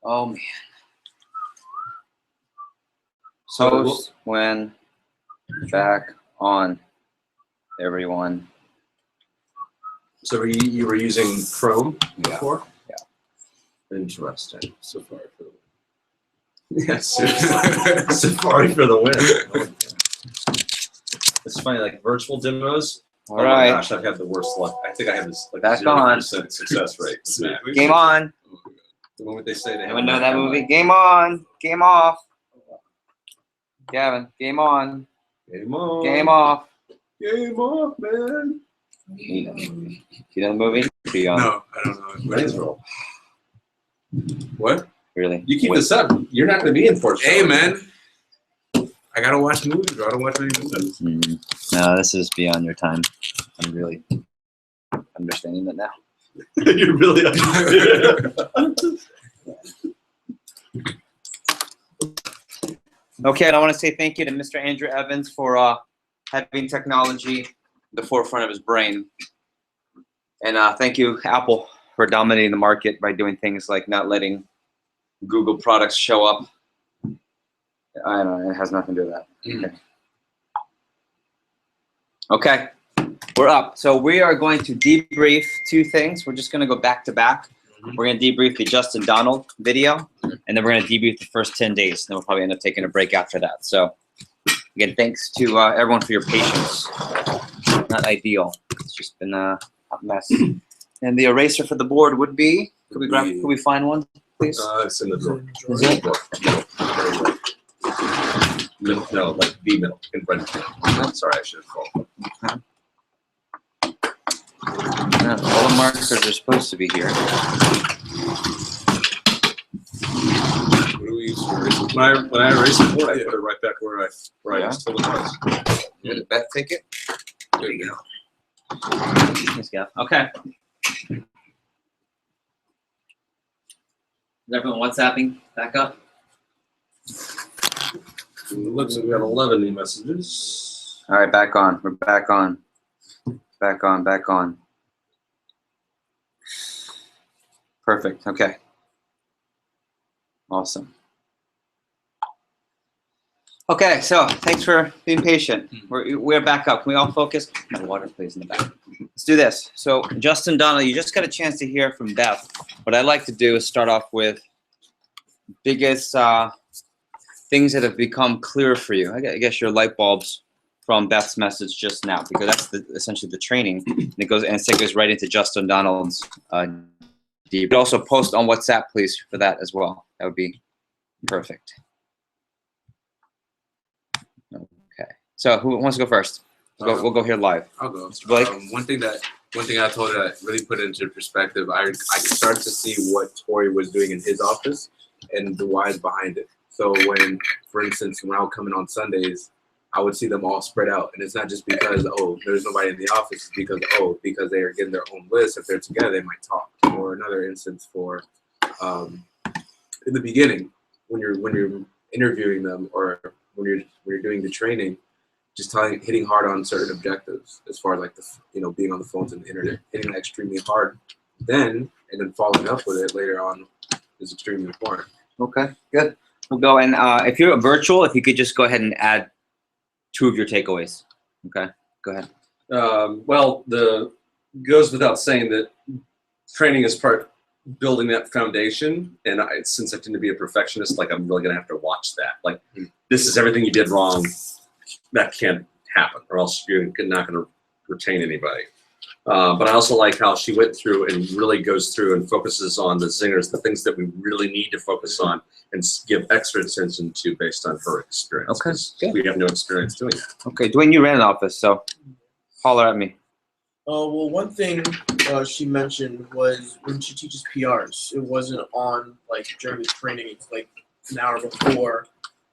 Oh man. Post when back on, everyone. So you were using Chrome before? Yeah. Interesting. Safari for the win. Yes. Safari for the win. It's funny, like virtual demos. All right. My gosh, I've had the worst luck. I think I have this like back 0% success rate. Game on. The moment they say they Anyone know that movie? Game on. Game off. Gavin, game on. Game on. Game off. Game off, man. You know the movie? No, I don't know. Wayne's World. What? Really? You keep this up. You're not going to be in Fort Hey, man. I gotta watch movies, bro. I don't watch many movies. No, this is beyond your time. I'm really understanding that now. You're really Okay, and I want to say thank you to Mr. Andrew Evans for having technology the forefront of his brain. And thank you, Apple, for dominating the market by doing things like not letting Google products show up. I don't know, it has nothing to do with that. Okay, we're up. So we are going to debrief two things. We're just going to go back to back. We're going to debrief the Justin Donald video, and then we're going to debrief the first 10 days. Then we'll probably end up taking a break after that. So again, thanks to everyone for your patience. Not ideal. It's just been a hot mess. And the eraser for the board would be, could we find one, please? It's in the drawer. Is it? Middle, no, like the middle. In front. Sorry, I should have called. All the markers are supposed to be here. What do we use for erasing? When I erase the board, I put it right back where I just told it was. Did Beth take it? There you go. Thanks, Gav. Okay. Is everyone WhatsApping back up? It looks like we got 11 new messages. All right, back on. We're back on. Back on, back on. Perfect, okay. Awesome. Okay, so thanks for being patient. We're back up. Can we all focus? My water, please, in the back. Let's do this. So Justin Donald, you just got a chance to hear from Beth. What I'd like to do is start off with biggest things that have become clear for you. I guess your light bulbs from Beth's message just now, because that's essentially the training. And it goes right into Justin Donald's deep. But also post on WhatsApp, please, for that as well. That would be perfect. Okay. So who wants to go first? We'll go here live. I'll go. Mr. Blake? One thing I told her that really put it into perspective, I started to see what Tori was doing in his office and the whys behind it. So when, for instance, when I would come in on Sundays, I would see them all spread out. And it's not just because, oh, there's nobody in the office. It's because they are getting their own list. If they're together, they might talk. Or another instance for in the beginning, when you're interviewing them or when you're doing the training, just hitting hard on certain objectives as far as like being on the phones and the internet, hitting that extremely hard, and then following up with it later on is extremely important. Okay, good. We'll go, and if you're virtual, if you could just go ahead and add 2 of your takeaways. Okay, go ahead. Well, goes without saying that training is part building that foundation, and since I tend to be a perfectionist, like I'm really gonna have to watch that. Like, this is everything you did wrong. That can't happen, or else you're not gonna retain anybody. But I also like how she went through and really goes through and focuses on the zingers, the things that we really need to focus on and give extra attention to based on her experience. Okay, good. We have no experience doing that. Okay, Dwayne, you ran an office, so holler at me. Well, one thing she mentioned was when she teaches PRs, it wasn't on like during the training. It's like an hour before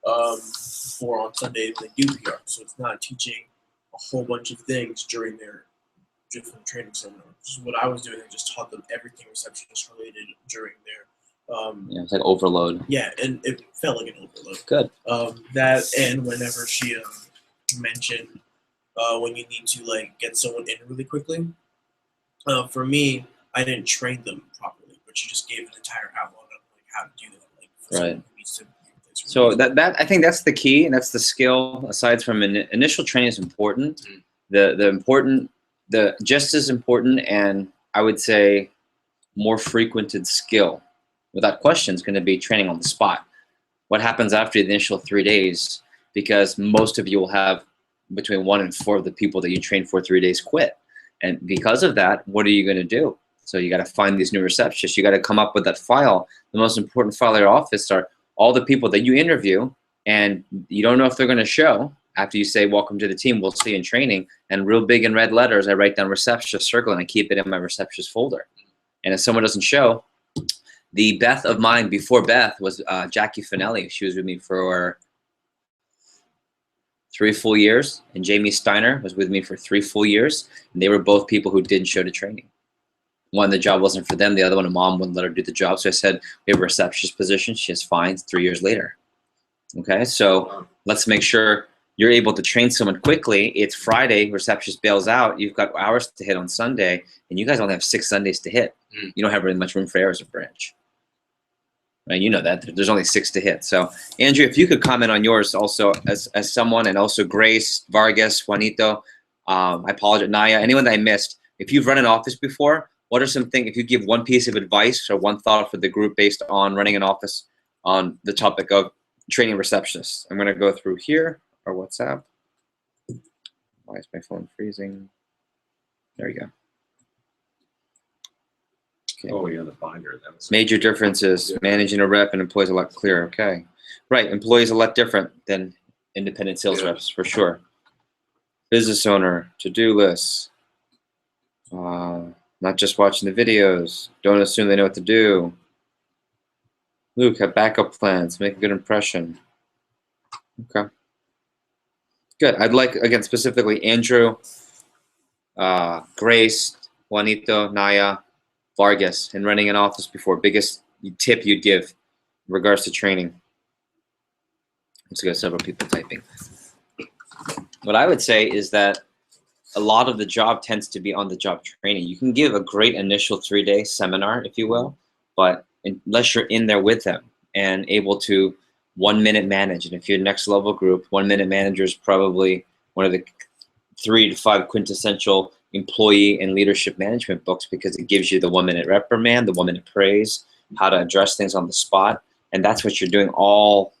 on Sunday they do PR. So it's not teaching a whole bunch of things during their different training seminar. Which is what I was doing. I just taught them everything receptionist related during their yeah, it's like overload. Yeah, and it felt like an overload. Good. That and whenever she mentioned when you need to like get someone in really quickly. For me, I didn't train them properly. but she just gave an entire outline of like how to do that. Like, for Right. someone who needs to- So that I think that's the key, and that's the skill. Aside from initial training is important. The just as important, and I would say more frequented skill, without question, is going to be training on the spot. What happens after the initial 3 days? Because most of you will have between 1 and 4 of the people that you train for 3 days quit, and because of that, what are you going to do? So you got to find these new receptionists. You got to come up with that file. The most important file in your office are all the people that you interview, and you don't know if they're going to show. After you say, welcome to the team, we'll see you in training, and real big in red letters, I write down receptionist circle, and I keep it in my receptionist folder. And if someone doesn't show, the Beth of mine before Beth was Jackie Finelli. She was with me for 3 full years, and Jamie Steiner was with me for 3 full years, and they were both people who didn't show to training. One, the job wasn't for them. The other one, a mom wouldn't let her do the job. So I said, we have a receptionist position. She has fines 3 years later. Okay, so let's make sure you're able to train someone quickly. It's Friday, receptionist bails out. You've got hours to hit on Sunday, and you guys only have 6 Sundays to hit. You don't have really much room for errors at branch. Right, you know that. There's only 6 to hit. So, Andrew, if you could comment on yours also as someone, and also Grace, Vargas, Juanito, I apologize, Naya, anyone that I missed. If you've run an office before, what are some things, if you give one piece of advice or one thought for the group based on running an office on the topic of training receptionists? I'm going to go through here, or WhatsApp. Why is my phone freezing? There you go. Okay. Oh, yeah, the binder. That was Major differences. Yeah. Managing a rep and employees a lot clearer. Okay. Right. Employees a lot different than independent sales reps, for sure. Business owner, to-do lists. Not just watching the videos. Don't assume they know what to do. Luke, have backup plans. Make a good impression. Okay. Good. I'd like, again, specifically Andrew, Grace, Juanito, Naya, Vargas, and running an office before. Biggest tip you'd give in regards to training. Let's got several people typing. What I would say is that a lot of the job tends to be on-the-job training. You can give a great initial 3-day seminar, if you will, but unless you're in there with them and able to 1-minute manage, and if you're next level group, 1-minute manager is probably one of the 3 to 5 quintessential employee and leadership management books, because it gives you the 1-minute reprimand, the 1-minute praise, how to address things on the spot, and that's what you're doing all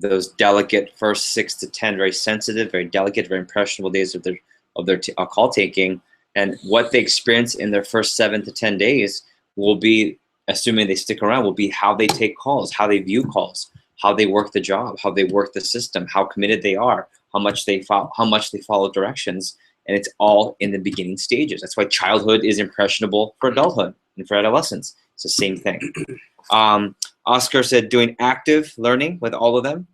those delicate first 6 to 10, very sensitive, very delicate, very impressionable days of their call taking, and what they experience in their first 7 to 10 days will be, assuming they stick around, will be how they take calls, how they view calls, how they work the job, how they work the system, how committed they are, how much they follow directions, and it's all in the beginning stages. That's why childhood is impressionable for adulthood and for adolescence. It's the same thing. Oscar said doing active learning with all of them,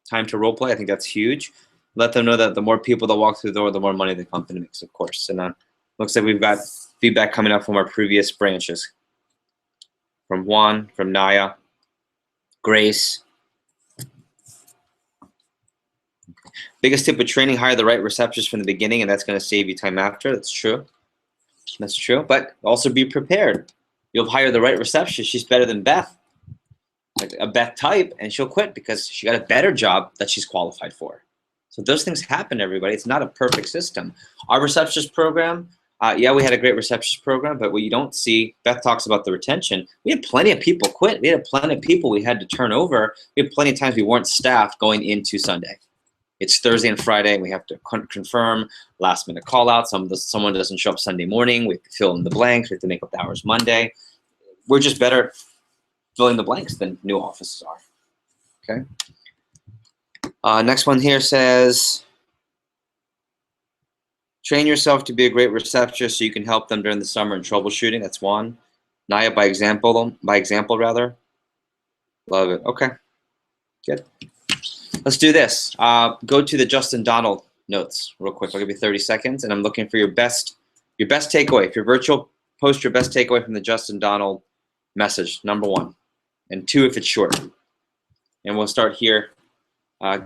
time to role play. I think that's huge. Let them know that the more people that walk through the door, the more money the company makes, of course. And looks like we've got feedback coming up from our previous branches. From Juan, from Naya, Grace. Biggest tip with training, hire the right receptionist from the beginning, and that's going to save you time after. That's true. That's true. But also be prepared. You'll hire the right receptionist. She's better than Beth, like a Beth type, and she'll quit because she got a better job that she's qualified for. So those things happen, everybody. It's not a perfect system. Our receptionist program, yeah, we had a great receptionist program, but what you don't see, Beth talks about the retention. We had plenty of people quit. We had plenty of people we had to turn over. We had plenty of times we weren't staffed going into Sunday. It's Thursday and Friday, and we have to confirm last-minute call-out. Someone doesn't show up Sunday morning. We have to fill in the blanks. We have to make up the hours Monday. We're just better filling the blanks than new offices are. Okay. Next one here says, train yourself to be a great receptionist so you can help them during the summer in troubleshooting. That's one. Naya, by example rather. Love it. Okay. Good. Let's do this. Go to the Justin Donald notes real quick. I'll give you 30 seconds, and I'm looking for your best takeaway. If you're virtual, post your best takeaway from the Justin Donald message, number 1. And 2 if it's short. And we'll start here.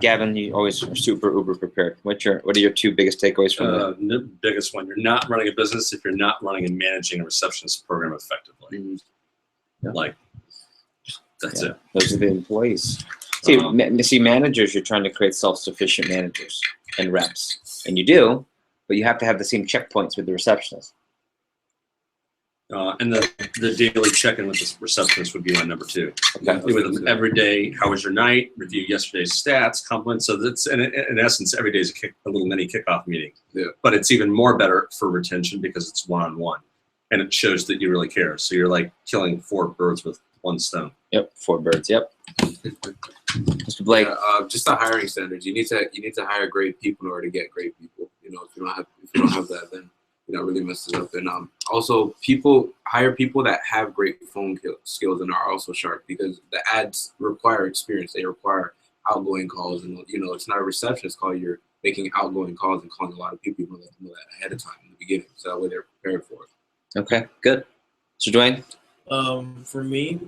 Gavin, you always are super uber prepared. What are your 2 biggest takeaways from the biggest one? You're not running a business if you're not running and managing a receptionist program effectively. Yeah. Like, that's it. Those are the employees. See, managers, you're trying to create self-sufficient managers and reps, and you do, but you have to have the same checkpoints with the receptionist. And the daily check-in with the receptionist would be my number 2. Okay. Meet with them every day. How was your night? Review yesterday's stats, compliments. So that's in essence, every day is a little mini kickoff meeting. Yeah. But it's even more better for retention because it's one-on-one, and it shows that you really care. So you're like killing 4 birds with 1 stone. Yep, 4 birds. Yep. Mr. Blake. Just the hiring standards. You need to hire great people in order to get great people. You know, if you don't have that, then really messes up. And also hire people that have great phone skills and are also sharp, because the ads require experience. They require outgoing calls, and it's not a receptionist call. You're making outgoing calls and calling a lot of people. You let them know that ahead of time in the beginning, so that way they're prepared for it. Okay, good. So Dwayne. For me,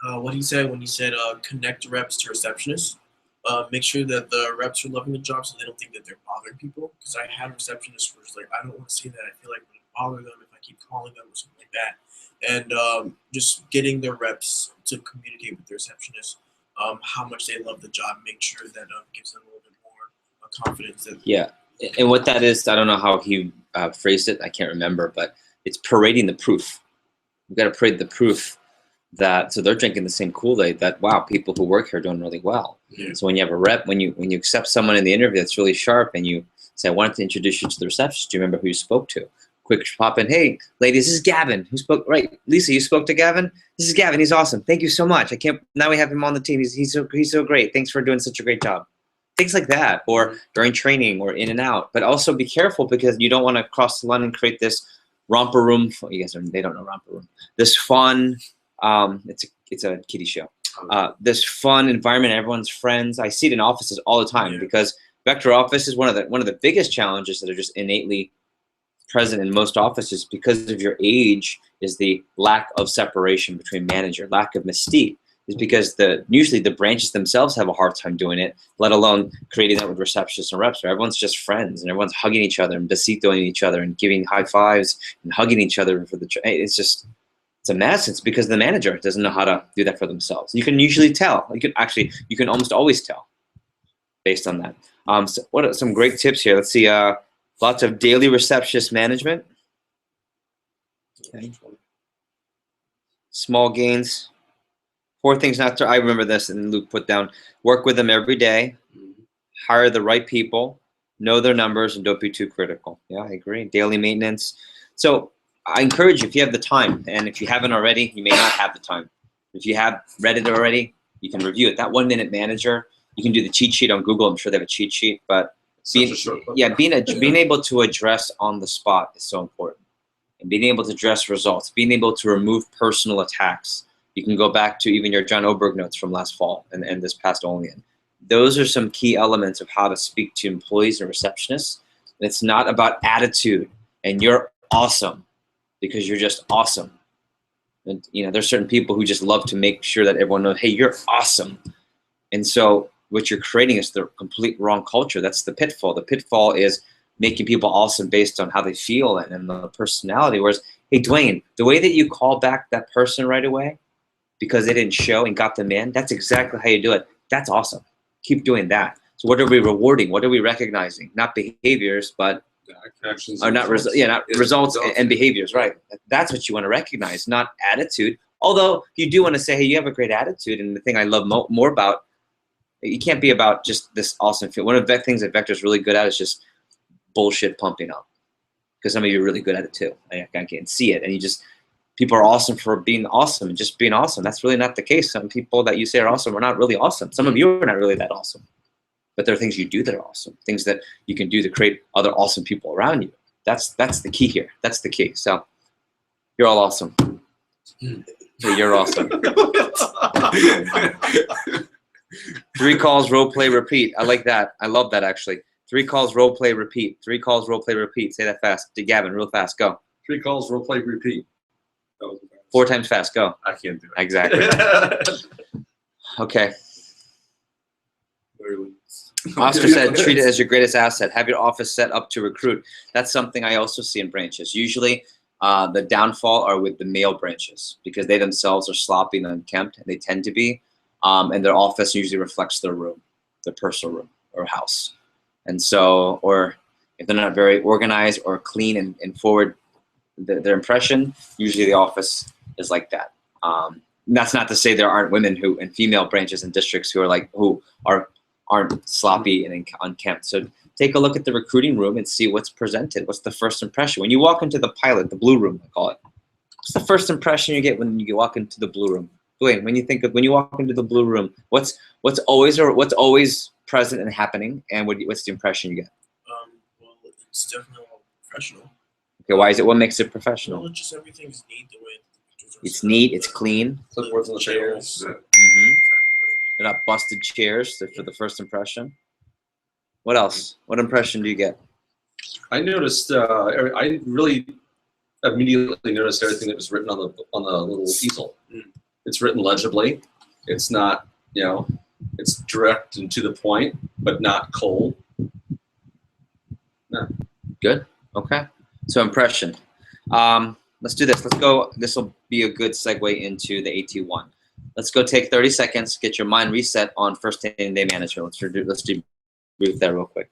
what he said when he said connect reps to receptionists. Make sure that the reps are loving the job, so they don't think that they're bothering people. Because I had receptionists who were just like, I don't want to say that. I feel like I'm going to bother them if I keep calling them or something like that. And just getting the reps to communicate with the receptionist how much they love the job. Make sure that gives them a little bit more confidence. That Yeah, and what that is, I don't know how he phrased it. I can't remember, but it's parading the proof. We've got to parade the proof that, so they're drinking the same Kool-Aid, that wow, people who work here are doing really well. Yeah. So when you have a rep, when you accept someone in the interview that's really sharp, and you say, I wanted to introduce you to the receptionist, do you remember who you spoke to? Quick pop in, hey ladies, this is Gavin. Who spoke? Right, Lisa, you spoke to Gavin? This is Gavin, he's awesome. Thank you so much. Now we have him on the team. He's so great. Thanks for doing such a great job. Things like that, or during training or in and out. But also be careful, because you don't want to cross the line and create this romper room. They don't know romper room. This fun, it's a kiddie show. This fun environment, everyone's friends. I see it in offices all the time, because Vector Office is one of the biggest challenges that are just innately present in most offices because of your age, is the lack of separation between manager, lack of mystique. Is because usually the branches themselves have a hard time doing it, let alone creating that with receptionists and reps, where everyone's just friends and everyone's hugging each other and besitoing each other and giving high fives and hugging each other for the. It's a mess. It's because the manager doesn't know how to do that for themselves. You can usually tell. You can almost always tell based on that. So what are some great tips here? Let's see. Lots of daily receptionist management. Okay. Small gains. 4 things not to. I remember this, and Luke put down. Work with them every day. Hire the right people. Know their numbers, and don't be too critical. Yeah, I agree. Daily maintenance. So I encourage you, if you have the time, and if you haven't already, you may not have the time. If you have read it already, you can review it. That 1-minute manager, you can do the cheat sheet on Google. I'm sure they have a cheat sheet, but being able to address on the spot is so important. And being able to address results, being able to remove personal attacks. You can go back to even your John Oberg notes from last fall and this past Olean. Those are some key elements of how to speak to employees and receptionists. And it's not about attitude and you're awesome because you're just awesome. And there's certain people who just love to make sure that everyone knows, hey, you're awesome. And so what you're creating is the complete wrong culture. That's the pitfall. The pitfall is making people awesome based on how they feel and the personality. Whereas, hey, Dwayne, the way that you call back that person right away because they didn't show and got them in, that's exactly how you do it. That's awesome. Keep doing that. So what are we rewarding? What are we recognizing? Not behaviors, but actions. Or not results. Yeah, not results and behaviors. Right. That's what you want to recognize, not attitude. Although you do want to say, hey, you have a great attitude. And the thing I love more about, you can't be about just this awesome feel. One of the things that Vector's really good at is just bullshit pumping up. Because some of you are really good at it too. I can see it. And people are awesome for being awesome and just being awesome. That's really not the case. Some people that you say are awesome are not really awesome. Some of you are not really that awesome. But there are things you do that are awesome. Things that you can do to create other awesome people around you. That's the key here. That's the key. So you're all awesome. Hey, you're awesome. 3 calls, role play, repeat. I like that. I love that actually. 3 calls, role play, repeat. 3 calls, role play, repeat. Say that fast. To Gavin, real fast. Go. 3 calls, role play, repeat. 4 times fast. Go. I can't do it. Exactly. Okay. Oscar said, treat it as your greatest asset. Have your office set up to recruit. That's something I also see in branches. Usually The downfall are with the male branches because they themselves are sloppy and unkempt, and they tend to be. And their office usually reflects their room, their personal room or house. And so, or if they're not very organized or clean and forward, their impression, usually the office is like that. That's not to say there aren't women who and female branches and districts who aren't sloppy and unkempt. So take a look at the recruiting room and see what's presented. What's the first impression when you walk into the pilot, the blue room, I call it. What's the first impression you get when you walk into the blue room? Dwayne, when you walk into the blue room, what's always present and happening, and what's the impression you get? Well, it's definitely all professional. Okay, why is it? What makes it professional? Well, just everything's neat the way the pictures are It's set neat. up. It's clean. Clipboards on the chairs. tables. Mm-hmm. Exactly They're not busted chairs for the first impression. What else? What impression do you get? I noticed. I really immediately noticed everything that was written on the little easel. It's written legibly. It's not, it's direct and to the point, but not cold. No. Good. Okay. So impression. Let's do this. Let's go. This will be a good segue into the AT1. Let's go take 30 seconds, get your mind reset on first day management. Let's do that real quick.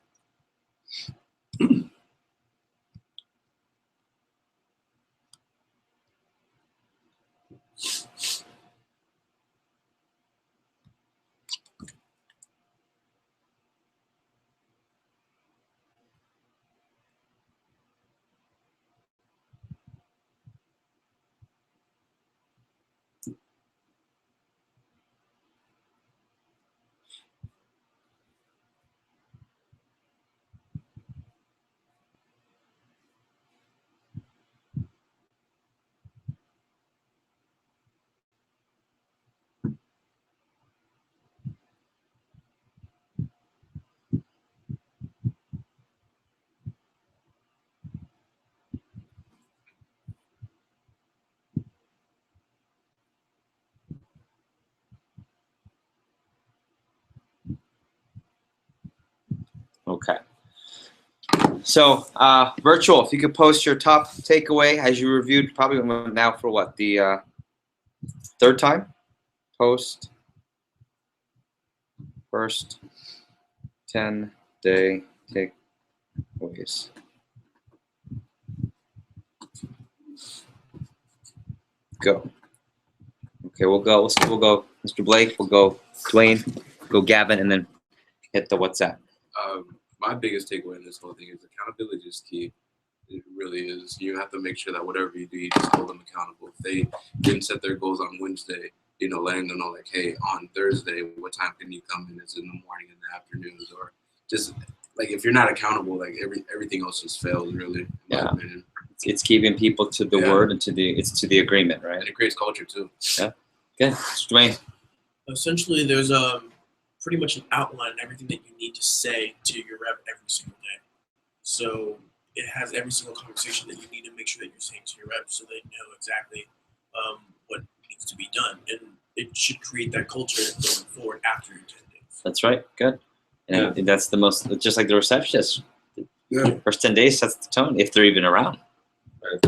Okay. So virtual, if you could post your top takeaway as you reviewed, probably now for what, the third time? Post first 10-day takeaways. Go. Okay, we'll go Mr. Blake, we'll go Dwayne, go Gavin, and then hit the WhatsApp. My biggest takeaway in this whole thing is accountability is key. It really is. You have to make sure that whatever you do, you just hold them accountable. If they didn't set their goals on Wednesday, letting them know, like, hey, on Thursday, what time can you come in? Is it in the morning, in the afternoons, or just like if you're not accountable, like everything else just fails, really. In my opinion. It's keeping people to the word and to the agreement, right? And it creates culture too. Yeah. Good. Dwayne. Essentially, there's pretty much an outline of everything that you need to say to your rep every single day. So it has every single conversation that you need to make sure that you're saying to your rep, so they know exactly what needs to be done, and it should create that culture going forward after your 10 days. That's right. Good. And that's the most, just like the receptionist. Yeah. First 10 days sets the tone if they're even around.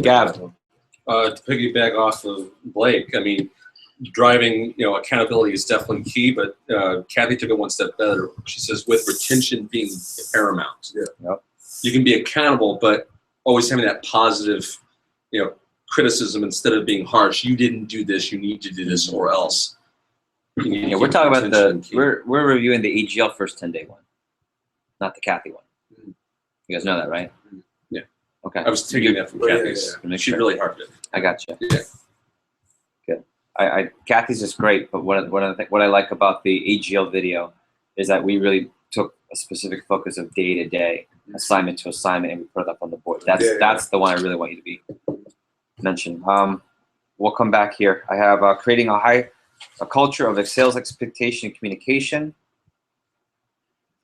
Gav. To piggyback off of Blake, I mean, driving, accountability is definitely key, but Kathy took it one step better. She says with retention being paramount. Yeah. Yep. You can be accountable, but always having that positive, criticism instead of being harsh. You didn't do this. You need to do this, or else. Yeah, we're talking about we're reviewing the AGL first 10-day one, not the Kathy one. Mm-hmm. You guys know that, right? Yeah. Okay. I was taking that from Kathy's. Yeah. She really harped it. I got you. Yeah. Good. Kathy's is great, but what I like about the AGL video is that we really took a specific focus of day to day, assignment to assignment, and we put it up on the board. That's the one I really want you to be mentioned. We'll come back here. I have creating a culture of sales expectation and communication.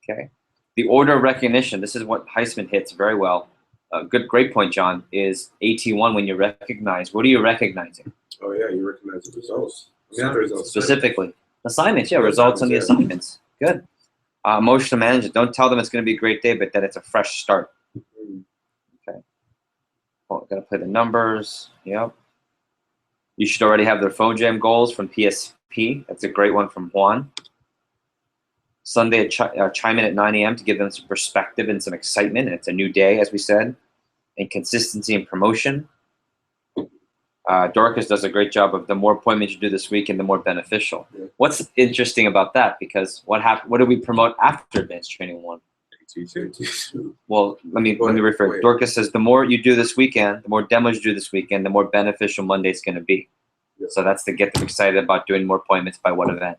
Okay. The order of recognition. This is what Heisman hits very well. Great point, John. Is AT1 when you recognize? What are you recognizing? Oh yeah, you recognize the results. The results. Specifically, assignments. Yeah, results on the assignments. Good. Emotional management. Don't tell them it's going to be a great day, but that it's a fresh start. Okay. Oh, gotta play the numbers. Yep. You should already have their phone jam goals from PSP. That's a great one from Juan. Sunday, chime in at 9 a.m. to give them some perspective and some excitement. And it's a new day, as we said, and consistency and promotion. Dorcas does a great job of the more appointments you do this weekend, the more beneficial. Yeah. What's interesting about that? Because what do we promote after advanced training 1? Well, let me rephrase. Wait. Dorcas says the more you do this weekend, the more demos you do this weekend, the more beneficial Monday's going to be. Yeah. So that's to get them excited about doing more appointments by what event?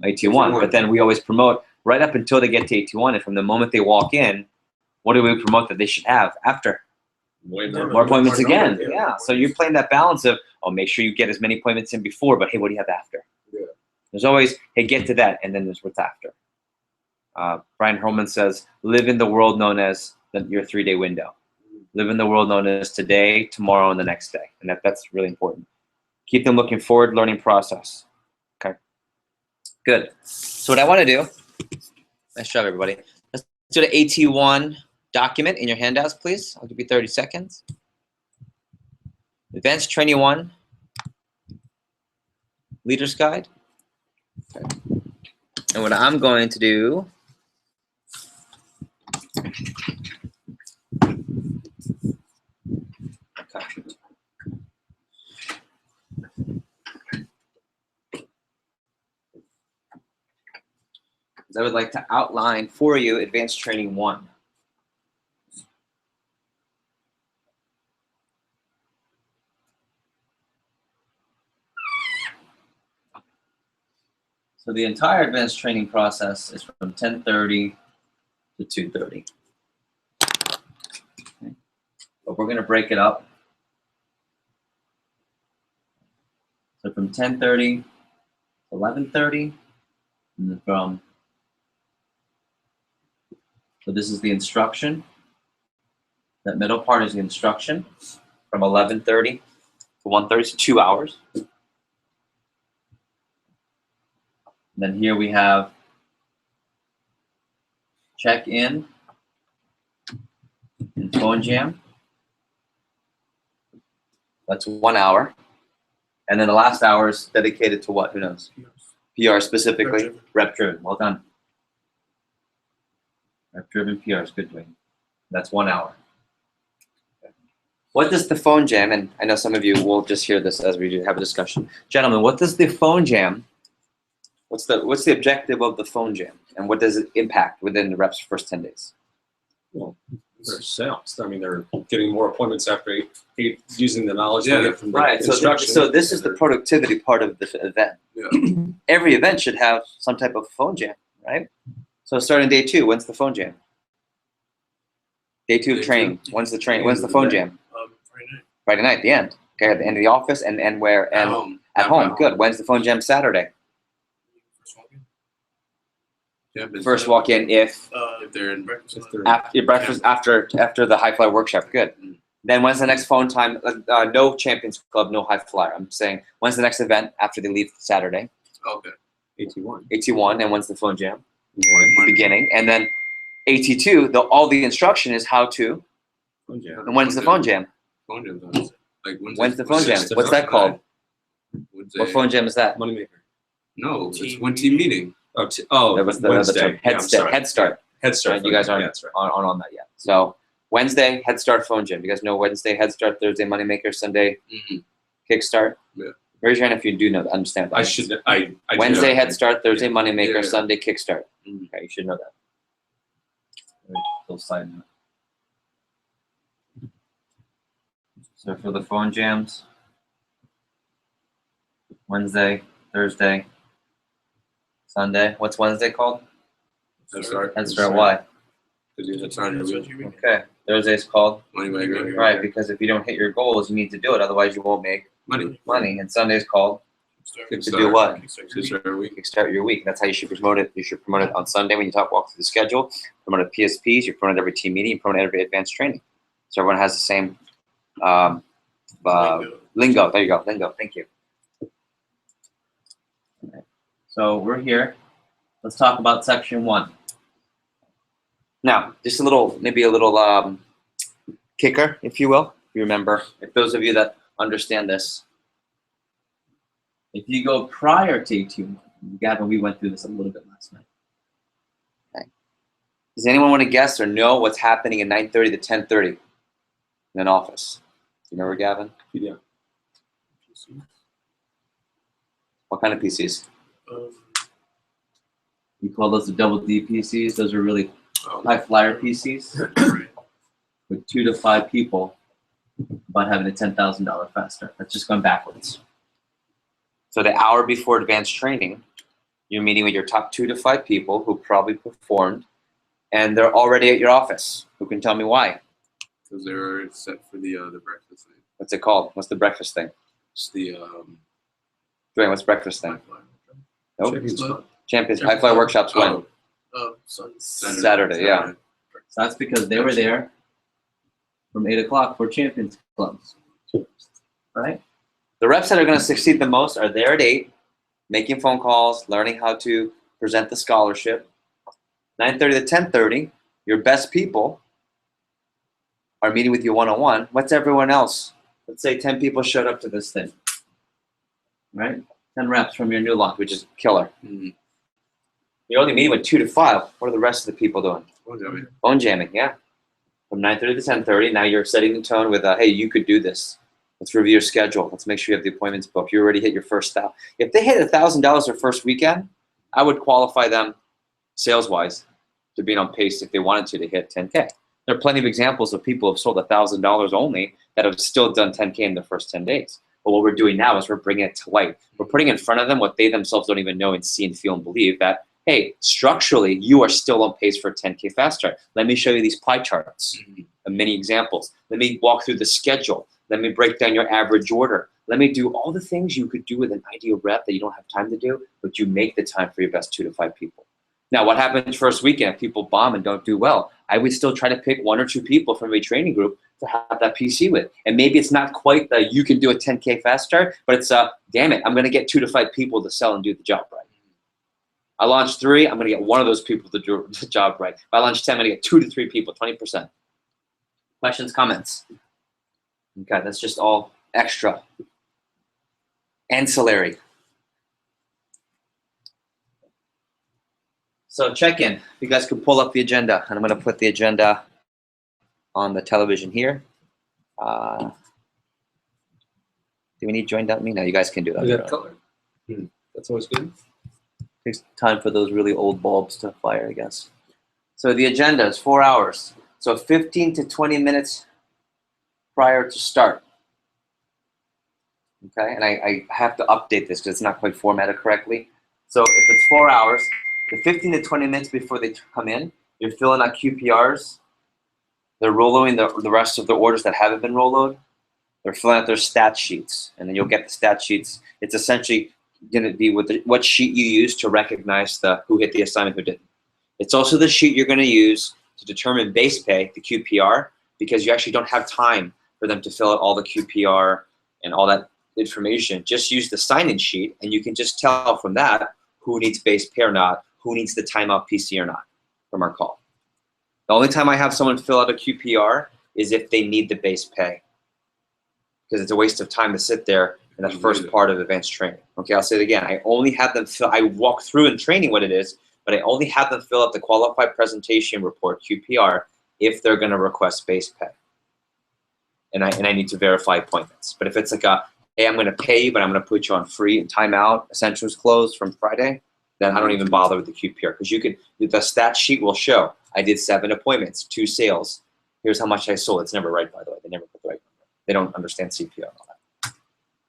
AT1. But then we always promote right up until they get to AT1, and from the moment they walk in, what do we promote that they should have after? Way More appointments again. numbers, Yeah. So you're playing that balance of, oh, make sure you get as many appointments in before, but hey, what do you have after? Yeah. There's always, hey, get to that, and then there's what's after. Brian Herman says, live in the world known as your 3-day window. Live in the world known as today, tomorrow, and the next day. And that's really important. Keep them looking forward, learning process. Okay. Good. So what I want to do, nice job, everybody. Let's do the AT1 document in your handouts, please. I'll give you 30 seconds. Advanced Training 1, Leader's Guide. Okay. And what I'm going to do, okay. I would like to outline for you Advanced Training 1. So the entire advanced training process is from 10:30 to 2:30. Okay. But we're going to break it up. So from 10:30 to 11:30, and then so this is the instruction. That middle part is the instruction from 11:30 to 1:30, so 2 hours. Then here we have check-in and phone jam. That's 1 hour. And then the last hour is dedicated to what? Who knows? PR specifically. Rep-driven. Well done. Rep-driven PRs. Good doing. That's 1 hour. Okay. What does the phone jam, and I know some of you will just hear this as we do have a discussion. Gentlemen, what does the phone jam, what's the objective of the phone jam, and what does it impact within the rep's first 10 days? Well, they're sales. I mean, they're getting more appointments after using the knowledge they Yeah, get from the Right. instruction. So this is the productivity part of the event. Yeah. Every event should have some type of phone jam, right? So starting day 2, when's the phone jam? Day 2 of Day training. 2. When's the train? When's the phone jam? Friday night. Friday night, the end. Okay, at the end of the office, and where? And home. at home. Good. When's the phone jam? Saturday. First walk-in. Yeah, but First walk in if if they're in breakfast. after your breakfast after the high fly workshop. Good. Then when's the next phone time? No Champions Club, no high flyer. I'm saying when's the next event after they leave Saturday? Okay. AT1. AT1, and when's the phone jam? Morning. Beginning, and then AT2. All the instruction is how to. Phone jam. And when's the phone jam? Phone jam's on Wednesday. Like Wednesday. When's the phone jam? Wednesday. What's that called? Wednesday. What phone jam is that? Moneymaker. No, it's Team one team meeting. That was the Wednesday. term. Yeah, I'm sorry. Head Start. Head Start. Right, you guys aren't Yeah, that's right. on that yet. So Wednesday, Head Start phone jam. You guys know Wednesday, Head Start, Thursday, Moneymaker, Sunday, Mm-hmm. Kickstart? Yeah. Raise your hand if you do know that, understand that. I should. I do Wednesday, know. Head Start, Thursday, Moneymaker, Yeah. Sunday, Kickstart. Mhm. Okay, you should know that. Little side note. So for the phone jams, Wednesday, Thursday, Sunday. What's Wednesday called? Head Start. Head Start. Why? Because it's on your week. Okay. Thursday's called. Moneymaker. Right, because if you don't hit your goals, you need to do it. Otherwise, you won't make Money. money. And Sunday's called to Kickstart. do what? Kickstart every week. Kickstart your week. That's how you should promote it. You should promote it on Sunday when you walk through the schedule. Promote it at PSPs. You promote it every team meeting. You promote it every advanced training. So everyone has the same lingo. There you go. Lingo. Thank you. Okay. So we're here. Let's talk about section 1. Now, just maybe a little kicker, if you will. You remember, if those of you that understand this, if you go prior to 18 months, Gavin, we went through this a little bit last night. Okay. Does anyone want to guess or know what's happening at 9:30 to 10:30 in an office? Do you remember, Gavin? Yeah. What kind of PCs? Um, We call those the double D PCs. Those are really Oh, high flyer PCs right. with 2 to 5 people, but having a $10,000 faster. That's just going backwards. So the hour before advanced training, you're meeting with your top 2 to 5 people who probably performed, and they're already at your office. Who can tell me why? Because they're set for the breakfast thing. What's it called? What's the breakfast thing? It's the Dwayne, what's breakfast thing? Nope. Champions Club. Champions. High Fly Workshops when? Sunday. Yeah. So that's because they were there from 8 o'clock for Champions Clubs, right? The reps that are going to succeed the most are there at 8, making phone calls, learning how to present the scholarship. 9:30 to 10:30, your best people are meeting with you one-on-one. What's everyone else? Let's say 10 people showed up to this thing, right? 10 reps from your new launch, which is killer. mm, You're only meeting with 2 to 5. What are the rest of the people doing? longevity. Phone jamming, yeah. From 9:30 to 10:30, now you're setting the tone with, hey, you could do this. Let's review your schedule. Let's make sure you have the appointments booked. You already hit your first $1,000. If they hit $1,000 their first weekend, I would qualify them sales-wise to being on pace if they wanted to hit 10K. There are plenty of examples of people who have sold $1,000 only that have still done 10K in the first 10 days. But what we're doing now is we're bringing it to light. We're putting in front of them what they themselves don't even know and see and feel and believe that, hey, structurally, you are still on pace for 10K faster. Let me show you these pie charts of many examples. Let me walk through the schedule. Let me break down your average order. Let me do all the things you could do with an ideal rep that you don't have time to do, but you make the time for your best 2 to 5 people. Now, what happens first weekend if people bomb and don't do well? I would still try to pick 1 or 2 people from a training group to have that PC with. And maybe it's not quite the you can do a 10K faster, but it's damn it, I'm going to get 2 to 5 people to sell and do the job right. I launch 3, I'm going to get 1 of those people to do the job right. If I launch 10, I'm going to get 2 to 3 people, 20%. Questions, comments? Okay, that's just all extra. Ancillary. So check in. You guys can pull up the agenda, and I'm going to put the agenda on the television here. Do we need join.me? No, you guys can do that. Yeah, color. That's always good. Takes time for those really old bulbs to fire, I guess. So the agenda is 4 hours. So 15 to 20 minutes prior to start. Okay, and I have to update this because it's not quite formatted correctly. So if it's 4 hours, the 15 to 20 minutes before they come in, you're filling out QPRs. They're rolling the rest of the orders that haven't been rolled. They're filling out their stat sheets, and then you'll get the stat sheets. It's essentially going to be with what sheet you use to recognize who hit the assignment, who didn't. It's also the sheet you're going to use to determine base pay, the QPR, because you actually don't have time for them to fill out all the QPR and all that information. Just use the sign-in sheet, and you can just tell from that who needs base pay or not, who needs the timeout PC or not from our call. The only time I have someone fill out a QPR is if they need the base pay, because it's a waste of time to sit there in the first part of advanced training. Okay, I'll say it again. I only have them I walk through in training what it is, but I only have them fill out the qualified presentation report, QPR, if they're going to request base pay. And I need to verify appointments. But if it's like hey, I'm going to pay you, but I'm going to put you on free and timeout, essentials closed from Friday, then I don't even bother with the QPR, because the stat sheet will show I did 7 appointments, 2 sales. Here's how much I sold. It's never right, by the way. They never put the right number. They don't understand CPR and all that.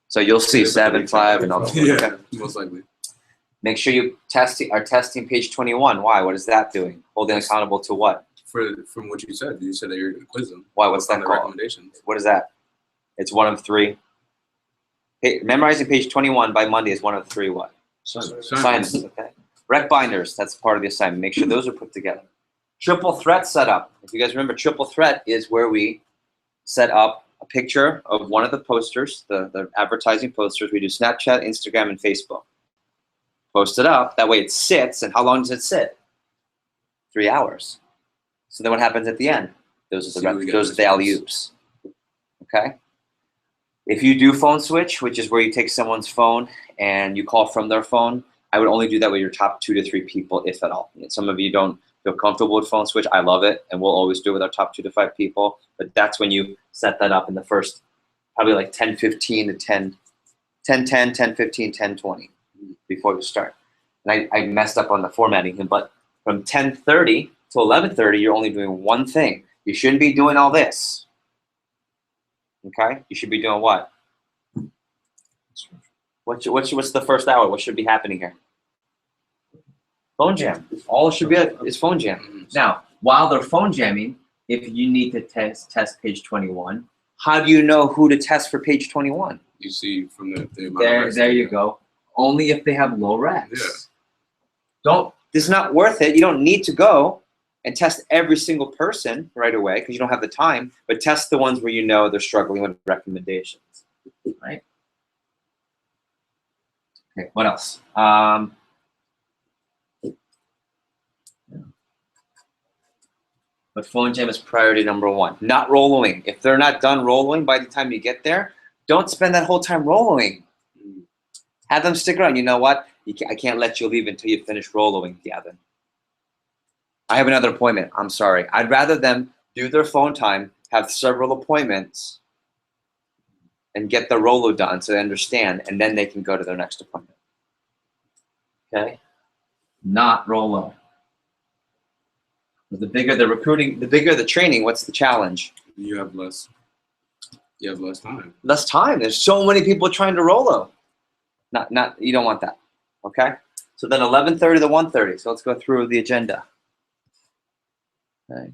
So you'll see 7, 5, and all that. Yeah, most likely. Make sure you are testing page 21. Why? What is that doing? Holding accountable to what? From what you said that you're going to quiz them. Why? What's on that the called? Recommendations. What is that? It's 1 of 3. Hey, memorizing page 21 by Monday is 1 of 3 what? Assignments, okay. Rec binders, that's part of the assignment. Make sure those are put together. Triple threat setup. If you guys remember, triple threat is where we set up a picture of one of the posters, the advertising posters. We do Snapchat, Instagram, and Facebook. Post it up. That way it sits. And how long does it sit? 3 hours. So then what happens at the end? Those are See what we the get those are this the once. alley-oops. Okay? If you do phone switch, which is where you take someone's phone and you call from their phone, I would only do that with your top 2 to 3 people, if at all. And some of you don't feel comfortable with phone switch. I love it, and we'll always do it with our top 2 to 5 people. But that's when you set that up in the first, probably like 10:15 to 10:10, 10:15, 10:20 before you start. And I messed up on the formatting, but from 10:30 to 11:30, you're only doing one thing. You shouldn't be doing all this. Okay? You should be doing what? What's the first hour? What should be happening here? Phone jam. All it should be is phone jam. Now, while they're phone jamming, if you need to test page 21, how do you know who to test for page 21? You see from the amount of reps There they you get. go. Only if they have low reps. Yeah. It's not worth it. You don't need to go and test every single person right away because you don't have the time, but test the ones where you know they're struggling with recommendations, right? Okay, what else? But phone jam is priority number 1. Not rolling. If they're not done rolling by the time you get there, don't spend that whole time rolling. Have them stick around. You know what? I can't let you leave until you finish rolling, Gavin. I have another appointment. I'm sorry. I'd rather them do their phone time, have several appointments, and get the Rolo done so they understand, and then they can go to their next appointment. Okay? Not Rolo. The bigger the recruiting, the bigger the training, what's the challenge? You have less time. Less time. There's so many people trying to Rolo. You don't want that. Okay? So then 11:30 to 1:30. So let's go through the agenda. Okay.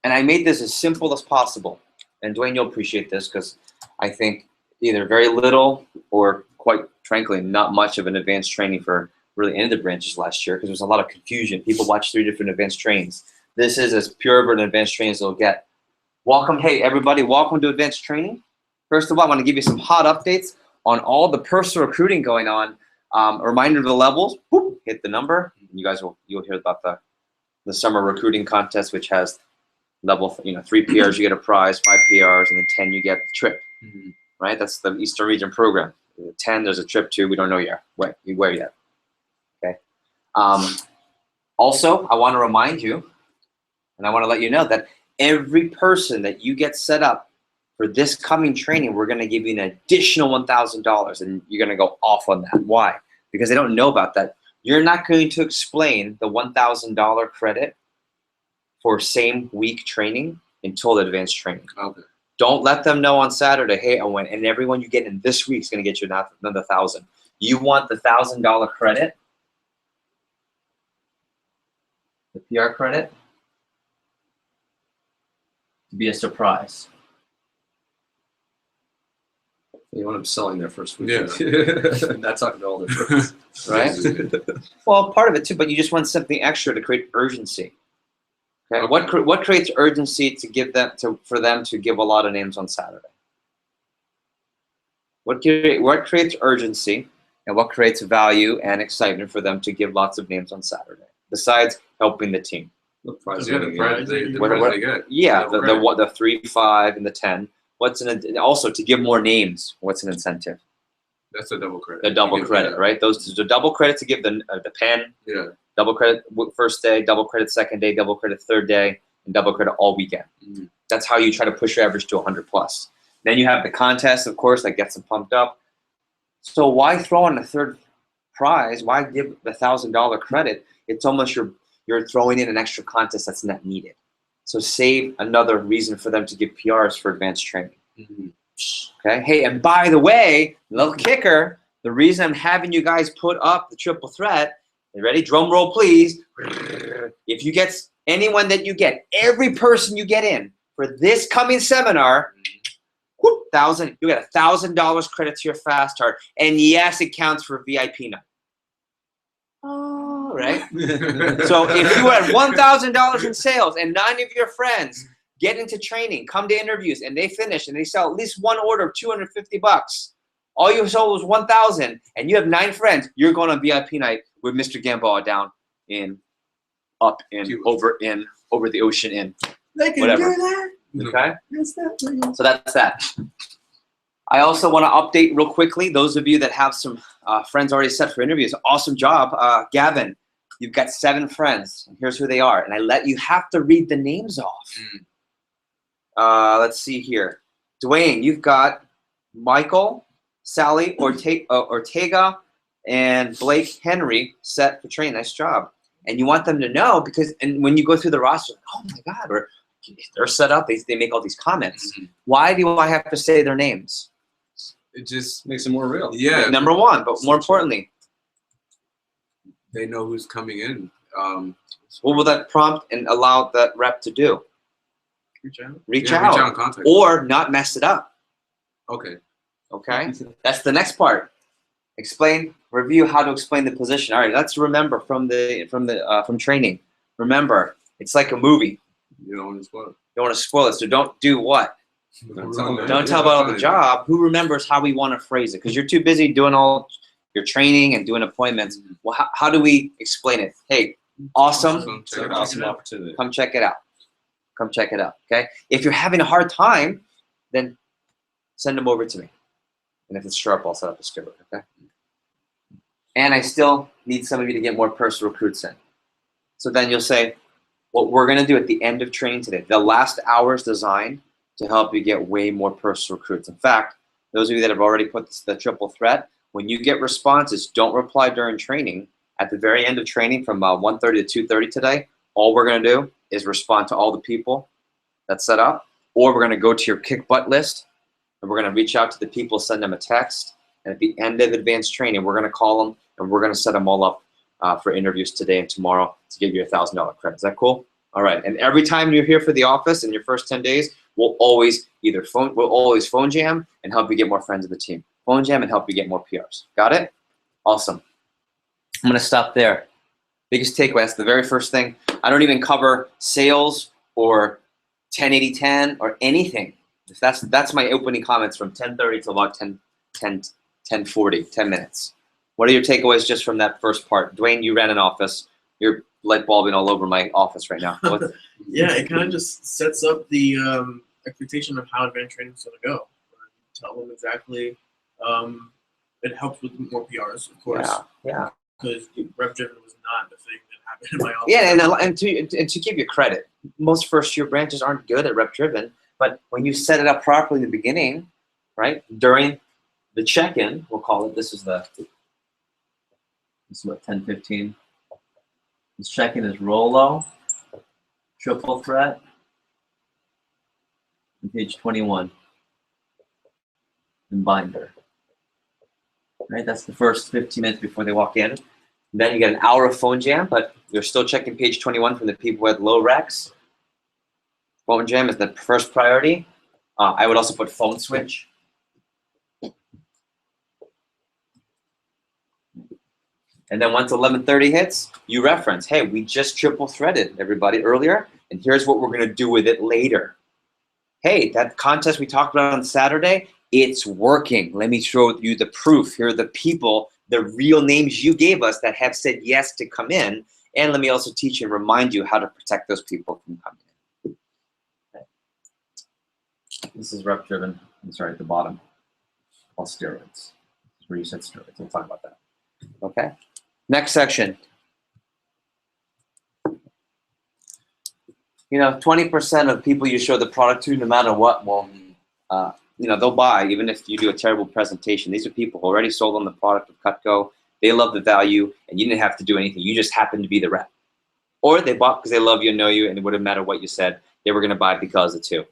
And I made this as simple as possible. And Dwayne, you'll appreciate this because I think either very little or quite frankly, not much of an advanced training for really any of the branches last year because there was a lot of confusion. People watched 3 different advanced trainings. This is as pure of an advanced training as they'll get. Welcome, hey everybody, welcome to advanced training. First of all, I want to give you some hot updates on all the personal recruiting going on. A reminder of the levels, whoop, hit the number. You'll hear about the summer recruiting contest, which has level, 3 PRs, you get a prize, 5 PRs, and then 10, you get the trip, right? That's the Eastern Region program. 10, there's a trip too, we don't know yet, where yet, okay? Also, I want to remind you, and I want to let you know that every person that you get set up for this coming training, we're going to give you an additional $1,000, and you're going to go off on that. Why? Because they don't know about that. You're not going to explain the $1,000 credit for same week training until the advanced training. Okay. Don't let them know on Saturday, hey, Owen, and everyone you get in this week is going to get you another 1,000. You want the $1,000 credit, the PR credit, to be a surprise. You want them selling their first week. Yeah. Not talking to all their friends. Right? Well, part of it too, but you just want something extra to create urgency. Okay. What creates urgency to give them for them to give a lot of names on Saturday? What creates urgency and what creates value and excitement for them to give lots of names on Saturday? Besides helping the team. The prize Yeah, money, the prize they get. Yeah, Double the 3, 5, and the 10. Also to give more names? What's an incentive? That's a double credit. The double You get credit, that. right? Those are double credit to give the pen. Yeah. Double credit first day, double credit second day, double credit third day, and double credit all weekend. Mhm. That's how you try to push your average to 100 plus. Then you have the contest, of course, that gets them pumped up. So why throw in a third prize? Why give the $1,000 credit? It's almost you're throwing in an extra contest that's not needed. So save another reason for them to give PRs for advanced training. Mhm. Okay. Hey, and by the way, little kicker, the reason I'm having you guys put up the triple threat, you ready? Drum roll, please. If you get anyone that you get, every person you get in for this coming seminar, you get $1,000 credit to your fast card. And yes, it counts for VIP night. Oh, right. So if you had $1,000 in sales and 9 of your friends get into training, come to interviews, and they finish and they sell at least one order of $250. All you sold was 1,000, and you have 9 friends. You're going on VIP night with Mr. Gamboa down in up in, Cuba. over the ocean in. They can Whatever. do that. Okay? Yes, that way. So that's that. I also want to update real quickly. Those of you that have some friends already set for interviews, awesome job. Gavin, you've got 7 friends. Here's who they are. And you have to read the names off. Let's see here. Dwayne, you've got Michael, Sally, Ortega, and Blake Henry set for training. Nice job. And you want them to know because, and when you go through the roster, oh my God, or they're set up, they make all these comments. Why do I have to say their names? It just Makes it more real. yeah. Number one, but more importantly, They know who's coming in. what will that prompt and allow that rep to do? Reach out. Reach Yeah, out. reach out and contact. Or not mess it up. Okay. Okay? That's the next part. Review how to explain the position. All right, let's remember from training. Remember, it's like a movie. You don't want to spoil it. You don't want to spoil it, so don't do what? Don't tell them. Don't tell about the job. Who remembers how we want to phrase it? Because you're too busy doing all your training and doing appointments. Well, how do we explain it? Hey, awesome. It's an awesome opportunity. Come check it out. Come check it out. Okay. If you're having a hard time, then send them over to me. And if it's sharp, I'll set up a script. Okay. And I still need some of you to get more personal recruits in. So then you'll say, what we're going to do at the end of training today, the last hour is designed to help you get way more personal recruits. In fact, those of you that have already put the triple threat, when you get responses, don't reply during training. At the very end of training from 1:30 to 2:30 today, all we're going to do is respond to all the people that's set up, or we're going to go to your kick butt list, and we're going to reach out to the people, send them a text, and at the end of advanced training, we're going to call them, and we're going to set them all up for interviews today and tomorrow to give you a $1,000 credit. Is that cool? All right. And every time you're here for the office in your first 10 days, we'll always phone jam and help you get more friends of the team. Phone jam and help you get more PRs. Got it? Awesome. I'm going to stop there. Biggest takeaway, that's the very first thing. I don't even cover sales or 10-80-10 or anything. That's my opening comments from 10:30 to about 10:40, 10 minutes. What are your takeaways just from that first part? Dwayne, you ran an office. You're light bulbing all over my office right now. Yeah, it kind of just sets up the expectation of how advanced training is going to go. Tell them exactly. It helps with more PRs, of course. Yeah. Because rep driven was not the thing that happened in my office. Yeah, and to give you credit, most first-year branches aren't good at rep driven, but when you set it up properly in the beginning, right, during the check-in, we'll call it, this is what, 10:15. This check-in is Rolo, triple threat, and page 21, and binder. Right, that's the first 15 minutes before they walk in. Then you get an hour of phone jam, but you're still checking page 21 from the people who had low recs. Phone jam is the first priority. I would also put phone switch. And then once 11:30 hits, you reference, hey, we just triple threaded everybody earlier, and here's what we're going to do with it later. Hey, that contest we talked about on Saturday, it's working. Let me show you the proof. Here are the people, the real names you gave us that have said yes to come in. And let me also teach you and remind you how to protect those people from coming in. Okay. This is rep driven. I'm sorry, at the bottom. All steroids. This is where you said steroids. We'll talk about that. Okay. Next section. 20% of people you show the product to, no matter what, will, they'll buy even if you do a terrible presentation. These are people who already sold on the product of Cutco. They love the value, and you didn't have to do anything. You just happened to be the rep. Or they bought because they love you and know you, and it wouldn't matter what you said. They were going to buy because of too.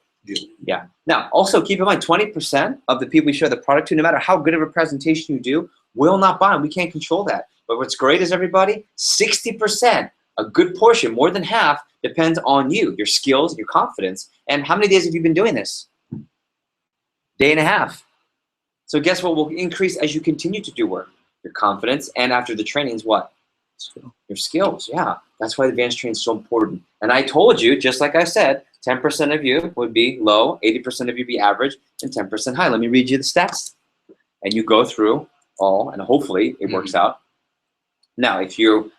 Yeah. Now, also keep in mind, 20% of the people you show the product to, no matter how good of a presentation you do, will not buy them. We can't control that. But what's great is, everybody, 60%, a good portion, more than half, depends on you, your skills, your confidence. And how many days have you been doing this? Day and a half. So guess what will increase as you continue to do work? Your confidence, and after the training is what? Your skills. Yeah, that's why advanced training is so important. And I told you, just like I said, 10% of you would be low, 80% of you be average, and 10% high. Let me read you the stats. And you go through all, and hopefully it works out. Now, if you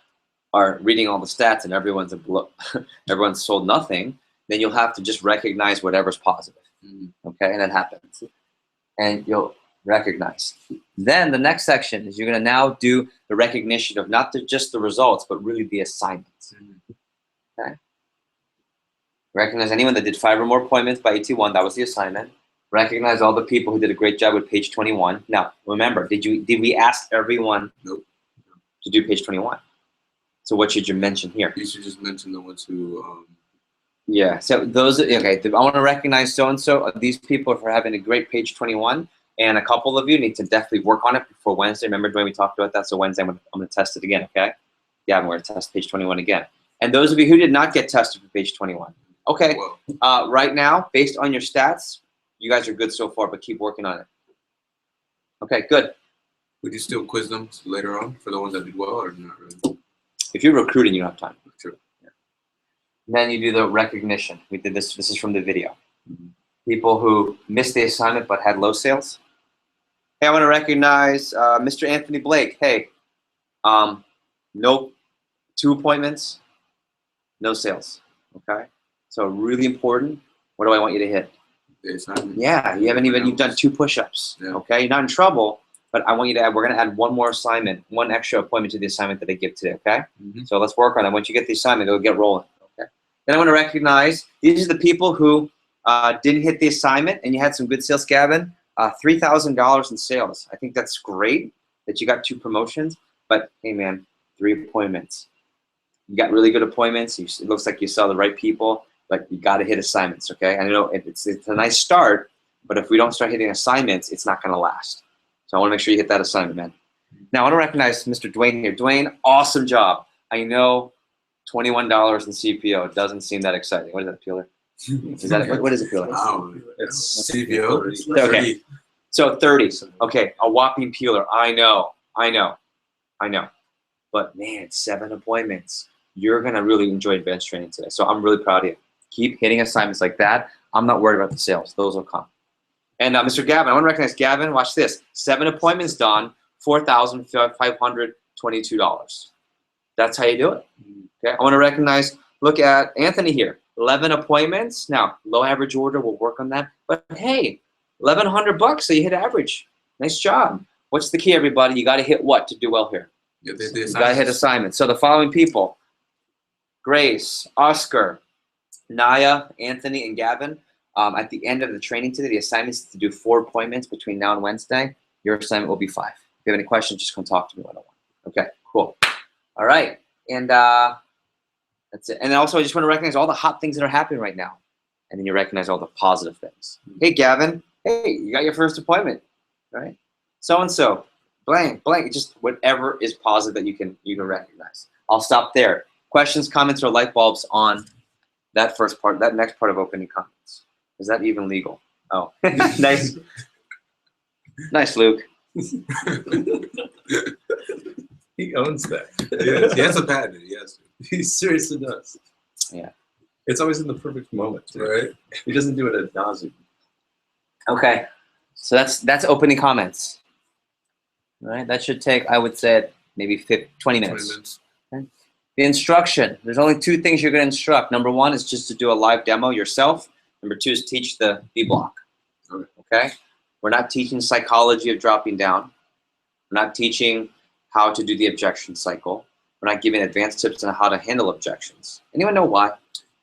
are reading all the stats and everyone's everyone's sold nothing, then you'll have to just recognize whatever's positive. Okay, and that happens. And you'll recognize. Then the next section is you're going to now do the recognition of not just the results, but really the assignments. Okay. Recognize anyone that did 5 or more appointments by AT1. That was the assignment. Recognize all the people who did a great job with page 21. Now, remember, did we ask everyone Nope. to do page 21? So what should you mention here? You should just mention the ones who. Yeah, so those, okay, I want to recognize so-and-so, these people for having a great page 21, and a couple of you need to definitely work on it before Wednesday. Remember, Dwayne, we talked about that, so Wednesday I'm going to test it again, okay? Yeah, I'm going to test page 21 again. And those of you who did not get tested for page 21, okay, right now, based on your stats, you guys are good so far, but keep working on it. Okay, good. Would you still quiz them later on for the ones that did well, or not really? If you're recruiting, you don't have time. True. Then you do the recognition. We did this. This is from the video. People who missed the assignment but had low sales. Hey, I want to recognize Mr. Anthony Blake. Hey, no 2 appointments, no sales. Okay, so really important. What do I want you to hit? The assignment. Yeah, you've done 2 push-ups. Yeah. Okay, you're not in trouble, but I want you to add. We're going to add one more assignment, one extra appointment to the assignment that I give today. Okay, so let's work on that. Once you get the assignment, it'll get rolling. Then I want to recognize these are the people who didn't hit the assignment and you had some good sales, Gavin. $3,000 in sales. I think that's great that you got 2 promotions, but hey man, 3 appointments. You got really good appointments. It looks like you saw the right people, but you got to hit assignments, okay? I know it's a nice start, but if we don't start hitting assignments, it's not going to last. So I want to make sure you hit that assignment, man. Now I want to recognize Mr. Dwayne here. Dwayne, awesome job. I know $21 in CPO doesn't seem that exciting. What is that, Peeler? Is that what is it, Peeler? It's CPO. Okay, so 30. Okay, a whopping Peeler. I know. But man, 7 appointments. You're gonna really enjoy advanced training today. So I'm really proud of you. Keep hitting assignments like that. I'm not worried about the sales. Those will come. And Mr. Gavin, I want to recognize Gavin. Watch this. 7 appointments done. $4,522. That's how you do it. Okay, I want to recognize, look at Anthony here, 11 appointments. Now, low average order, we'll work on that. But hey, $1,100, so you hit average. Nice job. What's the key, everybody? You got to hit what to do well here? Yeah, You got to hit assignments. So the following people, Grace, Oscar, Naya, Anthony, and Gavin. At the end of the training today, the assignment is to do 4 appointments between now and Wednesday. Your assignment will be 5. If you have any questions, just come talk to me one-on-one. Okay, cool. All right, and that's it. And also, I just want to recognize all the hot things that are happening right now. And then you recognize all the positive things. Hey, Gavin. Hey, you got your first appointment, right? So-and-so, blank, just whatever is positive that you can recognize. I'll stop there. Questions, comments, or light bulbs on that first part, that next part of opening comments. Is that even legal? Oh, nice. Nice, Luke. He owns that. Yes, he has a patent. Yes. He seriously does. Yeah. It's always in the perfect moment, Right. He doesn't do it ad nauseum. Okay, so that's opening comments. All right, that should take, I would say, maybe 20 minutes. 20 minutes. Okay. The instruction, there's only 2 things you're going to instruct. Number 1 is just to do a live demo yourself. Number 2 is teach the B block. Okay? We're not teaching psychology of dropping down. We're not teaching how to do the objection cycle. We're not giving advanced tips on how to handle objections. Anyone know why?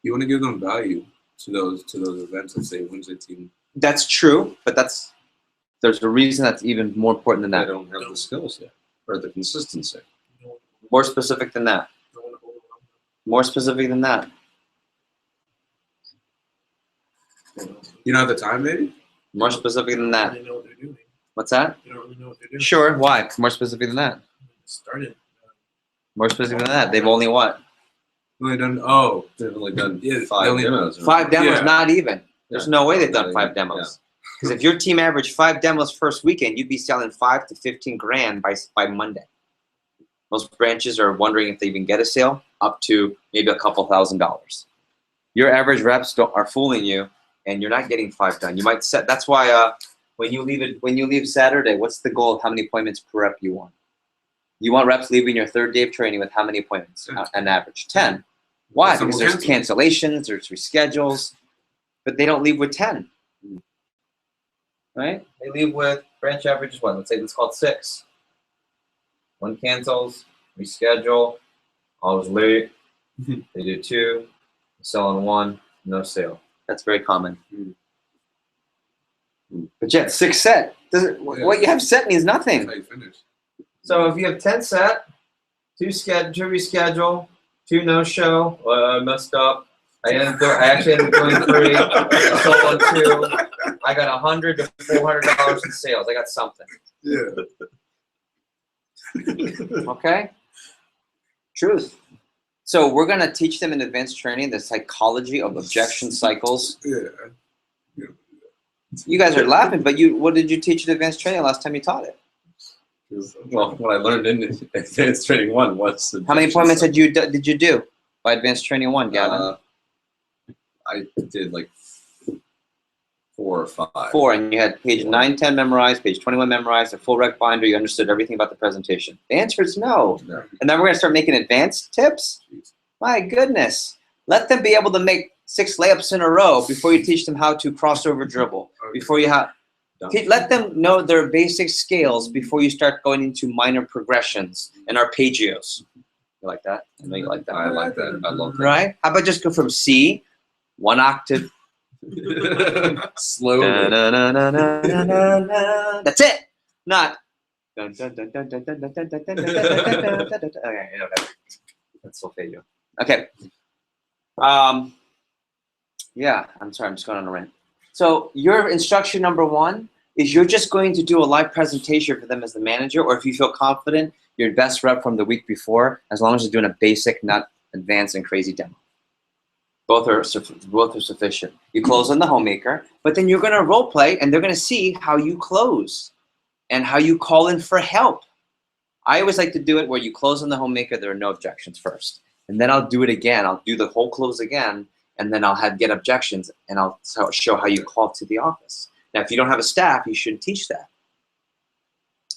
You want to give them value to those events and say Wednesday team. That's true, but there's a reason that's even more important than They that. don't have the skills yet, or the consistency. More specific than that. More specific than that. You don't have the time, maybe? More specific than that. They know what they're doing. What's that? They don't really know what they're doing. Sure. Why? More specific than that. Started. More specific than that. They've only what? Only done. They've only done Yeah, 5 they only- demos. right? 5 demos, Yeah. not even. There's no way they've done Not 5 even, demos. Because if your team averaged 5 demos first weekend, you'd be selling 5 to 15 grand by Monday. Most branches are wondering if they even get a sale, up to maybe a couple $1,000s. Your average reps are fooling you, and you're not getting 5 done. You might set. That's why when you leave Saturday, what's the goal of how many appointments per rep you want? You want reps leaving your third day of training with how many appointments? An average 10. Why? Some Because will there's cancel. cancellations, there's reschedules, but they don't leave with 10. Right? They leave with branch average is what? Let's call it 6. One cancels, reschedule, always late. They do 2, sell on 1, no sale. That's very common. But yet 6 set. What you have set means nothing. That's how you finish. So if you have 10 set, 2 reschedule, 2 no show, messed up. I actually ended up doing 3. I sold on 2. I got $100 to $400 in sales. I got something. Yeah. Okay? Truth. So we're going to teach them in advanced training the psychology of objection cycles. Yeah. You guys are laughing, but what did you teach in advanced training last time you taught it? Well, what I learned in advanced training 1 was How many appointments did you do by advanced training 1, Gavin? I did like 4 or 5. 4, and you had page 9, 10 memorized, page 21 memorized, a full rec binder. You understood everything about the presentation. The answer is no. No. And then we're going to start making advanced tips? My goodness. Let them be able to make 6 layups in a row before you teach them how to crossover dribble. Before you let them know their basic scales before you start going into minor progressions and arpeggios. You like that? I know you like that. I like that. I love that. Right? How about just go from C, 1 octave, Slowly. that's it. Not. Okay, that's solfeggio. Okay. Yeah, I'm sorry. I'm just going on a rant. So your instruction number 1 is you're just going to do a live presentation for them as the manager, or if you feel confident, your best rep from the week before, as long as you're doing a basic, not advanced and crazy demo. Both are sufficient. You close on the homemaker, but then you're going to role play, and they're going to see how you close and how you call in for help. I always like to do it where you close on the homemaker, there are no objections first. And then I'll do it again. I'll do the whole close again, and then I'll get objections, and I'll show how you call to the office. Now, if you don't have a staff, you shouldn't teach that.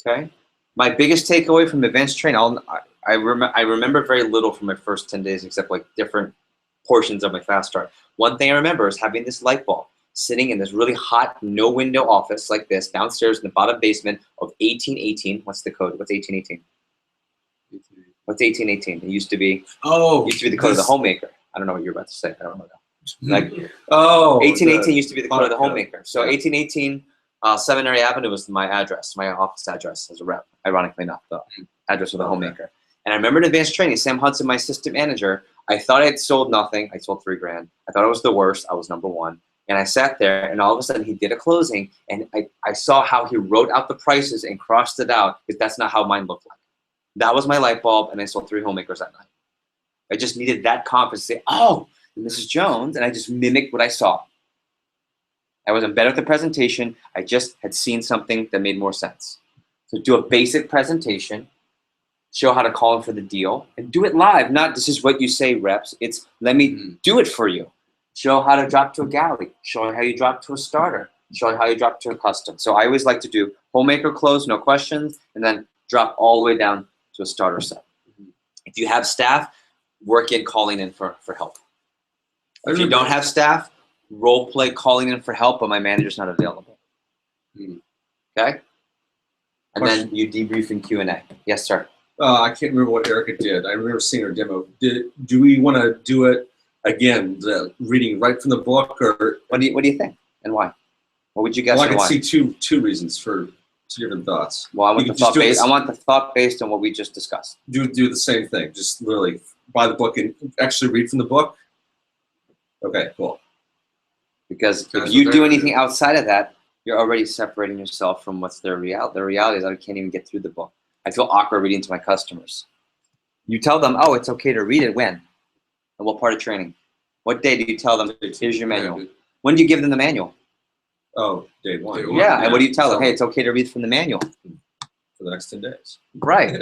Okay? My biggest takeaway from advanced training, I remember very little from my first 10 days except like different portions of my fast start. One thing I remember is having this light bulb sitting in this really hot, no window office like this downstairs in the bottom basement of 1818. What's the code? What's 1818? What's 1818? It used to be the code of the homemaker. I don't know what you're about to say. I don't know that. Like 1818 used to be the code of the homemaker. So 1818 Seminary Avenue was my address, my office address as a rep. Ironically enough, the address of the homemaker. And I remember in advanced training, Sam Hudson, my assistant manager, I thought I had sold nothing. I sold $3,000. I thought I was the worst. I was number 1. And I sat there, and all of a sudden he did a closing, and I saw how he wrote out the prices and crossed it out, because that's not how mine looked like. That was my light bulb, and I sold 3 homemakers that night. I just needed that confidence to say, oh, Mrs. Jones, and I just mimicked what I saw. I wasn't better at the presentation. I just had seen something that made more sense. So do a basic presentation, show how to call in for the deal, and do it live. Not this is what you say, reps. It's let me do it for you. Show how to drop to a galley. Show how you drop to a starter. Show how you drop to a custom. So I always like to do homemaker close, no questions, and then drop all the way down to a starter set. If you have staff, work in calling in for help. If you don't have staff, role play calling in for help, but my manager's not available. Okay? And then you debrief in Q&A. Yes, sir. I can't remember what Erica did. I remember seeing her demo. Do we want to do it again, the reading right from the book, or What do you think, and why? What would you guess? well, I and can why? see two reasons for 2 different thoughts. Well, I want You the can just thought do based. this- I want the thought based on what we just discussed. Do the same thing. Just literally buy the book and actually read from the book. Okay, cool. Because That's if you what do they're anything doing. outside of that, you're already separating yourself from what's their reality. The reality is I can't even get through the book. I feel awkward reading to my customers. You tell them, oh, it's okay to read it. When? And what part of training? What day do you tell them, here's your manual? When do you give them the manual? Oh, day 1. Day one. Yeah, and what do you tell them? So, Hey, it's okay to read from the manual. for the next 10 days. Right.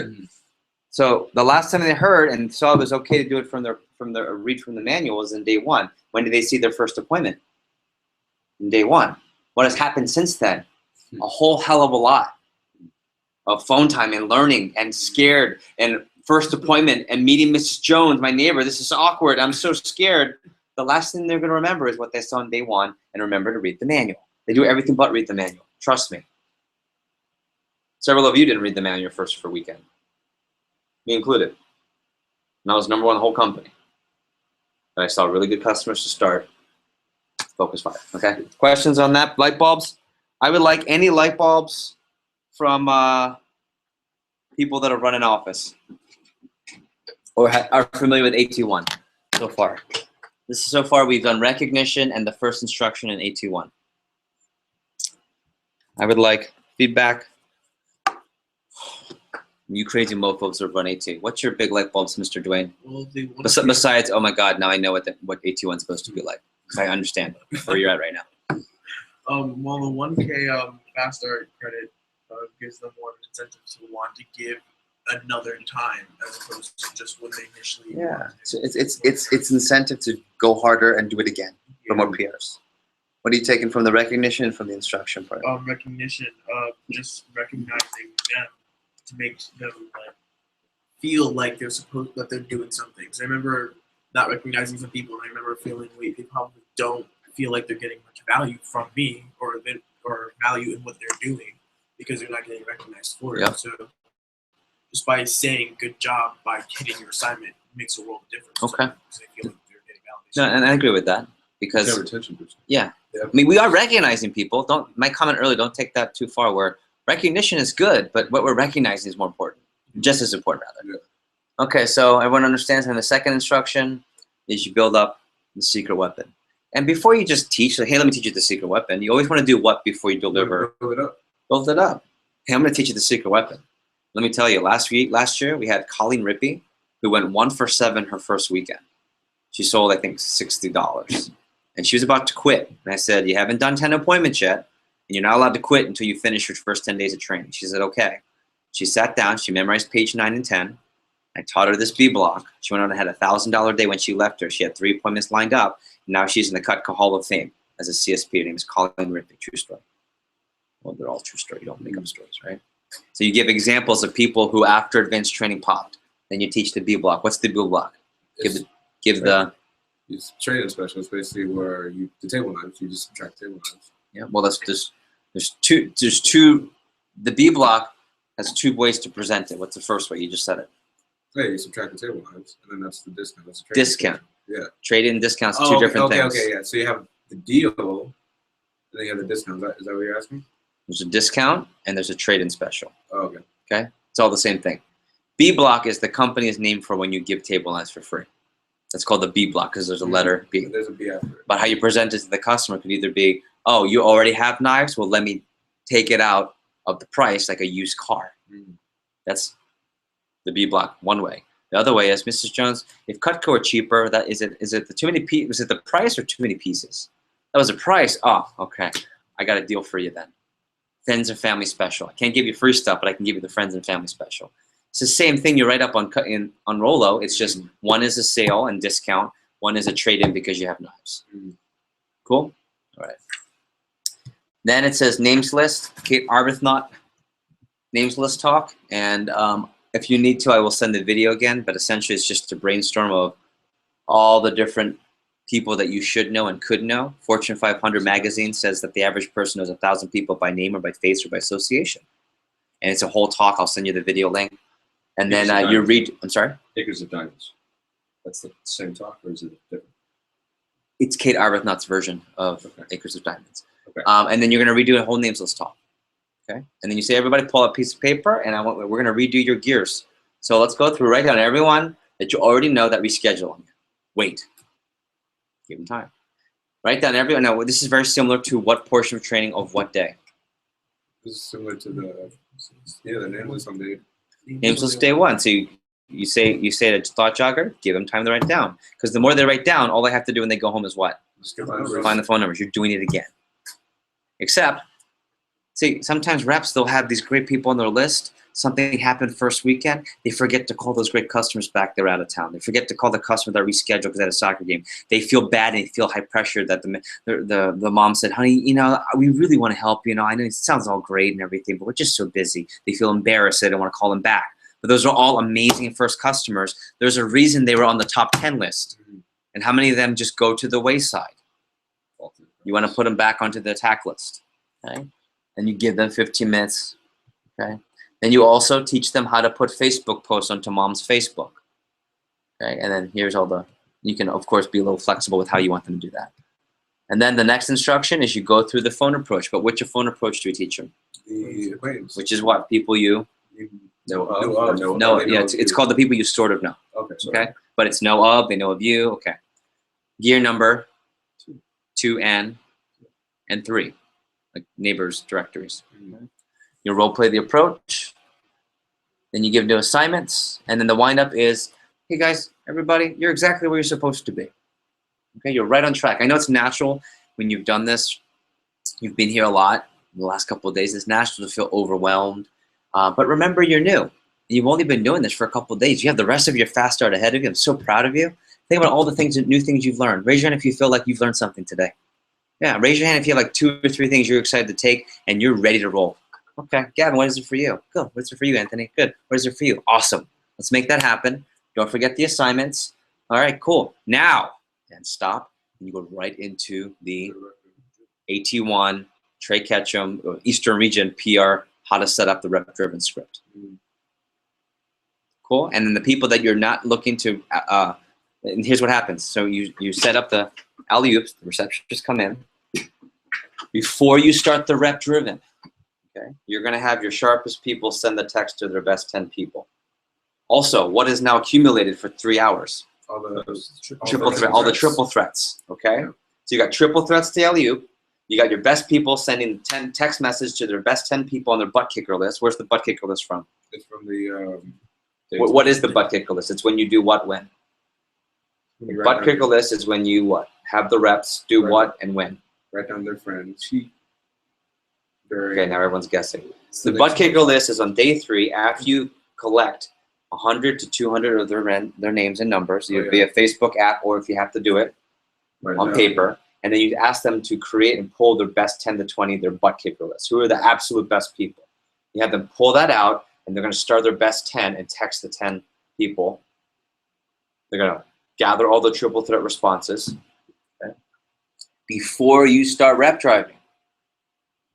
So the last time they heard and saw it was okay to do it from the read from the manual was in day 1. When did they see their first appointment? In day 1. What has happened since then? A whole hell of a lot. of phone time and learning and scared and first appointment and meeting Mrs. Jones, my neighbor. This is awkward. I'm so scared. The last thing they're going to remember is what they saw on day one and remember to read the manual. They do everything but read the manual. Trust me. Several of you didn't read the manual your first weekend. Me included. And I was number one in the whole company. But I saw really good customers to start. Focus 5. Okay. Questions on that? Light bulbs? I would like any light bulbs from people that have run an office or are familiar with AT1 so far. This is so far we've done recognition and the first instruction in AT1. I would like feedback. You crazy mofos that run AT. What's your big light bulbs, Mr. Dwayne? Well, they want Besides, oh my God, now I know what AT1 is supposed to be like. I understand where you're at right now. well, the 1K fast start credit gives them more of an incentive to want to give another time as opposed to just when they initially. Yeah, so it's incentive to go harder and do it again for more PRs. What are you taking from the recognition and from the instruction part? Recognition, just recognizing them to make them like feel like they're doing something. So I remember not recognizing some people, and I remember feeling they probably don't feel like they're getting much value from me or value in what they're doing because they're not getting recognized for it. Yep. So just by saying good job by hitting your assignment makes a world of difference. Okay. Because they feel like they're getting validation. No, and I agree with that because Yeah, retention percent. yeah. Yeah. I mean, we are recognizing people. My comment earlier, don't take that too far. Where recognition is good, but what we're recognizing is more important, just as important, rather. Yeah. Okay, so everyone understands. And the second instruction is you build up the secret weapon. And before you just teach, like, hey, let me teach you the secret weapon. You always want to do what before you deliver? Build it up. Build it up. Hey, I'm going to teach you the secret weapon. Let me tell you, last year, we had Colleen Rippey, who went 1 for 7 her first weekend. She sold, I think, $60. And she was about to quit. And I said, you haven't done 10 appointments yet, and you're not allowed to quit until you finish your first 10 days of training. She said, okay. She sat down. She memorized page 9 and 10. I taught her this B block. She went on and had a $1,000 day when she left her. She had 3 appointments lined up. And now she's in the Cutco Hall of Fame as a CSP. Her name is Colleen Rippey. True story. Well, they're all true story. You don't make up stories, right? So you give examples of people who, after advanced training, popped. Then you teach the B block. What's the B block? It's trading specialist, basically where the table knives, you just subtract table knives. Yeah. Well, there's two. The B block has 2 ways to present it. What's the first way? You just said it. Yeah, you subtract the table knives, and then that's the discount. That's the trading Discount. special. Yeah. Trade in discounts, 2 different things. Okay, yeah. So you have the deal, and then you have the discount. Is that what you're asking? There's a discount and there's a trade-in special. Oh, okay. Okay, it's all the same thing. B block is the company's name for when you give table knives for free. That's called the B block because there's a letter B. There's a B after it. But how you present it to the customer could either be, oh, you already have knives, well, let me take it out of the price like a used car. That's the B block one way. The other way is, Mrs. Jones, if Cutco are cheaper, is it the too many pieces? Was it the price or too many pieces? That was a price. Oh, okay. I got a deal for you then. Friends and family special. I can't give you free stuff, but I can give you the friends and family special. It's the same thing you write up on Rolo. It's just one is a sale and discount, one is a trade-in because you have knives. Cool? All right. Then it says names list, Kate Arbuthnot, names list talk. And if you need to, I will send the video again, but essentially it's just a brainstorm of all the different people that you should know and could know. Fortune 500 magazine says that the average person knows 1,000 people by name or by face or by association. And it's a whole talk. I'll send you the video link. And then you read, I'm sorry? Acres of Diamonds. That's the same talk, or is it different? It's Kate Arbuthnot's version of Acres of Diamonds. Okay. And then you're going to redo a whole names list talk. Okay. And then you say, everybody pull out a piece of paper, and we're going to redo your gears. So let's go through, write down everyone that you already know that reschedule on you. Wait. Give them time. Write down everyone. Now, this is very similar to what portion of training of what day? This is similar to the name list on the Names list day 1. So you say to thought jogger, give them time to write down. Because the more they write down, all they have to do when they go home is what? just get my numbers. Find the phone numbers. You're doing it again. Except, see, sometimes reps, they'll have these great people on their list, something happened first weekend, they forget to call those great customers back. They're out of town. They forget to call the customer that rescheduled because they had a soccer game. They feel bad and they feel high pressure that the mom said, honey, you know, we really want to help you. I know it sounds all great and everything, but we're just so busy. They feel embarrassed. They don't want to call them back. But those are all amazing first customers. There's a reason they were on the top 10 list. And how many of them just go to the wayside? You want to put them back onto the attack list. Okay? And you give them 15 minutes. Okay? Then you also teach them how to put Facebook posts onto mom's Facebook. Okay? And then here's all the, you can of course be a little flexible with how you want them to do that. And then the next instruction is you go through the phone approach. But which phone approach do we teach them? The acquaintance. Which is what? People you No, know. Yeah, it's called the people you sort of know. Okay. Sorry. Okay? But it's know of, they know of you. Okay. Gear number 2 and 3, like neighbors directories. You role play the approach, then you give new assignments, and then the wind up is, hey guys, everybody, you're exactly where you're supposed to be. Okay, you're right on track. I know it's natural when you've done this, you've been here a lot in the last couple of days, it's natural to feel overwhelmed. But remember, you're new. You've only been doing this for a couple of days. You have the rest of your fast start ahead of you. I'm so proud of you. Think about all the things, new things you've learned. Raise your hand if you feel like you've learned something today. Yeah, raise your hand if you have like 2 or 3 things you're excited to take and you're ready to roll. Okay, Gavin, what is it for you? Good. What's it for you, Anthony? Good. What is it for you? Awesome. Let's make that happen. Don't forget the assignments. All right, cool. Now, and stop. And you go right into the AT1, Trey Ketchum, Eastern Region PR, how to set up the rep-driven script. Cool. And then the people that you're not looking to, and here's what happens. So you set up the alley-oops, the receptionists come in. Before you start the rep-driven, okay, you're going to have your sharpest people send the text to their best 10 people. Also, what is now accumulated for 3 hours? All the triple threats, okay? Yeah. So you got triple threats to alley-oop. You got your best people sending 10 text messages to their best 10 people on their butt kicker list. Where's the butt kicker list from? It's from the. What is the butt kicker list? It's when you do what, when. The butt kicker list is when you what? Have the reps do what and when. Write down their friends. Okay, now everyone's guessing. The butt kicker list is on day 3 after you collect 100 to 200 of their names and numbers, either via Facebook app or if you have to do it on paper. And then you ask them to create and pull their best 10 to 20, their butt kicker list. Who are the absolute best people? You have them pull that out, and they're going to start their best 10 and text the 10 people. They're going to gather all the triple threat responses. Okay. Before you start rep driving,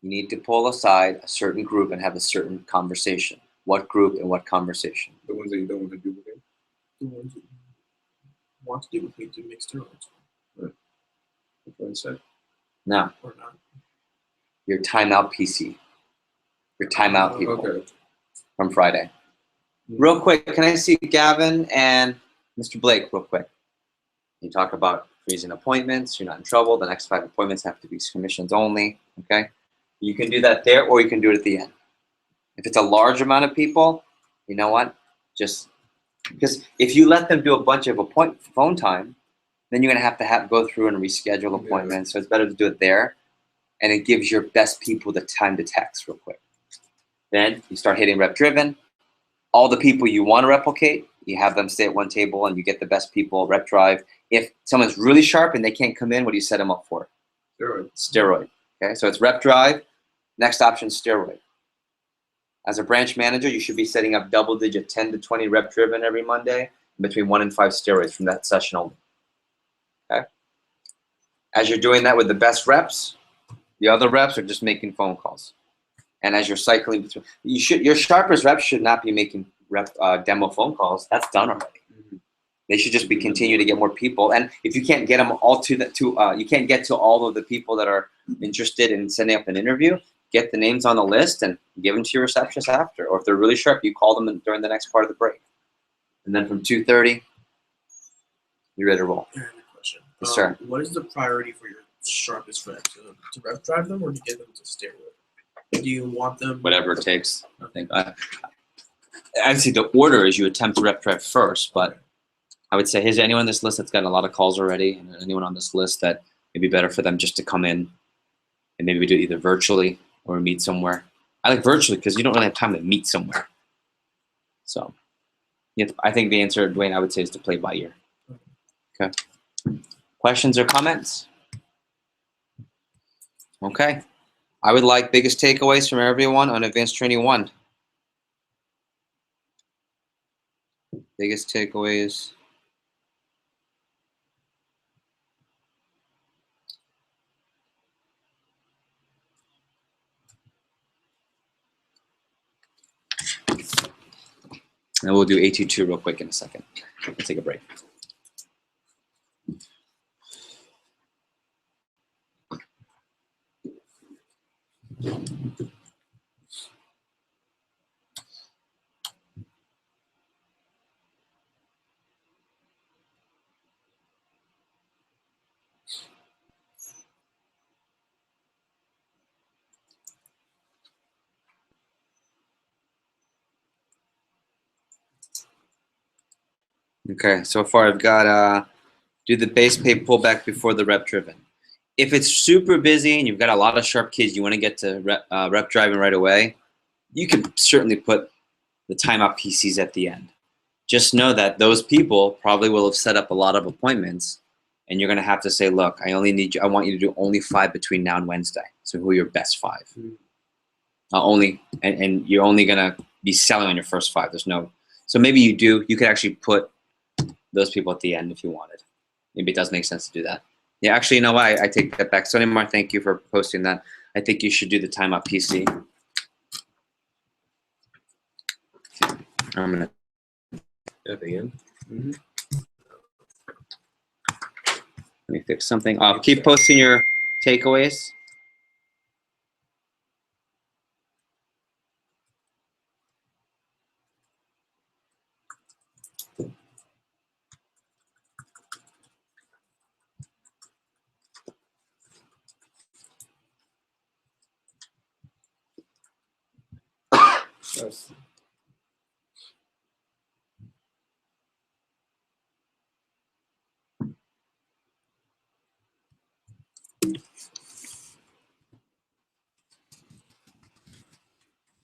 you need to pull aside a certain group and have a certain conversation. What group and what conversation? The ones that you don't want to do with it. The ones that want to do with me to mix steroids. That's what I said. Now, Or not. your timeout PC. Your timeout people Okay. from Friday. Real quick, can I see Gavin and Mr. Blake real quick? You talk about freezing appointments. You're not in trouble. The next 5 appointments have to be commissions only. Okay. You can do that there, or you can do it at the end. If it's a large amount of people, you know what? Just because if you let them do a bunch of phone time, then you're gonna have to go through and reschedule appointments. So it's better to do it there, and it gives your best people the time to text real quick. Then you start hitting rep driven. All the people you want to replicate, you have them stay at one table, and you get the best people rep drive. If someone's really sharp and they can't come in, what do you set them up for? Steroid. Okay, so it's rep drive. Next option, steroid. As a branch manager, you should be setting up double-digit 10 to 20 rep driven every Monday, between 1 and 5 steroids from that session only. Okay. As you're doing that with the best reps, the other reps are just making phone calls. And as you're cycling between, your sharpest reps should not be making demo phone calls. That's done already. They should just be continue to get more people. And if you can't get them all you can't get to all of the people that are interested in setting up an interview, get the names on the list and give them to your receptionist after. Or if they're really sharp, you call them during the next part of the break. And then from 2:30, you're ready to roll. I have a question. Yes, sir. What is the priority for your sharpest reps? To rep drive them or to get them to steroid? Do you want them? Whatever it takes. I think. I'd say the order is you attempt to rep drive first, but I would say, is anyone on this list that's gotten a lot of calls already? And anyone on this list that it'd be better for them just to come in and maybe we do it either virtually or meet somewhere? I like virtually because you don't really have time to meet somewhere. So, yeah, I think the answer, Dwayne, I would say is to play by ear. Okay. Questions or comments? Okay. I would like biggest takeaways from everyone on Advanced Training 1. Biggest takeaways. And we'll do AT2 real quick in a second. Let's take a break. Okay, so far I've got do the base pay pullback before the rep driven. If it's super busy and you've got a lot of sharp kids, you want to get to rep driving right away, you can certainly put the timeout PCs at the end. Just know that those people probably will have set up a lot of appointments, and you're going to have to say, look, I want you to do only 5 between now and Wednesday. So who are your best 5? And you're only going to be selling on your first 5. So maybe you could actually put those people at the end if you wanted. Maybe it does make sense to do that. Yeah, actually, you know what? I take that back. Sonny Mar, thank you for posting that. I think you should do the timeout PC. I'm going to At the end. let me fix something. Keep posting your takeaways.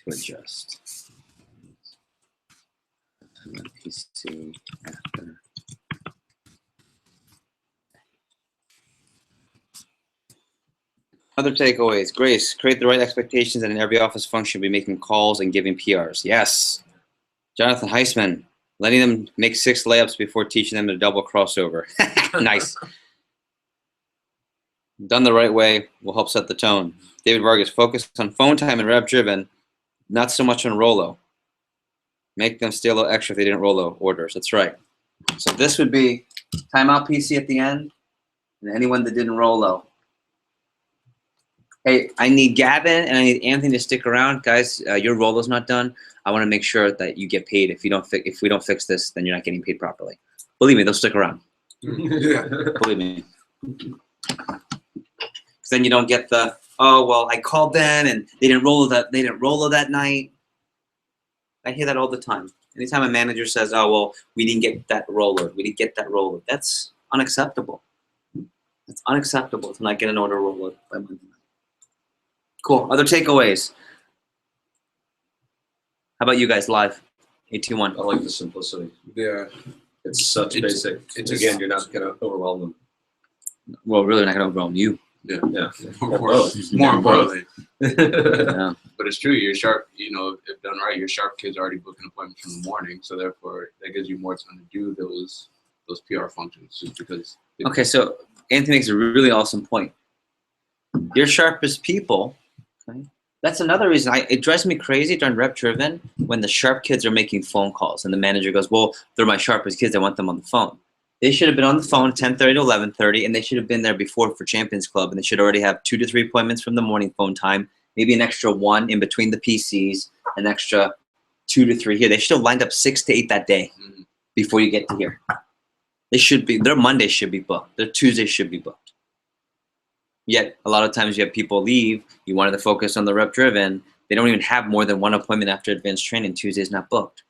To adjust. PC after. Other takeaways. Grace, create the right expectations and in every office function be making calls and giving PRs. Yes. Jonathan Heisman, letting them make 6 layups before teaching them to double crossover. Nice. Done the right way will help set the tone. David Vargas, focus on phone time and rep driven, not so much on Rolo. Make them stay a little extra if they didn't Rolo orders. That's right. So this would be timeout PC at the end, and anyone that didn't Rolo. Hey, I need Gavin and I need Anthony to stick around, guys. Your Rolo's not done. I want to make sure that you get paid. If we don't fix this, then you're not getting paid properly. Believe me, they'll stick around. Yeah. Believe me. Because then you don't get the, oh well, I called then and they didn't Rolo that night. I hear that all the time. Anytime a manager says, oh well, we didn't get that Rolo, that's unacceptable. It's unacceptable to not get an order Rolo by Monday night. Cool. Other takeaways? How about you guys live? 821. I like the simplicity. Yeah. It's such basic. it's Again, you're not going to overwhelm them. Well, really, not gonna overwhelm you. Yeah. More importantly. Yeah. But it's true. You're sharp. You know, if done right, your sharp kids are already booking appointments in the morning, so therefore that gives you more time to do those PR functions. Just because. Okay, so Anthony makes a really awesome point. Your sharpest people. Okay, that's another reason it drives me crazy during rep driven when the sharp kids are making phone calls and the manager goes, "Well, they're my sharpest kids. I want them on the phone." They should have been on the phone 10:30 to 11:30, and they should have been there before for Champions Club, and they should already have 2 to 3 appointments from the morning phone time, maybe an extra 1 in between the PCs, an extra 2 to 3 here. They should have lined up 6 to 8 that day before you get to here. They should be. Their Mondays should be booked. Their Tuesdays should be booked. Yet a lot of times you have people leave. You wanted to focus on the rep driven. They don't even have more than 1 appointment after advanced training. Tuesday's not booked.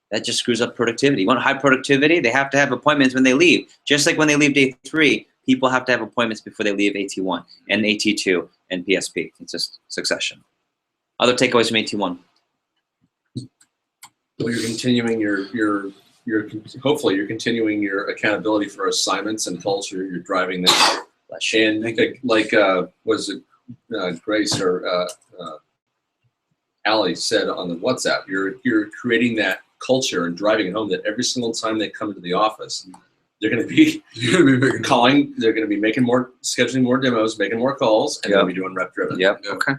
That just screws up productivity. You want high productivity? They have to have appointments when they leave. Just like when they leave day 3, people have to have appointments before they leave AT1 and AT2 and PSP. It's just succession. Other takeaways from AT1? Well, you're continuing hopefully you're continuing your accountability for assignments and culture. You're driving that. And was it Grace or Allie said on the WhatsApp, you're creating that culture and driving it home that every single time they come into the office, they're going to be calling. They're going to be scheduling more demos, making more calls, and they'll be doing rep driven. Yep. Okay.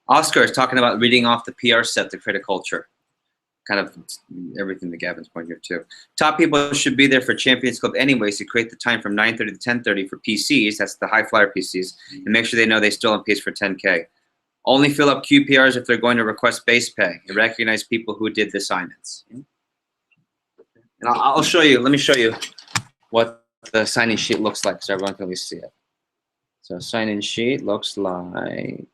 Oscar is talking about reading off the PR set to create a culture. Kind of everything that Gavin's pointing here too. Top people should be there for Champions Club anyways to create the time from 9:30 to 10:30 for PCs. That's the high flyer PCs, and make sure they know they still on pace for 10K. Only fill up QPRs if they're going to request base pay and recognize people who did the assignments. And I'll show you. Let me show you what the sign-in sheet looks like so everyone can at least see it. So sign-in sheet looks like.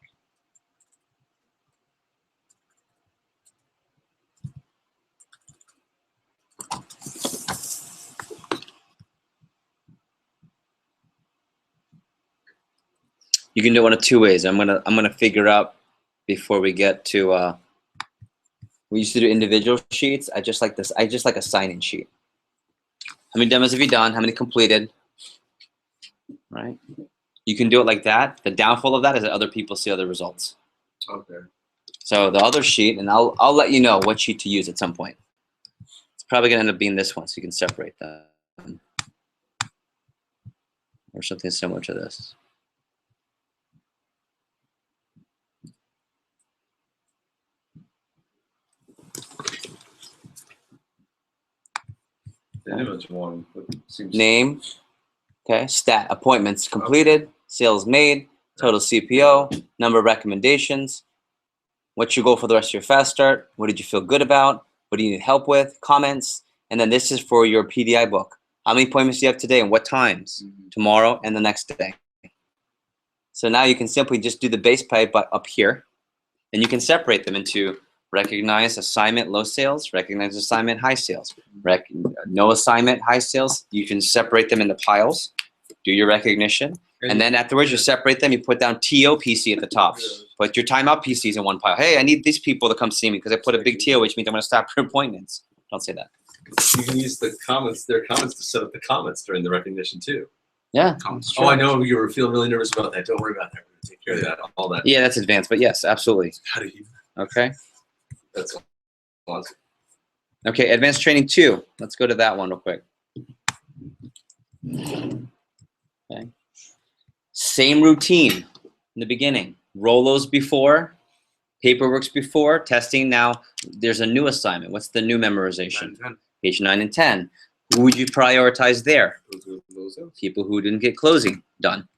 You can do it one of two ways. I'm gonna figure out before we get to. We used to do individual sheets. I just like this. I just like a sign-in sheet. How many demos have you done? How many completed? Right. You can do it like that. The downfall of that is that other people see other results. Okay. So the other sheet, and I'll let you know what sheet to use at some point. It's probably gonna end up being this one, so you can separate them, or something similar to this. The image one seems Name, okay, stat, appointments completed, sales made, total CPO, number of recommendations, what's your goal for the rest of your fast start, what did you feel good about, what do you need help with, comments, and then this is for your PDI book. How many appointments do you have today and what times? Tomorrow and the next day. So now you can simply just do the base pay up here, and you can separate them into recognize assignment low sales, recognize assignment high sales, no assignment high sales. You can separate them into piles, do your recognition, and then afterwards you separate them. You put down TO PC at the top. Put your timeout PCs in one pile. Hey, I need these people to come see me because I put a big TO, which means I'm going to stop your appointments. Don't say that. You can use their comments to set up the comments during the recognition too. Yeah. Oh, I know you were feeling really nervous about that. Don't worry about that. We're going to take care of that. All that. Yeah, that's advanced, but yes, absolutely. How do you? Okay. That's awesome. Okay, advanced training 2. Let's go to that one real quick. Okay. Same routine in the beginning. Roll those before, paperwork's before, testing. Now there's a new assignment. What's the new memorization? 9 and 10. Page 9 and 10. Who would you prioritize there? Those out. People who didn't get closing done.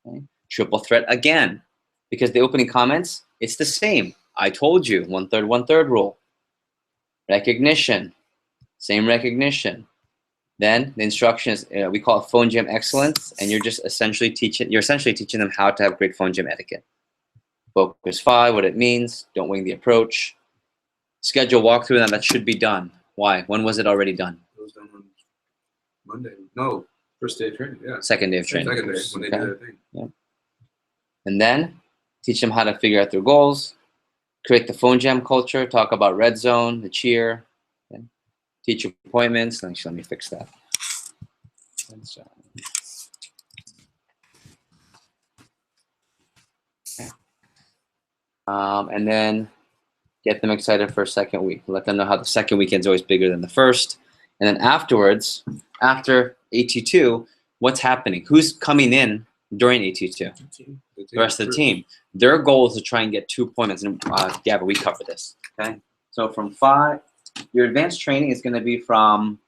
Okay. Triple threat again, because the opening comments, it's the same. I told you, 1/3, 1/3 rule. Recognition, same recognition. Then the instruction is, we call it phone jam excellence, and you're essentially teaching them how to have great phone jam etiquette. Focus 5, what it means, don't wing the approach. Schedule walkthrough, and that should be done. Why? When was it already done? It was done on Monday. No, first day of training. Yeah. Second day of training. Second day when they Okay. did their thing. Yeah. And then teach them how to figure out their goals. Create the phone jam culture, talk about red zone, the cheer, okay. Teach appointments. Let me fix that. And then get them excited for a second week. Let them know how the second weekend's always bigger than the first. And then afterwards, after AT2, what's happening? Who's coming in during AT2? The rest of the team. Their goal is to try and get 2 appointments. And Gabby, we cover this. Okay. So from 5, your advanced training is going to be from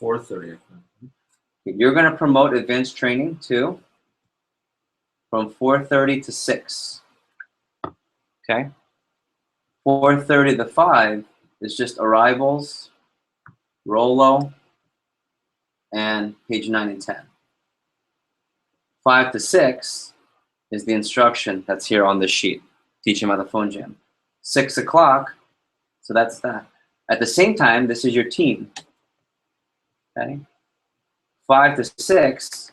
4:30. You're going to promote advanced training to from 4:30 to 6. Okay. 4:30 to 5 is just arrivals, Rolo, and page 9 and 10. 5 to 6 is the instruction that's here on the sheet. Teach them how the phone jam. 6 o'clock, so that's that. At the same time, this is your team. Okay. 5 to 6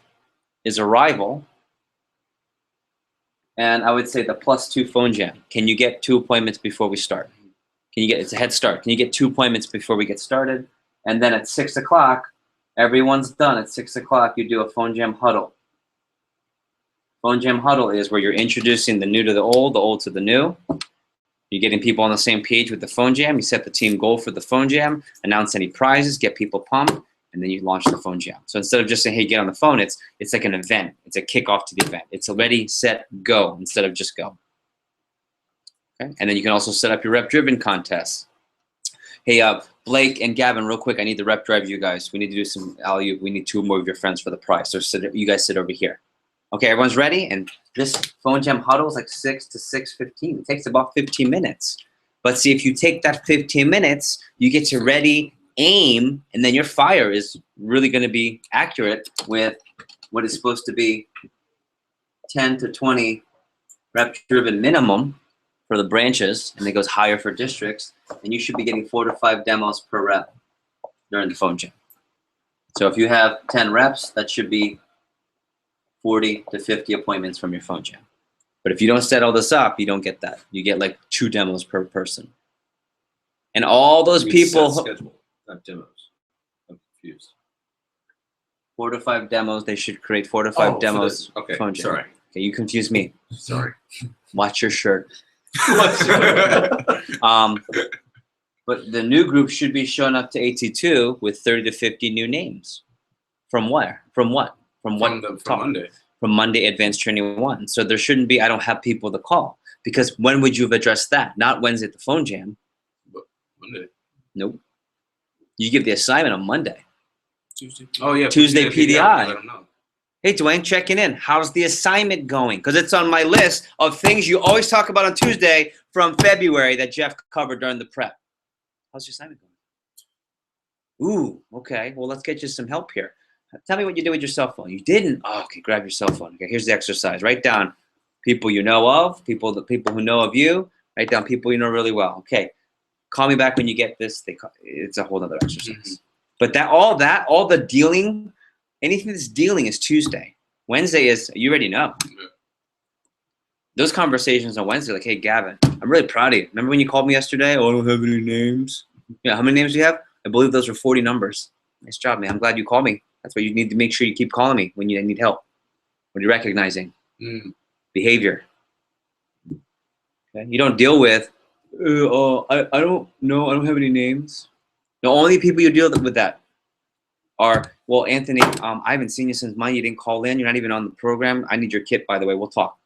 is arrival. And I would say the +2 phone jam. Can you get 2 appointments before we start? It's a head start. Can you get 2 appointments before we get started? And then at 6 o'clock, everyone's done. At 6 o'clock, you do a phone jam huddle. Phone jam huddle is where you're introducing the new to the old to the new. You're getting people on the same page with the phone jam. You set the team goal for the phone jam, announce any prizes, get people pumped, and then you launch the phone jam. So instead of just saying, hey, get on the phone, it's like an event. It's a kickoff to the event. It's a ready, set, go instead of just go. Okay? And then you can also set up your rep-driven contests. Hey, Blake and Gavin, real quick, I need to rep drive you guys. We need to do some alley-oop. We need 2 more of your friends for the prize. So you guys sit over here. Okay, everyone's ready? And this phone jam huddle is like 6 to 6:15. It takes about 15 minutes. But see, if you take that 15 minutes, you get to ready, aim, and then your fire is really going to be accurate with what is supposed to be 10 to 20 rep-driven minimum for the branches, and it goes higher for districts, and you should be getting 4 to 5 demos per rep during the phone jam. So if you have 10 reps, that should be 40 to 50 appointments from your phone jam. But if you don't set all this up, you don't get that. You get like 2 demos per person. And all those people... schedule, not demos. I'm confused. 4 to 5 demos. They should create 4 to 5 demos. Okay, phone jam. sorry. Okay, you confused me. Sorry. Watch your shirt. But the new group should be showing up to AT2 with 30 to 50 new names. From where? From what? From Monday. From Monday Advanced Training 1. So there shouldn't be, I don't have people to call. Because when would you have addressed that? Not Wednesday at the phone jam. But Monday. Nope. You give the assignment on Monday. Tuesday. Oh yeah. Tuesday PDI. Let them know. Hey, Dwayne, checking in. How's the assignment going? Because it's on my list of things you always talk about on Tuesday from February that Jeff covered during the prep. How's your assignment going? Ooh, okay. Well, let's get you some help here. Tell me what you did with your cell phone. You didn't? Oh, okay, grab your cell phone. Okay, here's the exercise. Write down people you know of, people who know of you. Write down people you know really well. Okay, call me back when you get this. It's a whole other exercise. Mm-hmm. But all the dealing, anything that's dealing is Tuesday. Wednesday is, you already know. Yeah. Those conversations on Wednesday, like, hey, Gavin, I'm really proud of you. Remember when you called me yesterday? Oh, I don't have any names. Yeah, how many names do you have? I believe those were 40 numbers. Nice job, man. I'm glad you called me. That's why you need to make sure you keep calling me when you need help. When you're recognizing behavior. Okay? You don't deal with, I don't know. I don't have any names. The only people you deal with that are, well, Anthony, I haven't seen you since Monday. You didn't call in. You're not even on the program. I need your kit, by the way. We'll talk.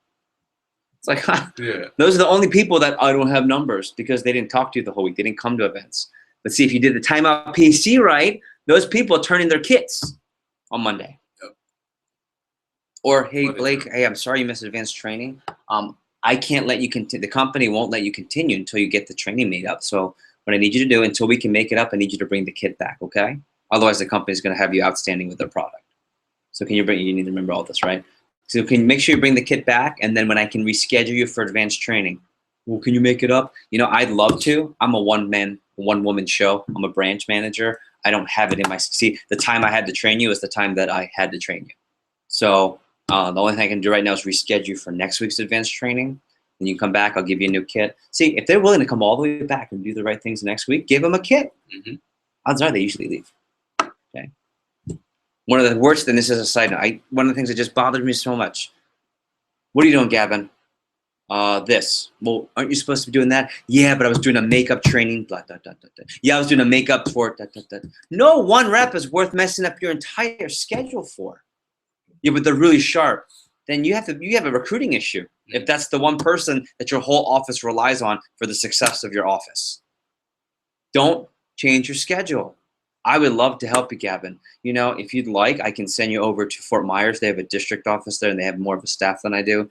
It's like, yeah. Those are the only people that I don't have numbers because they didn't talk to you the whole week. They didn't come to events. But see, if you did the timeout PC right, those people turn in their kits on Monday. Yep. Or, hey, Blake, hey, I'm sorry you missed advanced training. I can't let you continue. The company won't let you continue until you get the training made up. So what I need you to do, until we can make it up, I need you to bring the kit back, okay? Otherwise, the company's going to have you outstanding with their product. So you need to remember all this, right? So can you make sure you bring the kit back, and then when I can reschedule you for advanced training, well, can you make it up? You know, I'd love to. I'm a one-woman show. I'm a branch manager. I don't have it in my, see, the time I had to train you is the time that I had to train you. So the only thing I can do right now is reschedule you for next week's advanced training. Then you come back, I'll give you a new kit. See, if they're willing to come all the way back and do the right things next week, give them a kit. Mm-hmm. Odds are they usually leave. Okay. One of the worst, and this is a side note, one of the things that just bothers me so much. What are you doing, Gavin? This. Well, aren't you supposed to be doing that? Yeah, but I was doing a makeup training. Blah, blah, blah, blah, blah. Yeah, I was doing a makeup for it. Blah, blah, blah. No one rep is worth messing up your entire schedule for. Yeah, but they're really sharp. Then you have a recruiting issue if that's the one person that your whole office relies on for the success of your office. Don't change your schedule. I would love to help you, Gavin. You know, if you'd like, I can send you over to Fort Myers. They have a district office there, and they have more of a staff than I do.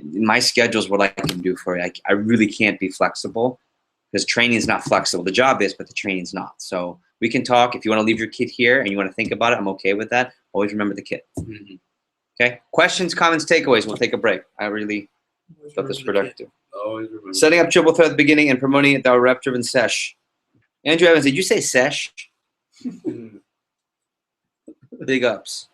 My schedule is what I can do for you. I really can't be flexible because training is not flexible. The job is, but the training is not. So we can talk. If you want to leave your kit here and you want to think about it, I'm okay with that. Always remember the kit. Mm-hmm. Okay? Questions, comments, takeaways. We'll take a break. I really thought this was productive. Always remember. Setting up triple threat at the beginning and promoting the rep-driven sesh. Andrew Evans, did you say sesh? Big ups.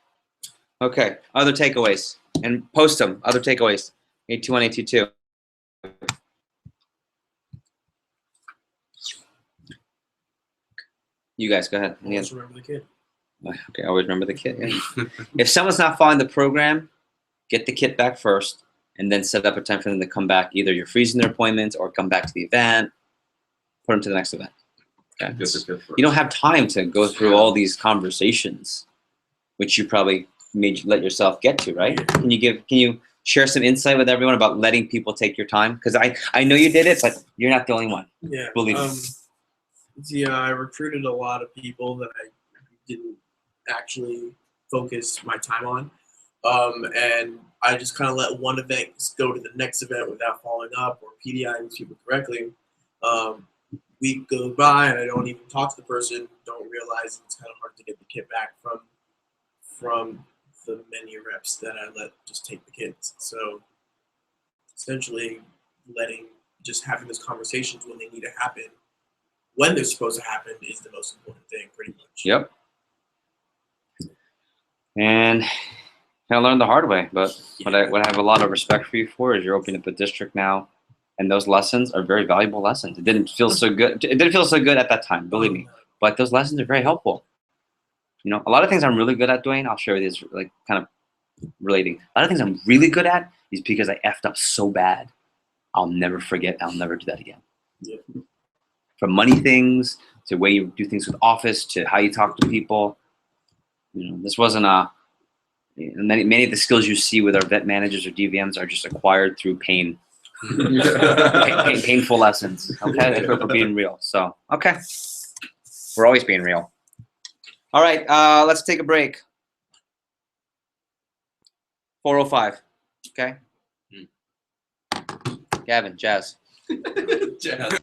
Okay, other takeaways. And post them, other takeaways. 821, 822. You guys, go ahead. Always remember the kid. Okay, always remember the kit. Yeah. If someone's not following the program, get the kit back first, and then set up a time for them to come back. Either you're freezing their appointments or come back to the event. Put them to the next event. Okay. You don't have time to go through all these conversations, which you probably let yourself get to, right? Can you share some insight with everyone about letting people take your time? Because I know you did it, but you're not the only one. Yeah. Believe me. Yeah, I recruited a lot of people that I didn't actually focus my time on. And I just kind of let one event go to the next event without following up or PDIing these people correctly. Week goes by and I don't even talk to the person, don't realize it's kind of hard to get the kit back from the many reps that I let just take the kits. So essentially having those conversations when they need to happen, when they're supposed to happen, is the most important thing, pretty much. Yep. And I learned the hard way, but what I have a lot of respect for you for is you're opening up a district now, and those lessons are very valuable lessons. It didn't feel so good. It didn't feel so good at that time, believe me. But those lessons are very helpful. You know, a lot of things I'm really good at doing, I'll share with you, is like kind of relating. A lot of things I'm really good at is because I effed up so bad. I'll never forget. I'll never do that again. Yeah. From money things to the way you do things with office to how you talk to people. You know, this wasn't many of the skills you see with our vet managers or DVMs are just acquired through pain. Painful lessons. Okay, if we're being real. So okay, we're always being real. All right, let's take a break. 4:05. Okay. Gavin, Jazz. Jazz.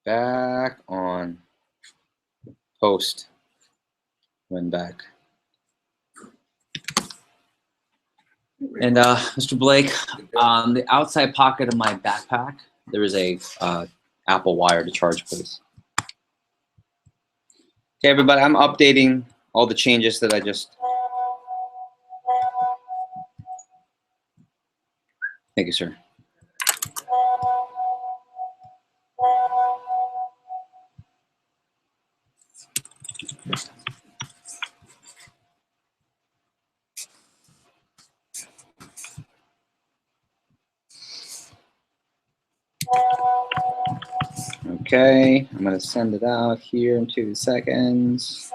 Back on. Post. Went back. And Mr. Blake, on the outside pocket of my backpack, there is a Apple wire to charge, please. Okay, everybody, I'm updating all the changes that I just. Thank you, sir. Okay, I'm gonna send it out here in 2 seconds.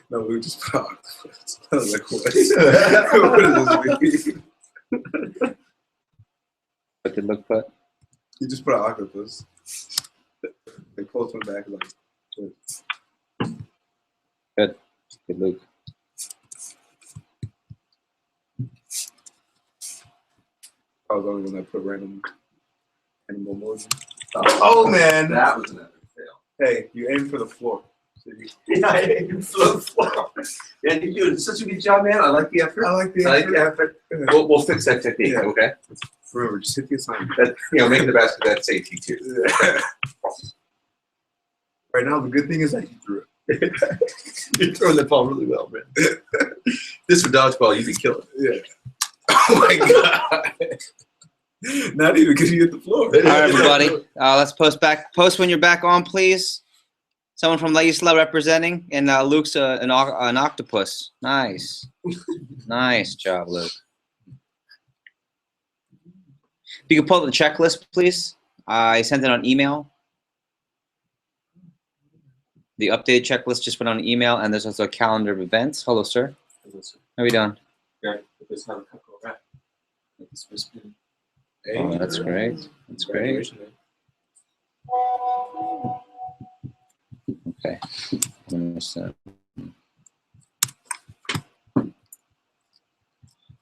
No, we just put octopus. I was like, what? What does this mean? What did Luke put? You just put an octopus. They post one back like. Good, Luke. I was only gonna put random animal emoji. Oh man, That was an epic fail. hey, you aim for the floor. So you, Yeah, I can flow the floor. Yeah, you're doing such a good job, man. I like the effort. I like the I like the effort. We'll fix that technique, Yeah. okay? Remember, just hit the assignment. That, making the basket, that's safety too. Right now, the good thing is that you threw it. You're throwing the ball really well, man. This for dodgeball, you'd be killing. Yeah. Oh my god. Not even because you hit the floor. All right, everybody, let's post when you're back on, please. Someone from La Isla representing, and Luke's an octopus. Nice. Nice job, Luke. If you could pull up the checklist, please. I sent it on email. The updated checklist just went on email, and there's also a calendar of events. Hello, sir. Hello, sir. How are we doing? Right. Let's have a couple of that. Oh, that's great. That's great. Okay.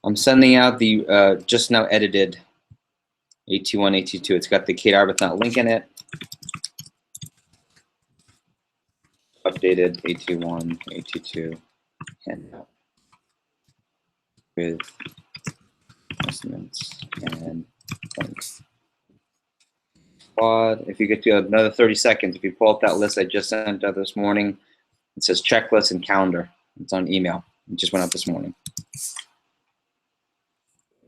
I'm sending out the just now edited AT1, AT2. It's got the Kate Arbuthnot link in it. Updated AT1, AT2 handout with estimates and links. If you get to another 30 seconds, if you pull up that list I just sent out this morning, it says checklist and calendar. It's on email. It just went out this morning.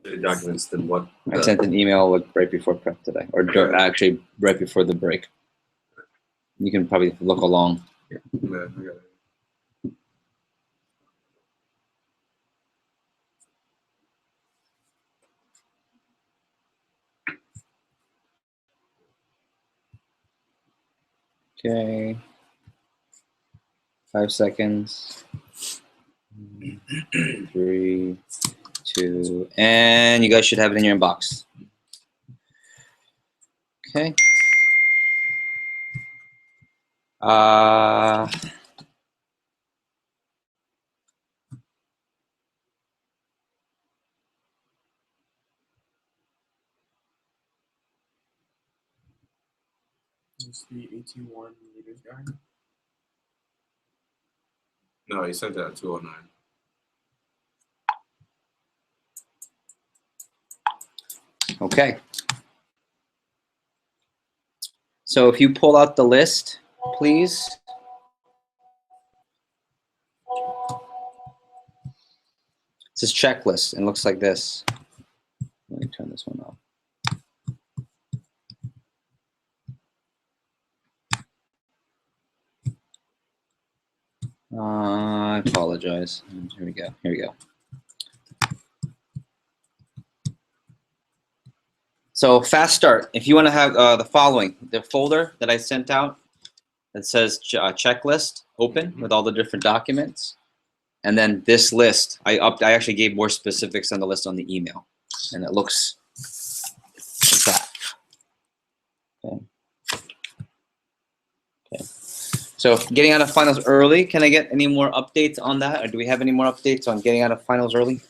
The documents, then what? I sent an email like right before prep today, or actually right before the break. You can probably look along. Yeah, I got it. Okay. 5 seconds. 3, 2, and you guys should have it in your inbox. Okay. It's the AT1 leaders guide. No, he sent that at 209. Okay. So if you pull out the list, please. It says checklist and looks like this. Let me turn this one off. I apologize. Here we go. Here we go. So fast start. If you want to have the following, the folder that I sent out that says checklist open with all the different documents, and then this list. I actually gave more specifics on the list on the email, and it looks like that. Okay. Okay. So getting out of finals early. Can I get any more updates on that, or do we have any more updates on getting out of finals early?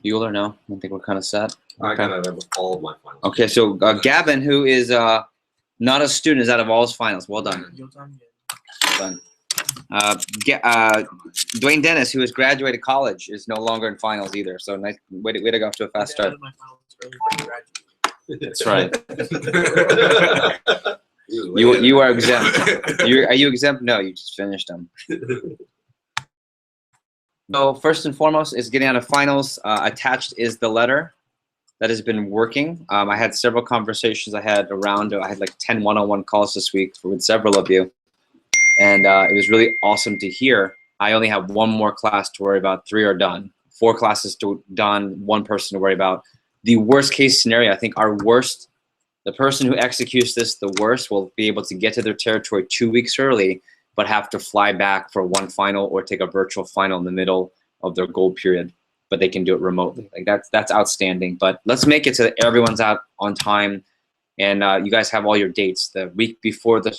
Bueller, no? I think we're kind of set. I got out of all of my finals. Okay, so Gavin, who is not a student, is out of all his finals. Well done. Well done. Dwayne Dennis, who has graduated college, is no longer in finals either. So nice, way to go off to a fast start. That's right. You are exempt. Are you exempt? No, you just finished them. So first and foremost is getting out of finals. Attached is the letter that has been working. I had several conversations. I had like 10 one-on-one calls this week with several of you. And it was really awesome to hear. I only have one more class to worry about. 3 are done. 4 classes done. 1 person to worry about. The worst case scenario, I think the person who executes this the worst will be able to get to their territory 2 weeks early, but have to fly back for 1 final or take a virtual final in the middle of their goal period. But they can do it remotely. Like that's outstanding. But let's make it so that everyone's out on time. And you guys have all your dates the week before the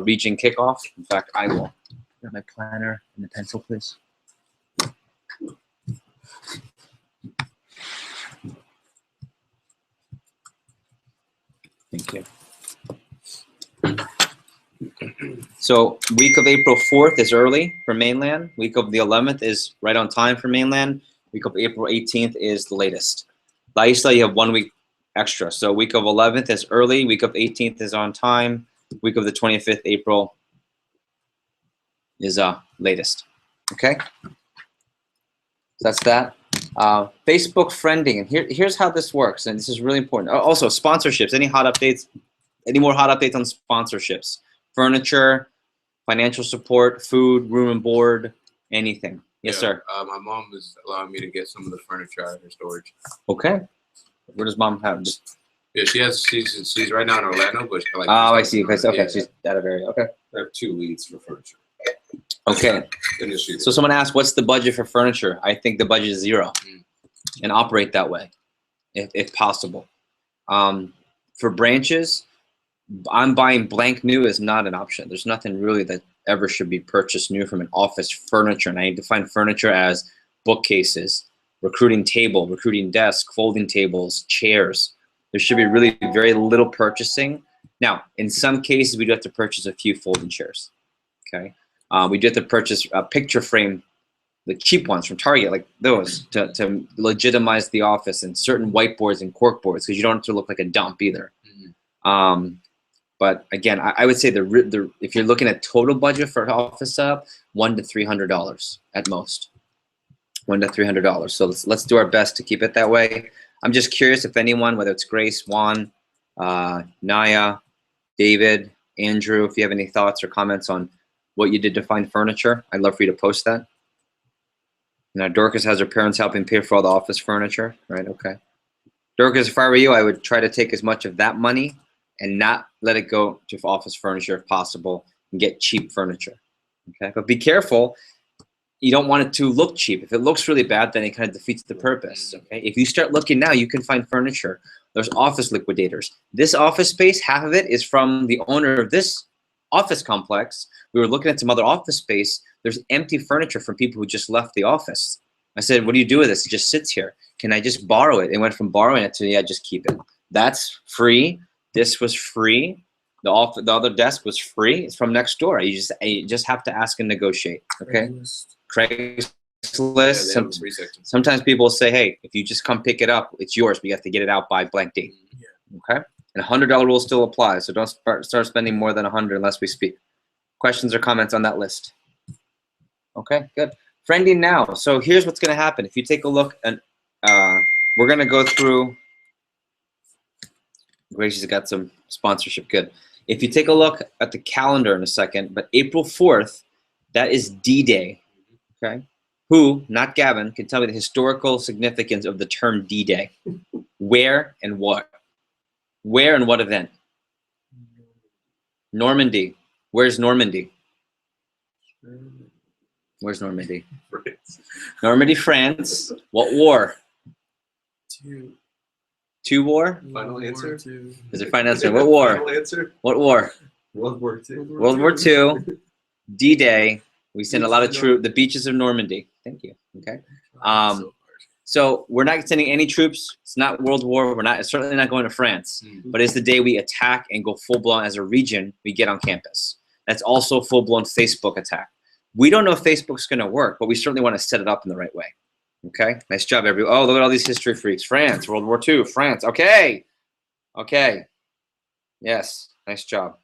region kickoff. In fact, I will get my planner and the pencil, please. Thank you. So week of April 4th is early for mainland. Week of the 11th is right on time for mainland. Week of April 18th is the latest. La Isla, you have 1 week extra. So week of 11th is early. Week of 18th is on time. Week of the 25th April is latest. Okay. So that's that. Facebook friending, and here's how this works, and this is really important. Also, sponsorships. Any hot updates? Any more hot updates on sponsorships? Furniture, financial support, food, room and board, anything. Yes, sir. My mom is allowing me to get some of the furniture out of her storage. Okay. Where does mom have? Just. Yeah, she's right now in Orlando, but like. Oh, I see. Okay, Yeah. she's out of area. Okay. I have 2 leads for furniture. Okay. Initiative. So someone asked, what's the budget for furniture? I think the budget is 0, and operate that way, if possible. For branches, I'm buying blank new is not an option. There's nothing really that ever should be purchased new from an office furniture. And I define furniture as bookcases, recruiting table, recruiting desk, folding tables, chairs. There should be really very little purchasing. Now, in some cases, we do have to purchase a few folding chairs. Okay. We do have to purchase a picture frame, the cheap ones from Target, like those, to legitimize the office, and certain whiteboards and corkboards, because you don't have to look like a dump either. But again, I would say if you're looking at total budget for an office setup, $100 to $300 at most. $100 to $300. So let's do our best to keep it that way. I'm just curious if anyone, whether it's Grace, Juan, Naya, David, Andrew, if you have any thoughts or comments on what you did to find furniture, I'd love for you to post that. Now, Dorcas has her parents helping pay for all the office furniture, right? Okay. Dorcas, if I were you, I would try to take as much of that money and not let it go to office furniture if possible, and get cheap furniture. Okay, but be careful. You don't want it to look cheap. If it looks really bad, then it kind of defeats the purpose. Okay, if you start looking now, you can find furniture. There's office liquidators. This office space, half of it is from the owner of this office complex. We were looking at some other office space. There's empty furniture from people who just left the office. I said, what do you do with this? It just sits here. Can I just borrow it? It went from borrowing it to, yeah, just keep it. That's free. This was free. The other desk was free. It's from next door. You just have to ask and negotiate. Okay. Craigslist. Sometimes people say, hey, if you just come pick it up, it's yours, but you have to get it out by blank date. Okay. And $100 rule still applies. So don't start spending more than $100 unless we speak. Questions or comments on that list? Okay, good. Friending now. So here's what's going to happen. If you take a look, and we're going to go through. Gracie's got some sponsorship. Good. If you take a look at the calendar in a second, but April 4th, that is D-Day. Okay. Who, not Gavin, can tell me the historical significance of the term D-Day? Where and what? Where and what event? Normandy. Where's Normandy? Where's Normandy? Normandy, France. What war? Two war? Final answer? Is it final answer? What war? Final answer? What war? World War II. World War II. D-Day. We sent a lot of troops. The beaches of Normandy. Thank you. Okay. So we're not sending any troops. It's not World War. It's certainly not going to France. But it's the day we attack and go full-blown as a region, we get on campus. That's also a full-blown Facebook attack. We don't know if Facebook's going to work, but we certainly want to set it up in the right way. Okay? Nice job, everyone. Oh, look at all these history freaks. France, World War II, France. Okay. Okay. Yes. Nice job.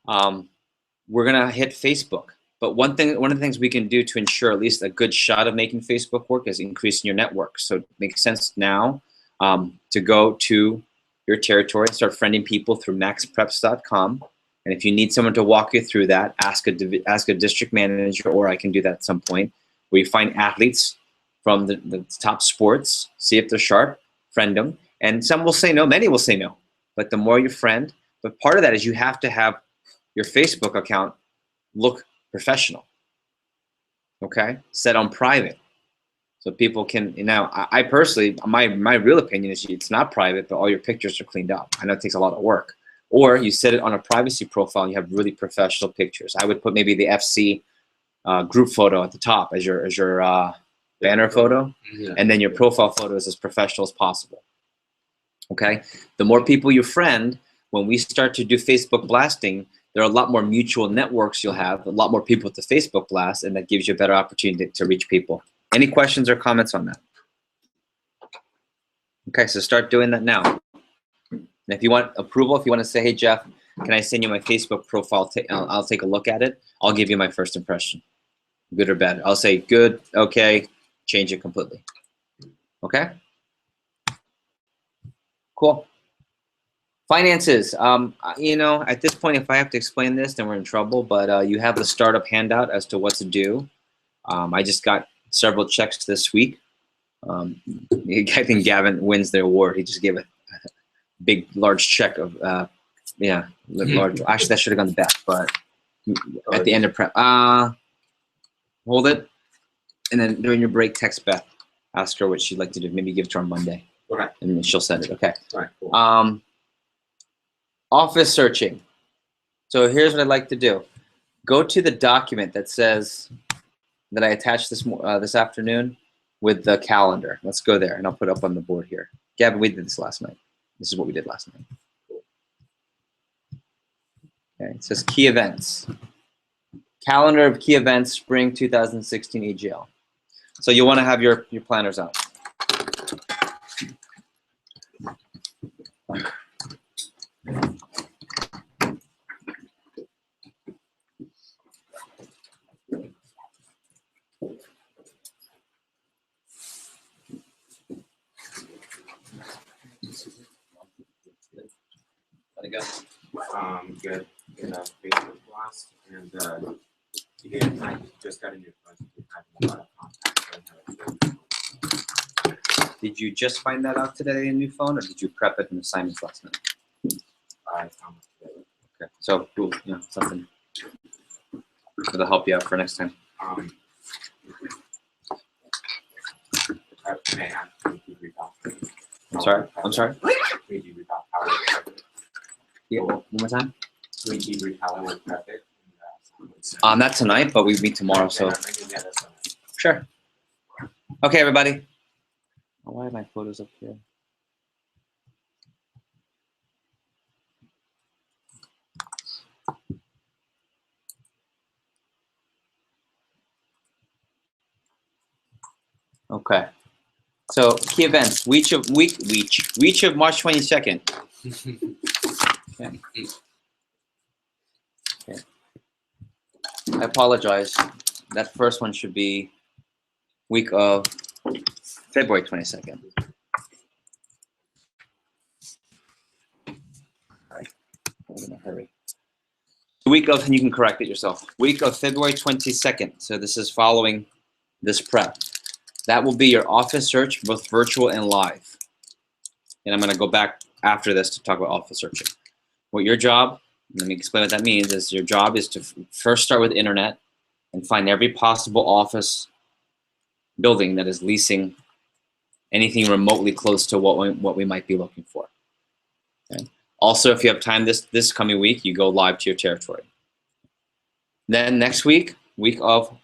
We're going to hit Facebook. But one of the things we can do to ensure at least a good shot of making Facebook work is increasing your network. So it makes sense now to go to your territory, start friending people through maxpreps.com. And if you need someone to walk you through that, ask a district manager, or I can do that at some point, where you find athletes from the top sports, see if they're sharp, friend them. And some will say no, many will say no. But the more you friend, but part of that is you have to have your Facebook account look professional, okay? Set on private, so people can, I personally, my real opinion is it's not private, but all your pictures are cleaned up. I know it takes a lot of work. Or you set it on a privacy profile and you have really professional pictures. I would put maybe the FC group photo at the top as your banner photo, and then your profile photo is as professional as possible, okay? The more people you friend, when we start to do Facebook blasting, there are a lot more mutual networks you'll have, a lot more people to Facebook blast, and that gives you a better opportunity to reach people. Any questions or comments on that? Okay, so start doing that now. And if you want approval, if you want to say, hey, Jeff, can I send you my Facebook profile? I'll take a look at it. I'll give you my first impression, good or bad. I'll say good, okay, change it completely. Okay? Cool. Finances, at this point, if I have to explain this, then we're in trouble, but you have the startup handout as to what to do. I just got several checks this week. I think Gavin wins the award. He just gave a big, large check of, large. Actually, that should have gone to Beth, but at the end of prep, hold it, and then during your break, text Beth. Ask her what she'd like to do. Maybe give it to her on Monday. Okay. And then she'll send it, okay? All right, cool. Office searching. So here's what I'd like to do. Go to the document that says that I attached this afternoon with the calendar. Let's go there, and I'll put it up on the board here. Gavin, we did this last night. This is what we did last night. Okay, it says key events. Calendar of key events, spring 2016 AGL. So you'll want to have your planners out. Let it go. Good. In a Facebook blast, and again, I just got a new phone. I have a lot of contacts. Did you just find that out today in new phone, or did you prep it in assignments last night? I found it. Okay, so cool. Something that'll help you out for next time. May I ask you to read off? I'm sorry. Read you off how it was. Yeah, one more time. Read you how it was perfect. Not tonight, but we meet tomorrow. So sure. Okay, everybody. Oh, why are my photos up here? Okay. So key events, week of March 22nd. Okay. Okay. I apologize. That first one should be week of February 22nd. Sorry, I'm in a hurry. Week of, and you can correct it yourself. Week of February 22nd. So this is following this prep. That will be your office search, both virtual and live. And I'm going to go back after this to talk about office searching. What your job, let me explain what that means, is your job is to first start with internet and find every possible office building that is leasing anything remotely close to what we might be looking for. Okay. Also, if you have time this coming week, you go live to your territory. Then next week, week of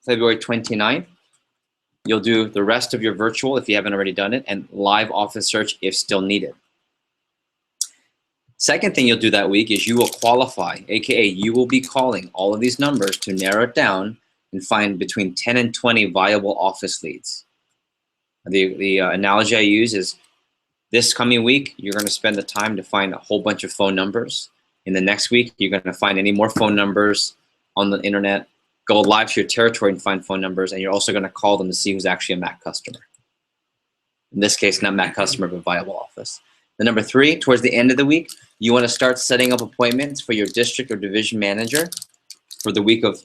February 29th, You'll do the rest of your virtual if you haven't already done it, and live office search if still needed. Second thing you'll do that week is you will qualify, aka you will be calling all of these numbers to narrow it down and find between 10 and 20 viable office leads. The analogy I use is this coming week, you're going to spend the time to find a whole bunch of phone numbers. In the next week, you're going to find any more phone numbers on the internet, go live to your territory and find phone numbers, and you're also going to call them to see who's actually a Mac customer. In this case, not Mac customer, but viable office. The number 3, towards the end of the week, you want to start setting up appointments for your district or division manager for the week of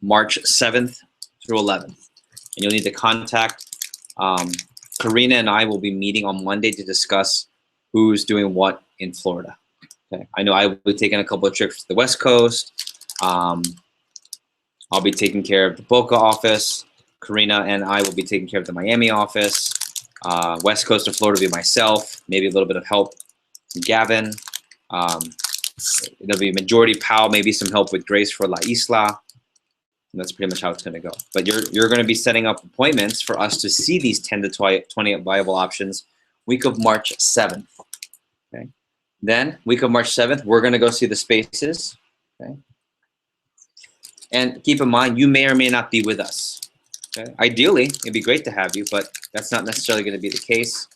March 7th through 11th. And you'll need to contact Karina, and I will be meeting on Monday to discuss who's doing what in Florida. Okay. I know I will be taking a couple of trips to the West Coast. I'll be taking care of the Boca office. Karina and I will be taking care of the Miami office. West Coast of Florida will be myself, maybe a little bit of help from Gavin. It'll be majority POW, maybe some help with Grace for La Isla. And that's pretty much how it's going to go. But you're going to be setting up appointments for us to see these 10 to 20 viable options week of March 7th. Okay. Then week of March 7th, we're going to go see the spaces. Okay. And keep in mind, you may or may not be with us. Okay. Ideally, it'd be great to have you, but that's not necessarily going to be the case.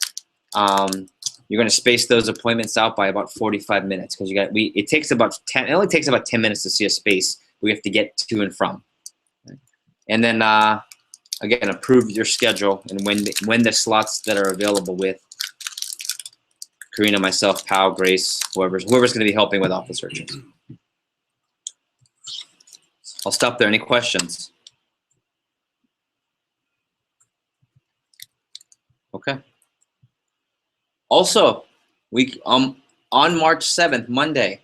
You're going to space those appointments out by about 45 minutes because it takes about 10. It only takes about 10 minutes to see a space we have to get to and from. Okay. And then again, approve your schedule and when the slots that are available with Karina, myself, Pal, Grace, whoever's going to be helping with office searching. I'll stop there. Any questions? Okay. Also, on March 7th, Monday,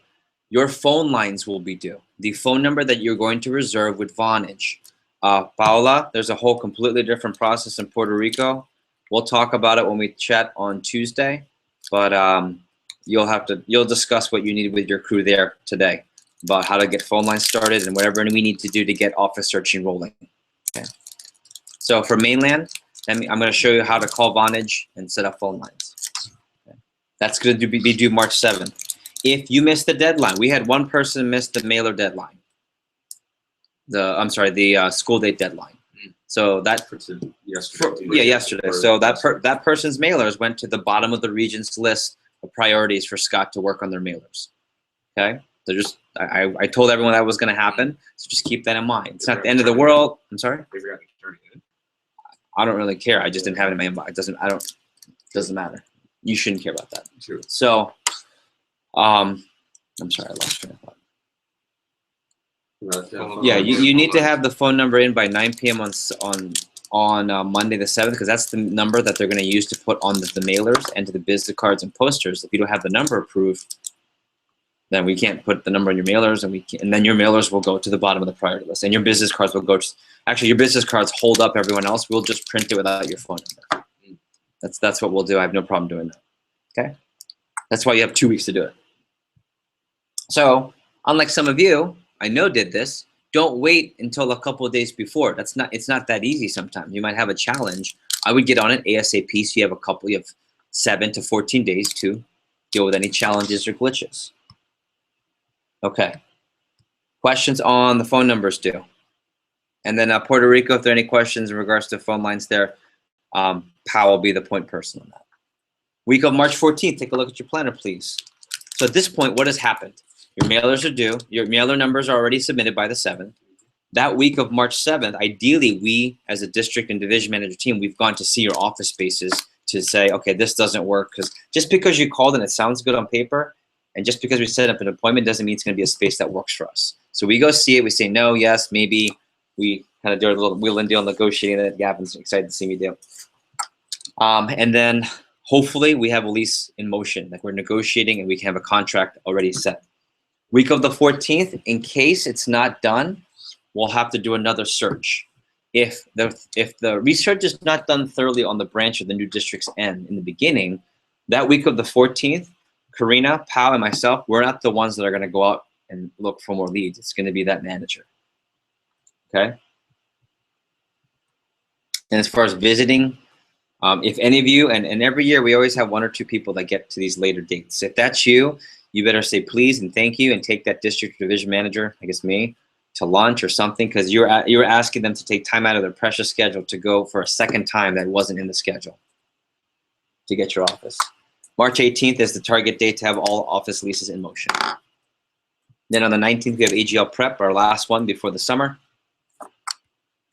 your phone lines will be due. The phone number that you're going to reserve with Vonage. Paola, there's a whole completely different process in Puerto Rico. We'll talk about it when we chat on Tuesday, but you'll discuss what you need with your crew there today about how to get phone lines started and whatever we need to do to get office searching rolling. Okay. So for mainland, I'm going to show you how to call Vonage and set up phone lines. Okay. That's going to be due March 7th. If you miss the deadline, we had one person miss the mailer deadline. The school date deadline. So that yesterday. So that person's mailers went to the bottom of the region's list of priorities for Scott to work on their mailers. Okay, so just I told everyone that was going to happen. So just keep that in mind. It's not the end of the world. I'm sorry. I don't really care. I just didn't have it in my inbox. It doesn't matter. You shouldn't care about that. Sure. So, I'm sorry, I lost train of thought. Yeah, you need to have the phone number in by 9 p.m. on Monday the 7th, because that's the number that they're going to use to put on the mailers and to the business cards and posters. If you don't have the number approved, then we can't put the number on your mailers, and then your mailers will go to the bottom of the priority list, and your business cards will go. Actually, your business cards hold up everyone else. We'll just print it without your phone number. That's what we'll do. I have no problem doing that. Okay, that's why you have 2 weeks to do it. So, unlike some of you, I know did this. Don't wait until a couple of days before. It's not that easy sometimes. You might have a challenge. I would get on it ASAP, so you have 7 to 14 days to deal with any challenges or glitches. Okay. Questions on the phone numbers due. And then Puerto Rico, if there are any questions in regards to phone lines there, Powell will be the point person on that. Week of March 14th, take a look at your planner, please. So at this point, what has happened? Your mailers are due. Your mailer numbers are already submitted by the 7th. That week of March 7th, ideally, we, as a district and division manager team, we've gone to see your office spaces to say, okay, this doesn't work. Because just because you called and it sounds good on paper, and just because we set up an appointment doesn't mean it's going to be a space that works for us. So we go see it. We say no, yes, maybe. We kind of do a little wheel and deal negotiating that Gavin's excited to see me do. And then hopefully we have a lease in motion. Like we're negotiating and we can have a contract already set. Week of the 14th, in case it's not done, we'll have to do another search. If the research is not done thoroughly on the branch of the new district's end in the beginning, that week of the 14th, Karina, Pao, and myself, we're not the ones that are going to go out and look for more leads. It's going to be that manager. Okay? And as far as visiting, if any of you, and every year we always have 1 or 2 people that get to these later dates. If that's you, you better say please and thank you and take that district division manager, I guess me, to lunch or something, because you're asking them to take time out of their precious schedule to go for a second time that wasn't in the schedule to get your office. March 18th is the target date to have all office leases in motion. Then on the 19th, we have AGL prep, our last one before the summer.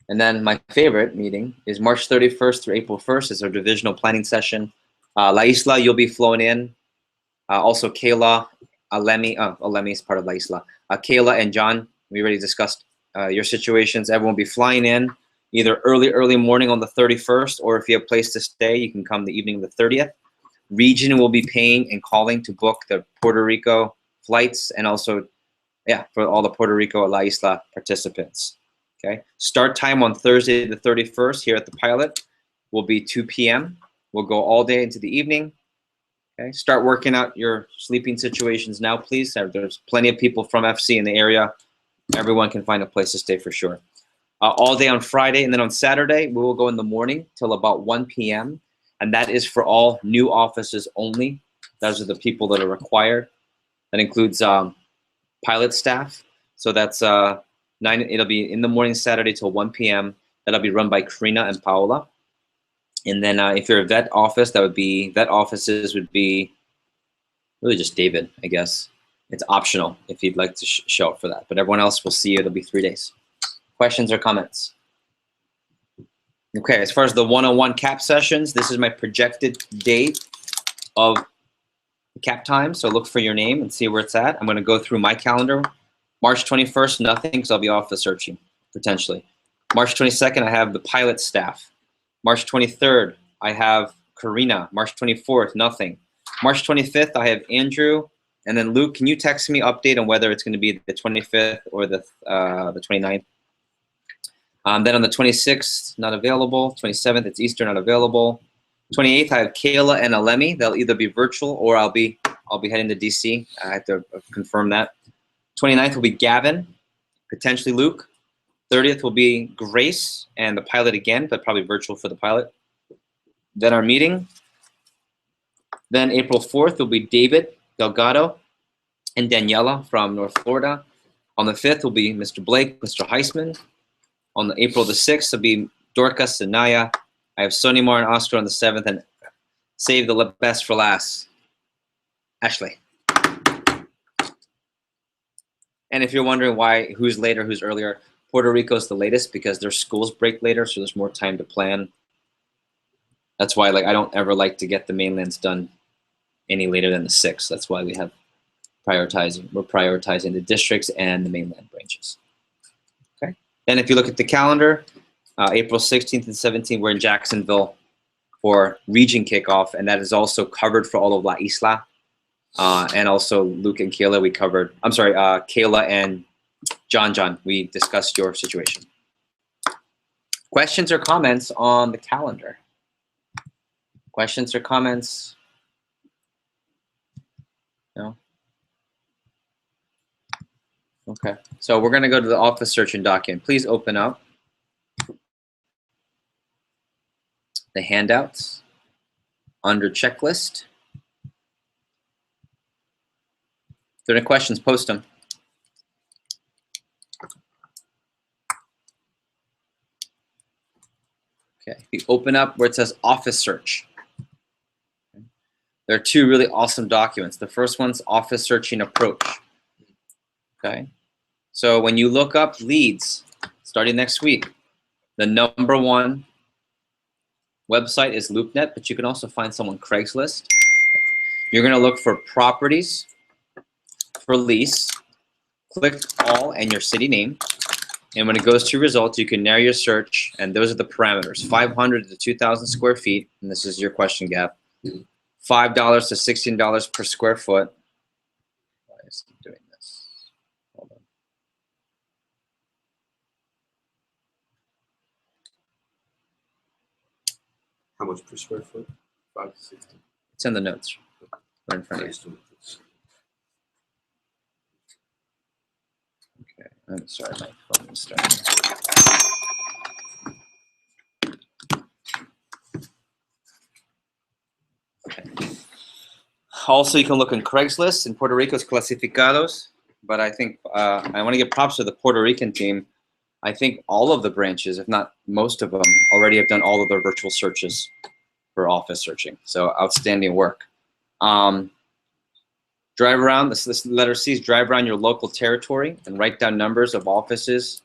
And then my favorite meeting is March 31st through April 1st is our divisional planning session. La Isla, you'll be flown in. Also Kayla, Alemi is part of La Isla. Kayla and John, we already discussed your situations. Everyone will be flying in either early morning on the 31st, or if you have a place to stay, you can come the evening of the 30th. Region will be paying and calling to book the Puerto Rico flights and also, yeah, for all the Puerto Rico La Isla participants. Okay. Start time on Thursday the 31st here at the pilot will be 2 p.m. We'll go all day into the evening. Okay. Start working out your sleeping situations now, please. There's plenty of people from FC in the area. Everyone can find a place to stay for sure. All day on Friday, and then on Saturday, we will go in the morning till about 1 p.m. And that is for all new offices only. Those are the people that are required. That includes pilot staff. So that's it'll be in the morning Saturday till 1 p.m. That'll be run by Karina and Paola. And then if you're a vet office, vet offices would be really just David, I guess. It's optional if you'd like to show up for that. But everyone else will see you. It'll be 3 days. Questions or comments? Okay, as far as the one-on-one cap sessions, this is my projected date of cap time. So look for your name and see where it's at. I'm going to go through my calendar. March 21st, nothing, because I'll be office searching, potentially. March 22nd, I have the pilot staff. March 23rd, I have Karina. March 24th, nothing. March 25th, I have Andrew. And then Luke, can you text me update on whether it's going to be the 25th or the 29th? Then on the 26th, not available. 27th, it's Easter, not available. 28th, I have Kayla and Alemi. They'll either be virtual or I'll be heading to DC. I have to confirm that. 29th will be Gavin, potentially Luke. 30th will be Grace and the pilot again, but probably virtual for the pilot. Then our meeting. Then April 4th will be David Delgado and Daniela from North Florida. On the 5th will be Mr. Blake, Mr. Heisman. On the April the 6th will be Dorcas and Naya. I have Sonimar and Oscar on the 7th, and save the best for last, Ashley. And if you're wondering why, who's later, who's earlier, Puerto Rico's the latest because their schools break later, so there's more time to plan. That's why, I don't ever like to get the mainlands done any later than the 6th. That's why we have prioritizing. We're prioritizing the districts and the mainland branches. Okay. Then if you look at the calendar, April 16th and 17th, we're in Jacksonville for region kickoff, and that is also covered for all of La Isla. And also Luke and Kayla, we covered. I'm sorry, Kayla and John, we discussed your situation. Questions or comments on the calendar? Questions or comments? No? Okay, so we're gonna go to the office search and document. Please open up the handouts under checklist. If there are any questions, post them. Okay, if you open up where it says office search, there are 2 really awesome documents. The first one's office searching approach. Okay, so when you look up leads starting next week, the #1 website is LoopNet, but you can also find some on Craigslist. You're gonna look for properties for lease, click all and your city name. And when it goes to results, you can narrow your search, and those are the parameters: 500 to 2,000 square feet, and this is your question, Gab. $5 to $16 per square foot. Why is it doing this? Hold on. How much per square foot? 5 to 16. It's in the notes. Right in front of you. Okay, I'm sorry, my phone is starting. Also, you can look on Craigslist. In Puerto Rico, it's clasificados. But I think I want to give props to the Puerto Rican team. I think all of the branches, if not most of them, already have done all of their virtual searches for office searching. So outstanding work. Drive around, this letter C is drive around your local territory and write down numbers of offices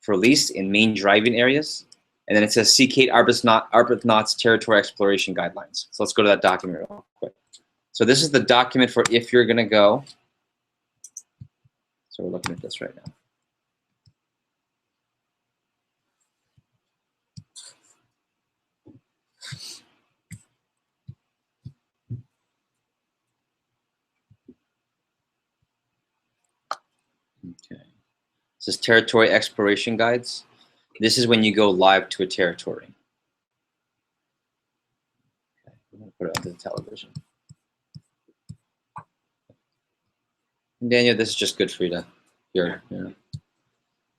for lease in main driving areas. And then it says CK Arbuthnot's Territory Exploration Guidelines. So let's go to that document real quick. So this is the document for if you're gonna go. So we're looking at this right now. Okay. This is Territory Exploration Guides. This is when you go live to a territory. Okay, I'm gonna put it onto the television. And Daniel, this is just good for you to hear.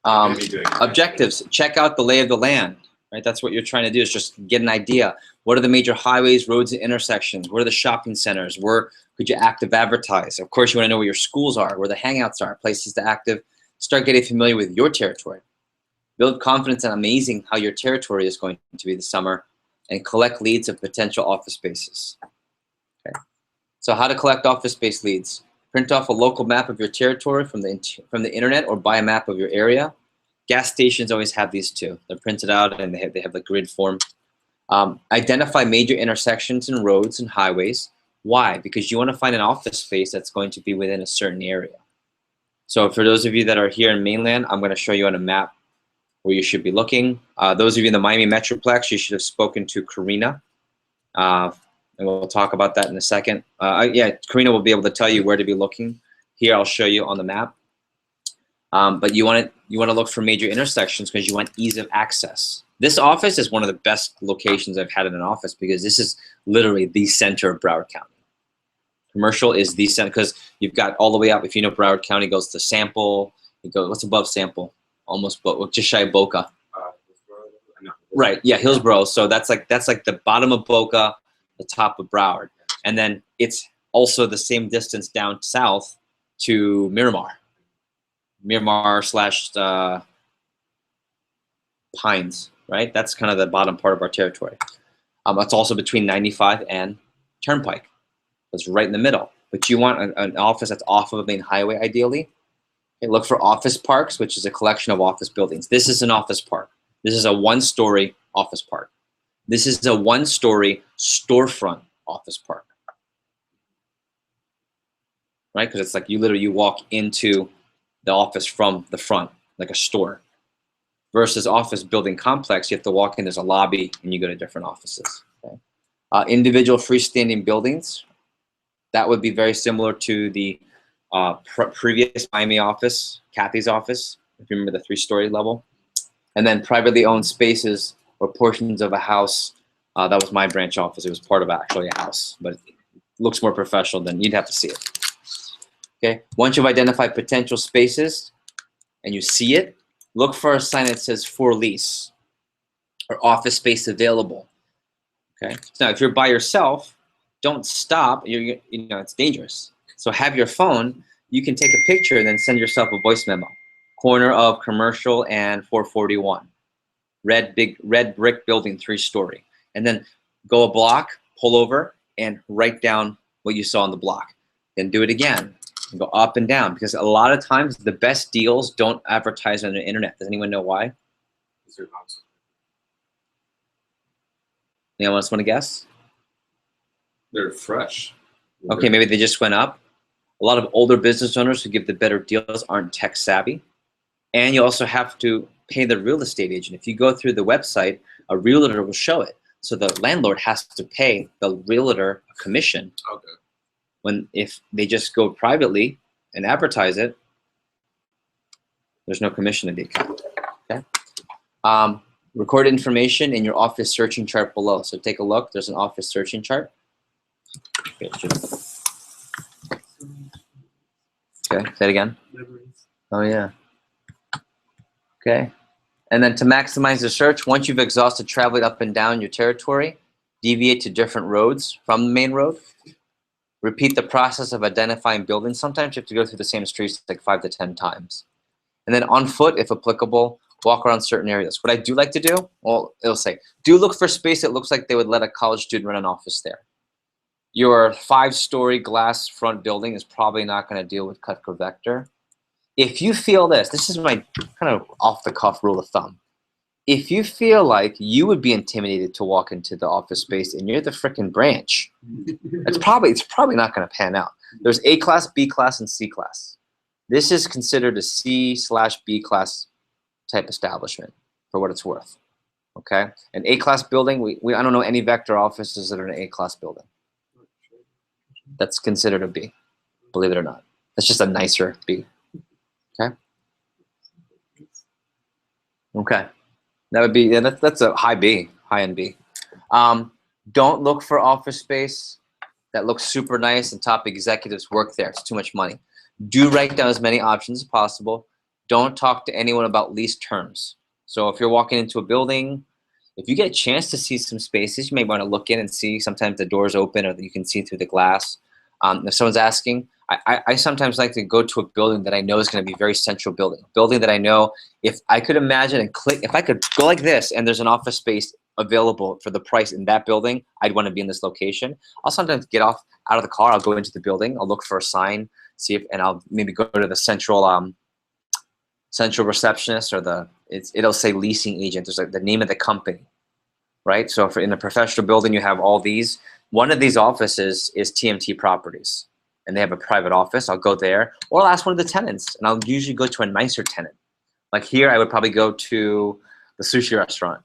Objectives, check out the lay of the land, right? That's what you're trying to do, is just get an idea. What are the major highways, roads, and intersections? What are the shopping centers? Where could you active advertise? Of course, you want to know where your schools are, where the hangouts are, places to active. Start getting familiar with your territory. Build confidence and amazing how your territory is going to be this summer, and collect leads of potential office spaces. Okay. So how to collect office space leads. Print off a local map of your territory from the internet, or buy a map of your area. Gas stations always have these too. They're printed out and they have the grid form. Identify major intersections and roads and highways. Why? Because you want to find an office space that's going to be within a certain area. So for those of you that are here in mainland, I'm going to show you on a map where you should be looking. Those of you in the Miami Metroplex, you should have spoken to Karina. And we'll talk about that in a second. Yeah, Karina will be able to tell you where to be looking. Here, I'll show you on the map. But you want to look for major intersections because you want ease of access. This office is one of the best locations I've had in an office because this is literally the center of Broward County. Commercial is the center because you've got all the way up. If you know Broward County goes to Sample. You go, what's above Sample? Almost, just shy of Boca. Right. Yeah, Hillsborough. So that's like the bottom of Boca, the top of Broward, and then it's also the same distance down south to Miramar slash Pines, right? That's kind of the bottom part of our territory. It's also between 95 and Turnpike. It's right in the middle. But you want an office that's off of a main highway, ideally. Okay, look for office parks, which is a collection of office buildings. This is an office park. This is a one-story office park. This is a one-story storefront office park, right? Because it's like you walk into the office from the front, like a store. Versus office building complex, you have to walk in, there's a lobby, and you go to different offices. Okay? Individual freestanding buildings, that would be very similar to the previous Miami office, Kathy's office, if you remember the 3-story level. And then privately owned spaces or portions of a house. That was my branch office. It was part of actually a house, but it looks more professional than you'd have to see it. Okay, once you've identified potential spaces and you see it, look for a sign that says for lease or office space available. Okay, so now if you're by yourself, don't stop. You know, it's dangerous. So have your phone. You can take a picture and then send yourself a voice memo. Corner of Commercial and 441. Red brick building, 3-story. And then go a block, pull over, and write down what you saw on the block. Then do it again. And go up and down, because a lot of times the best deals don't advertise on the internet. Does anyone know why? Anyone else want to guess? They're fresh. Okay, maybe they just went up. A lot of older business owners who give the better deals aren't tech savvy. And you also have to pay the real estate agent. If you go through the website, a realtor will show it. So the landlord has to pay the realtor a commission. Okay. If they just go privately and advertise it, there's no commission in the account. Okay. Record information in your office searching chart below. So take a look. There's an office searching chart. Okay, say it again. Oh yeah. Okay. And then to maximize the search, once you've exhausted traveling up and down your territory, deviate to different roads from the main road. Repeat the process of identifying buildings. Sometimes you have to go through the same streets like 5 to 10 times. And then on foot, if applicable, walk around certain areas. What I do like to do, well, it'll say, do look for space that looks like they would let a college student run an office there. Your 5-story glass front building is probably not going to deal with Cutco Vector. If you feel this is my kind of off-the-cuff rule of thumb. If you feel like you would be intimidated to walk into the office space and you're the frickin' branch, it's probably not going to pan out. There's A class, B class, and C class. This is considered a C/B class type establishment for what it's worth. Okay, an A class building. I don't know any Vector offices that are an A class building. That's considered a B, believe it or not. That's just a nicer B. Okay. Okay. That would be, yeah, that's a high B, high-end B. Don't look for office space that looks super nice and top executives work there. It's too much money. Do write down as many options as possible. Don't talk to anyone about lease terms. So if you're walking into a building, if you get a chance to see some spaces, you may want to look in and see. Sometimes the door's open or you can see through the glass. If someone's asking, I sometimes like to go to a building that I know is going to be a very central building. A building that I know, if I could imagine and click, if I could go like this and there's an office space available for the price in that building, I'd want to be in this location. I'll sometimes get out of the car, I'll go into the building, I'll look for a sign, see if, and I'll maybe go to the central receptionist or it'll say leasing agent. There's like the name of the company, right? So if in a professional building, you have all these. One of these offices is TMT Properties, and they have a private office. I'll go there, or I'll ask one of the tenants, and I'll usually go to a nicer tenant. Like here, I would probably go to the sushi restaurant.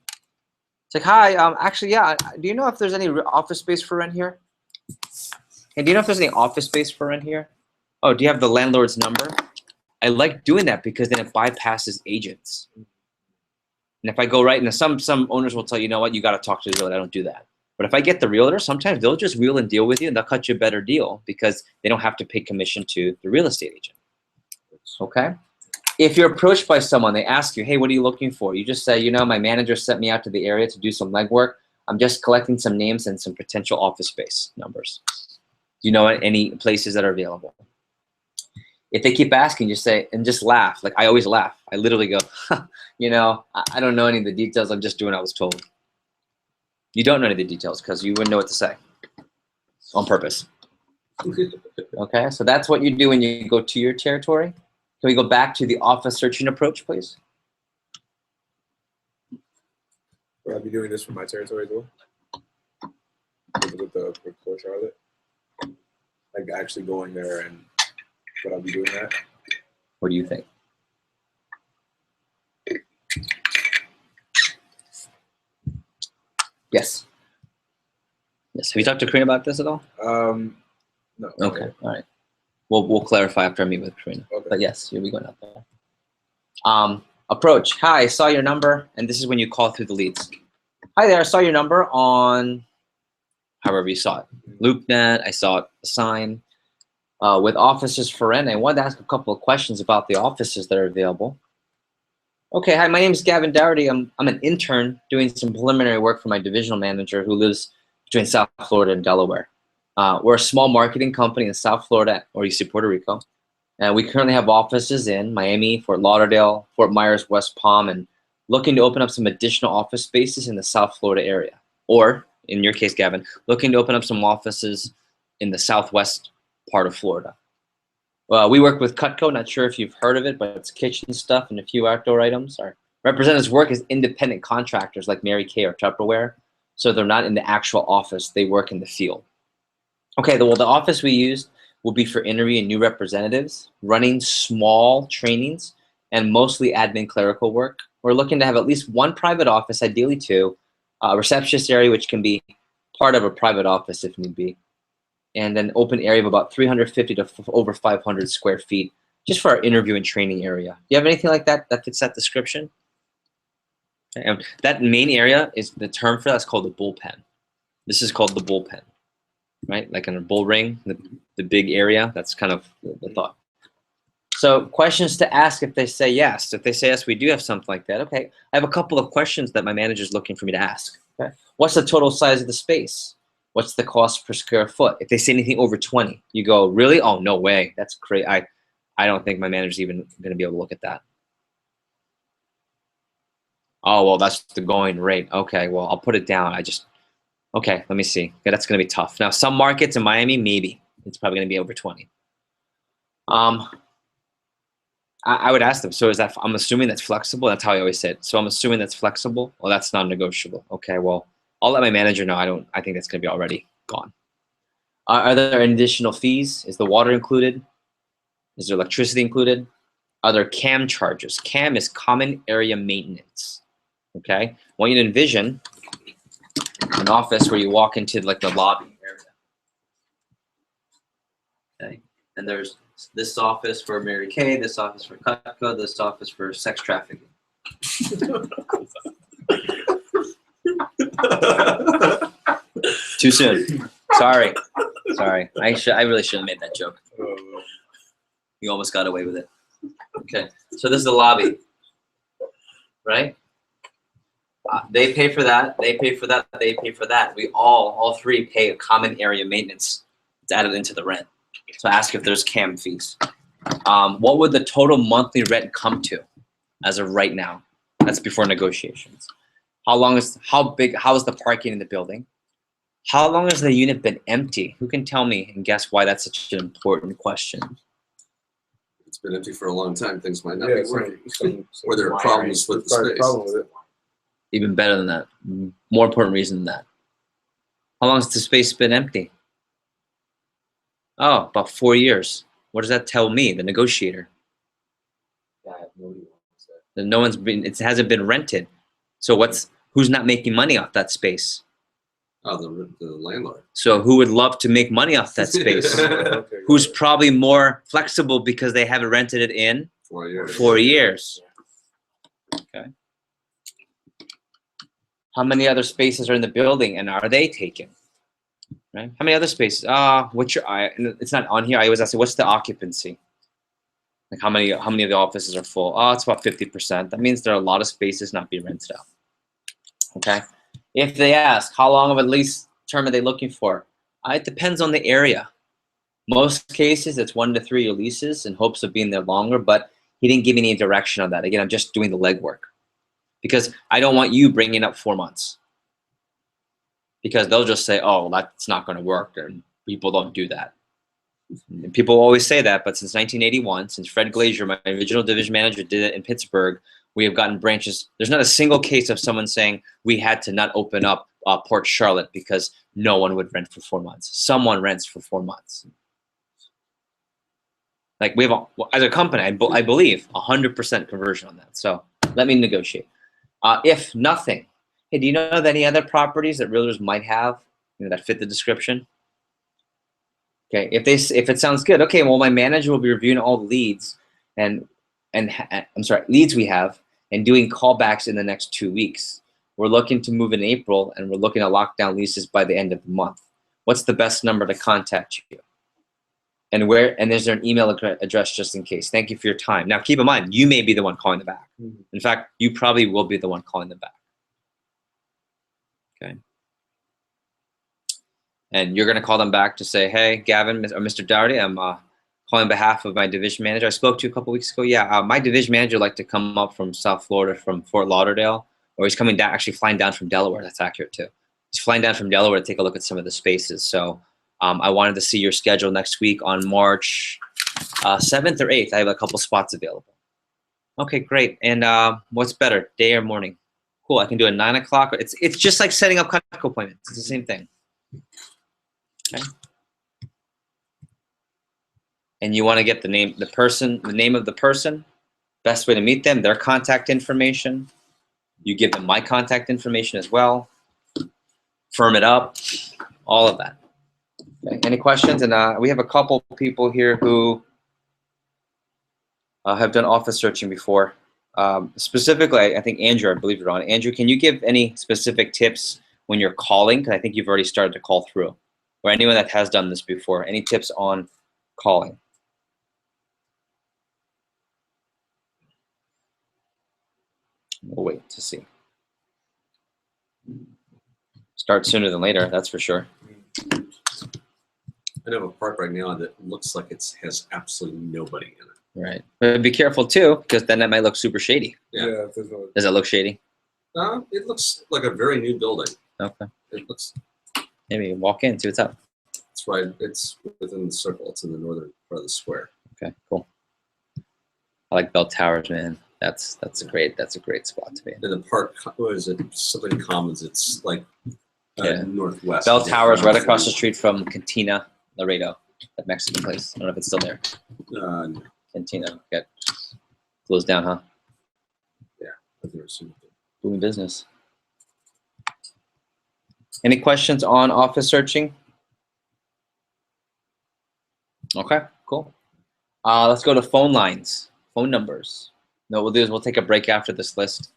It's like, hi, actually, yeah, do you know if there's any office space for rent here? Hey, do you know if there's any office space for rent here? Oh, do you have the landlord's number? I like doing that because then it bypasses agents. And if I go right, and some owners will tell you, you know what, you got to talk to the realtor. I don't do that. But if I get the realtor, sometimes they'll just wheel and deal with you, and they'll cut you a better deal because they don't have to pay commission to the real estate agent. Okay? If you're approached by someone, they ask you, hey, what are you looking for? You just say, you know, my manager sent me out to the area to do some legwork. I'm just collecting some names and some potential office space numbers. Do you know any places that are available? If they keep asking, just say, and just laugh. Like I always laugh. I literally go, you know, I don't know any of the details. I'm just doing what I was told. You don't know any of the details because you wouldn't know what to say on purpose. Okay, so that's what you do when you go to your territory. Can we go back to the office searching approach, please? Will I be doing this for my territory as well? With Port Charlotte? Like actually going there, and would I be doing that? What do you think? Yes. Yes. Have you talked to Karina about this at all? No. Okay. All right. We'll clarify after I meet with Karina. Okay. But yes, you'll be going out there. Approach. Hi, I saw your number, and this is when you call through the leads. Hi there, I saw your number on however you saw it. LoopNet, I saw it, a sign. With offices for rent, I wanted to ask a couple of questions about the offices that are available. Okay, hi, my name is Gavin Dougherty. I'm an intern doing some preliminary work for my divisional manager who lives between South Florida and Delaware. We're a small marketing company in South Florida, or you see Puerto Rico. And we currently have offices in Miami, Fort Lauderdale, Fort Myers, West Palm, and looking to open up some additional office spaces in the South Florida area. Or, in your case, Gavin, looking to open up some offices in the southwest part of Florida. We work with Cutco, not sure if you've heard of it, but it's kitchen stuff and a few outdoor items. Our representatives work as independent contractors like Mary Kay or Tupperware, so they're not in the actual office, they work in the field. Okay, well, the office we used will be for interviewing new representatives, running small trainings, and mostly admin clerical work. We're looking to have at least one private office, ideally two, a receptionist area, which can be part of a private office if need be, and an open area of about 350 to over 500 square feet, just for our interview and training area. Do you have anything like that that fits that description? Okay, and that main area is the term for that's called the bullpen. This is called the bullpen, right? Like in a bull ring, the big area, that's kind of the thought. So questions to ask if they say yes. If they say yes, we do have something like that. Okay, I have a couple of questions that my manager is looking for me to ask. Okay. What's the total size of the space? What's the cost per square foot? If they say anything over 20, you go, really? Oh, no way. That's crazy. I don't think my manager's even going to be able to look at that. Oh, well, that's the going rate. Okay, well, I'll put it down. Okay, let me see. Okay, that's going to be tough. Now, some markets in Miami, maybe. It's probably going to be over 20. I would ask them, so is that, I'm assuming that's flexible. That's how I always say it. So I'm assuming that's flexible. Well, that's non-negotiable. Okay, well, I'll let my manager know. I think that's going to be already gone. Are there additional fees? Is the water included? Is there electricity included? Are there CAM charges? CAM is common area maintenance. Okay, I want you to envision an office where you walk into like the lobby area. Okay, and there's this office for Mary Kay, this office for Cutco, this office for sex trafficking. Too soon. Sorry. I really shouldn't have made that joke. You almost got away with it. Okay, so this is the lobby, right? They pay for that. They pay for that. They pay for that. We all three pay a common area maintenance. It's added into the rent. So ask if there's CAM fees. What would the total monthly rent come to as of right now? That's before negotiations. How is the parking in the building? How long has the unit been empty? Who can tell me and guess why that's such an important question? It's been empty for a long time. Things might not be working. Or there are problems with the space. Even better than that. More important reason than that. How long has the space been empty? Oh, about 4 years. What does that tell me, the negotiator? That no one's been. It hasn't been rented. So who's not making money off that space? Oh, the landlord. So who would love to make money off that space? Okay, Who's probably more flexible because they haven't rented it in 4 years. 4 years. Okay. How many other spaces are in the building and are they taken? Right? How many other spaces? It's not on here. I always ask, what's the occupancy? Like how many of the offices are full? Oh, it's about 50%. That means there are a lot of spaces not being rented out. Okay. If they ask, how long of a lease term are they looking for? It depends on the area. Most cases, it's 1 to 3 year leases in hopes of being there longer, but he didn't give me any direction on that. Again, I'm just doing the legwork because I don't want you bringing up 4 months because they'll just say, oh, that's not going to work, and people don't do that. And people always say that, but since 1981, since Fred Glazier, my original division manager, did it in Pittsburgh, we have gotten branches. There's not a single case of someone saying we had to not open up Port Charlotte because no one would rent for 4 months. Someone rents for 4 months. Like we have, as a company, I believe 100% conversion on that. So let me negotiate. If nothing, hey, do you know of any other properties that realtors might have, that fit the description? Okay, if it sounds good, okay, well, my manager will be reviewing all the leads leads we have and doing callbacks in the next 2 weeks. We're looking to move in April and we're looking to lock down leases by the end of the month. What's the best number to contact you? And is there an email address just in case? Thank you for your time. Now, keep in mind, you may be the one calling them back. In fact, you probably will be the one calling them back. Okay. And you're going to call them back to say, hey, Gavin or Mr. Dougherty, I'm calling on behalf of my division manager. I spoke to you a couple weeks ago. Yeah, my division manager would like to come up from South Florida, from Fort Lauderdale, or he's coming down, actually flying down from Delaware. That's accurate too. He's flying down from Delaware to take a look at some of the spaces. So I wanted to see your schedule next week on March 7th or 8th. I have a couple spots available. Okay, great. And what's better, day or morning? Cool, I can do a 9 o'clock. It's just like setting up Cutco appointments. It's the same thing. Okay. And you want to get the name of the person, best way to meet them, their contact information. You give them my contact information as well. Firm it up, all of that. Okay. Any questions? And we have a couple people here who have done office searching before. Specifically, I think Andrew, I believe you're on. Andrew, can you give any specific tips when you're calling? Because I think you've already started to call through. Or anyone that has done this before. Any tips on calling? We'll wait to see. Start sooner than later, that's for sure. I know a park right now that looks like it has absolutely nobody in it. Right. But be careful too, because then that might look super shady. Yeah. if there's no, Does it look shady? It looks like a very new building. Okay. It looks. Maybe walk in, see what's up. It's right. It's within the circle. It's in the northern part of the square. Okay, cool. I like Bell Towers, man. That's a great spot to be in. In the park, what is it? Something Commons. It's like Yeah. northwest. Bell Towers, right across the street from Cantina Laredo, that Mexican place. I don't know if it's still there. Cantina, got closed down, huh? I've never seen it. Booming business. Any questions on office searching? Okay, cool. Let's go to phone lines, phone numbers. No, what we'll do is we'll take a break after this list.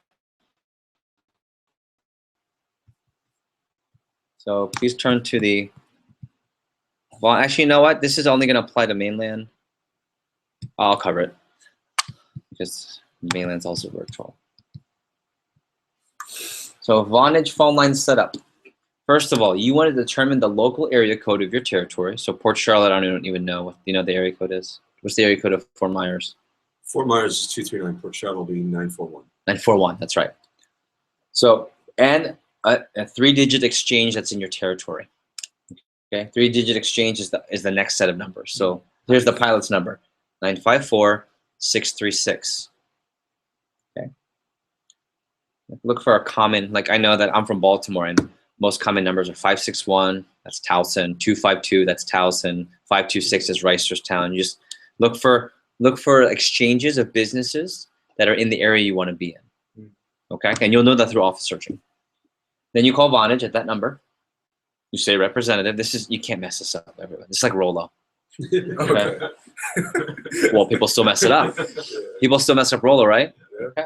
So please turn to the, well, actually, you know what? This is only going to apply to mainland. I'll cover it because mainland's also virtual. So Vonage phone line setup. First of all, you want to determine the local area code of your territory. So Port Charlotte, I don't even know what the area code is. What's the area code of Fort Myers? Fort Myers is 239. Port Charlotte will be 941. 941, that's right. So, and a 3-digit exchange that's in your territory. Okay, 3-digit exchange is the next set of numbers. So here's the pilot's number, 954-636. Okay. Look for a common, like I know that I'm from Baltimore and most common numbers are 561, that's Towson, 252, that's Towson, 526 is Reisterstown. You just look for exchanges of businesses that are in the area you want to be in. Okay, and you'll know that through office searching. Then you call Vonage at that number. You say representative. This is, you can't mess this up, everyone. It's like Rolo. Okay. Well, people still mess it up. People still mess up Rolo, right? Okay.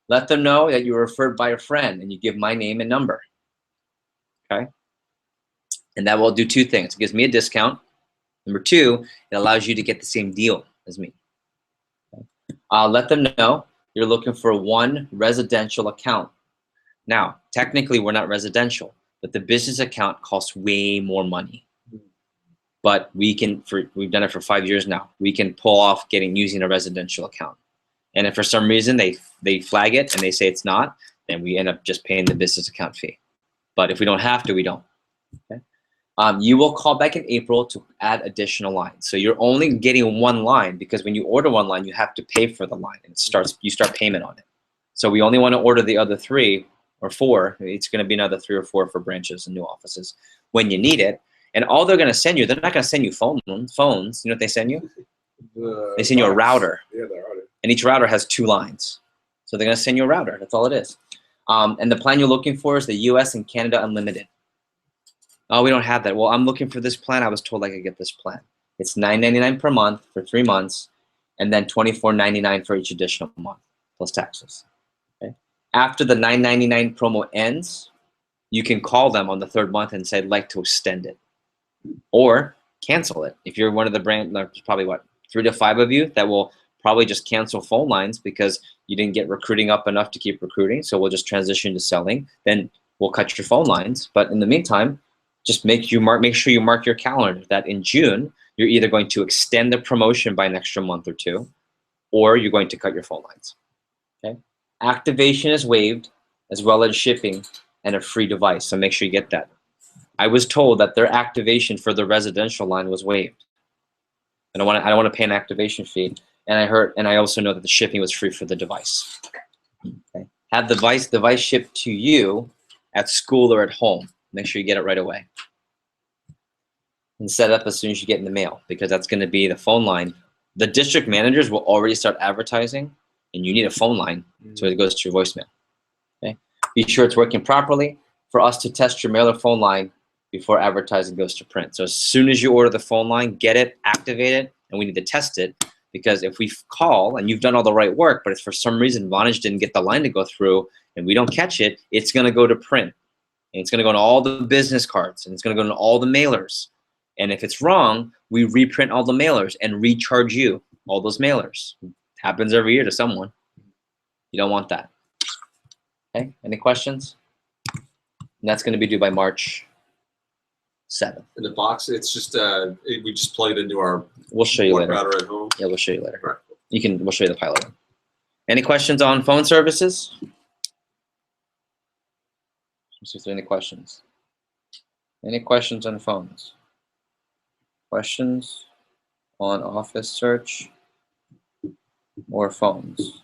Let them know that you were referred by a friend and you give my name and number. Okay. And that will do 2 things. It gives me a discount. Number 2, it allows you to get the same deal as me. Okay. Let them know you're looking for 1 residential account. Now, technically, we're not residential, but the business account costs way more money. But we can, we've done it for 5 years now. We can pull off using a residential account. And if for some reason they flag it and they say it's not, then we end up just paying the business account fee. But if we don't have to, we don't. Okay? You will call back in April to add additional lines. So you're only getting 1 line because when you order 1 line, you have to pay for the line, and you start payment on it. So we only want to order the other 3 or 4. It's going to be another 3 or 4 for branches and new offices when you need it. And all they're going to send you, they're not going to send you phones. You know what they send you? They send you a router. Yeah, the router. And each router has 2 lines. So they're going to send you a router. That's all it is. And the plan you're looking for is the US and Canada Unlimited. Oh, we don't have that. Well, I'm looking for this plan. I was told I could get this plan. It's $9.99 per month for 3 months, and then $24.99 for each additional month, plus taxes. Okay? After the $9.99 promo ends, you can call them on the 3rd month and say, I'd like to extend it. Or cancel it. If you're one of the brand, there's probably, 3 to 5 of you that will probably just cancel phone lines because you didn't get recruiting up enough to keep recruiting. So we'll just transition to selling. Then we'll cut your phone lines. But in the meantime, just make sure you mark your calendar that in June, you're either going to extend the promotion by an extra month or 2, or you're going to cut your phone lines. Okay? Activation is waived, as well as shipping and a free device. So make sure you get that. I was told that their activation for the residential line was waived. I don't want to pay an activation fee. And I also know that the shipping was free for the device. Okay. Have the device shipped to you at school or at home. Make sure you get it right away. And set it up as soon as you get in the mail, because that's going to be the phone line. The district managers will already start advertising, and you need a phone line so it goes to your voicemail. Okay. Be sure it's working properly for us to test your mailer phone line before advertising goes to print. So as soon as you order the phone line, get it, activate it, and we need to test it. Because if we call and you've done all the right work, but if for some reason Vonage didn't get the line to go through and we don't catch it, it's going to go to print. And it's going to go on all the business cards, and it's going to go on all the mailers. And if it's wrong, we reprint all the mailers and recharge you all those mailers. It happens every year to someone. You don't want that. Okay, any questions? And that's going to be due by March 7th. In the box, it's just we just plug it into our We'll show you water later. router at home. Yeah, we'll show you later. Right. We'll show you the pilot. Any questions on phone services? Let's see if there are any questions. Any questions on phones? Questions on office search or phones?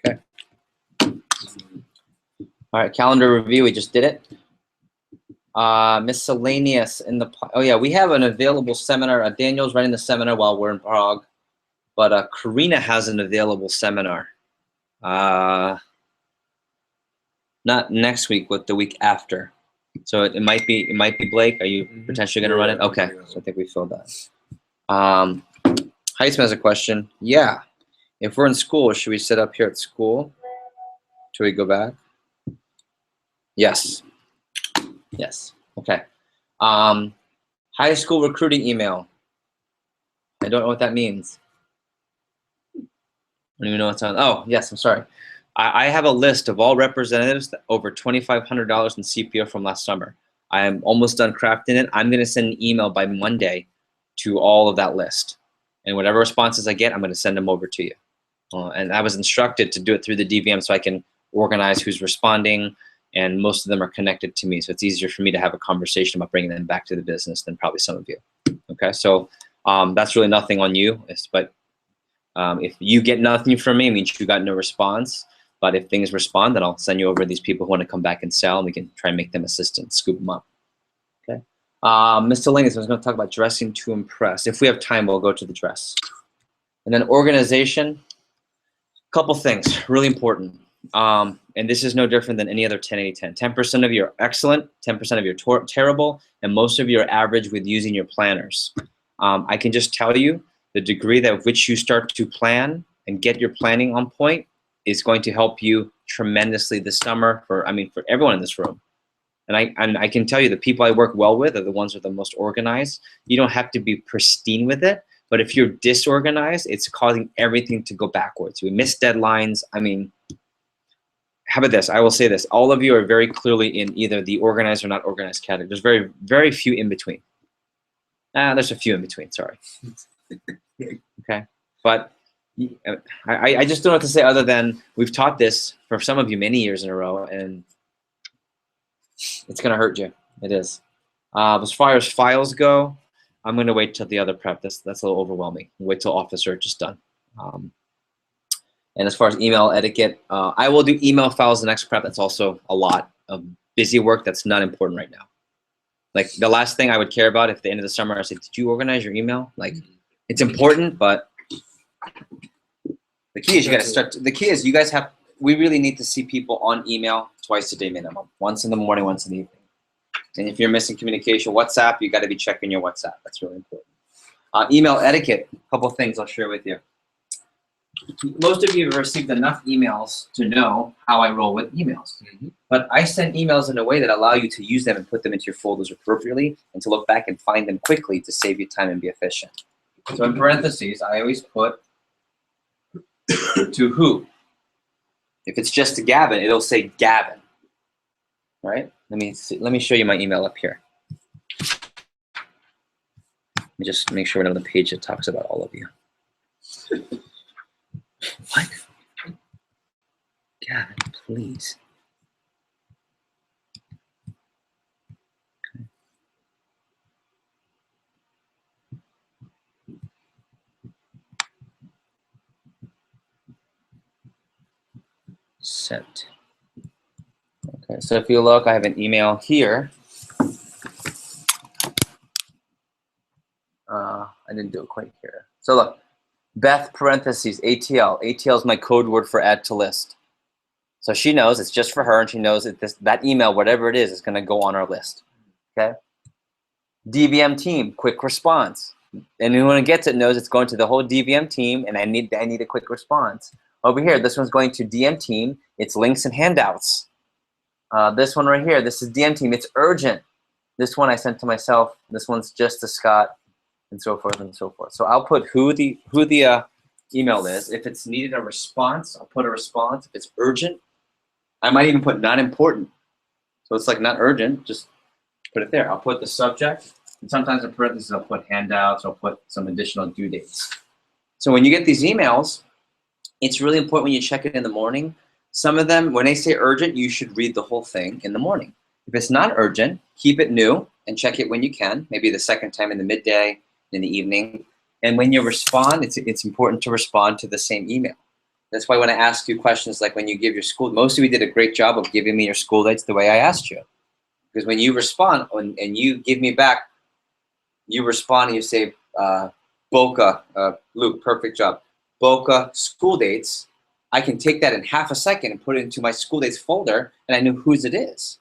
Okay. All right, calendar review, we just did it. Miscellaneous in the, oh yeah, we have an available seminar. Daniel's running the seminar while we're in Prague, but Karina has an available seminar. Not next week, but the week after. So it might be Blake. Are you potentially going to run it? Okay, so I think we filled that. Heisman has a question. Yeah, if we're in school, should we sit up here at school till we go back? Yes. Yes. Okay. High school recruiting email. I don't know what that means. I don't even know what's on. Oh, yes. I'm sorry. I have a list of all representatives that over $2,500 in CPO from last summer. I am almost done crafting it. I'm going to send an email by Monday to all of that list. And whatever responses I get, I'm going to send them over to you. And I was instructed to do it through the DVM so I can organize who's responding, and most of them are connected to me. So it's easier for me to have a conversation about bringing them back to the business than probably some of you. Okay, so that's really nothing on you. But if you get nothing from me, it means you got no response. But if things respond, then I'll send you over these people who want to come back and sell, and we can try and make them assistants, scoop them up. Okay. Miscellaneous, I was going to talk about dressing to impress. If we have time, we'll go to the dress. And then organization, couple things, really important. And this is no different than any other 10-80-10. 10% of you are excellent, 10% of you are terrible, and most of you are average with using your planners. I can just tell you the degree that which you start to plan and get your planning on point is going to help you tremendously this summer for everyone in this room. And I can tell you the people I work well with are the ones who are the most organized. You don't have to be pristine with it, but if you're disorganized, it's causing everything to go backwards. We miss deadlines. I mean, how about this? I will say this. All of you are very clearly in either the organized or not organized category. There's very, very few in between. There's a few in between, sorry. Okay, but I just don't know what to say other than we've taught this for some of you many years in a row, and it's going to hurt you. It is. As far as files go, I'm going to wait till the other prep. That's a little overwhelming. Wait till office search is done. And as far as email etiquette, I will do email files the next prep. That's also a lot of busy work that's not important right now. Like the last thing I would care about if at the end of the summer I said, did you organize your email? Like it's important, but the key is you got to start. The key is you guys have, we really need to see people on email twice a day minimum. Once in the morning, once in the evening. And if you're missing communication, WhatsApp, you got to be checking your WhatsApp. That's really important. Email etiquette, a couple of things I'll share with you. Most of you have received enough emails to know how I roll with emails. But I send emails in a way that allow you to use them and put them into your folders appropriately and to look back and find them quickly to save you time and be efficient. So in parentheses, I always put to who. If it's just to Gavin, it'll say Gavin. Right? Let me show you my email up here. Let me just make sure we're on the page that talks about all of you. What? Gavin, please. Okay. Sent. Okay, so if you look, I have an email here. I didn't do it quite here. So look, Beth parentheses ATL. ATL is my code word for add to list. So she knows it's just for her, and she knows that that email, whatever it is going to go on our list. Okay. DVM team, quick response. Anyone who gets it knows it's going to the whole DVM team, and I need a quick response. Over here, this one's going to DM team. It's links and handouts. This one right here, this is DM team. It's urgent. This one I sent to myself. This one's just to Scott, and so forth and so forth. So I'll put who the email is. If it's needed a response, I'll put a response. If it's urgent, I might even put not important. So it's like not urgent, just put it there. I'll put the subject, and sometimes in parentheses I'll put handouts, I'll put some additional due dates. So when you get these emails, it's really important when you check it in the morning. Some of them, when they say urgent, you should read the whole thing in the morning. If it's not urgent, keep it new and check it when you can, maybe the second time in the midday, in the evening. And when you respond, it's important to respond to the same email. That's why when I ask you questions like when you give your school, most of you did a great job of giving me your school dates the way I asked you. Because when you respond and you give me back, you respond and you say, Boca, Luke, perfect job. Boca school dates, I can take that in half a second and put it into my school dates folder and I know whose it is.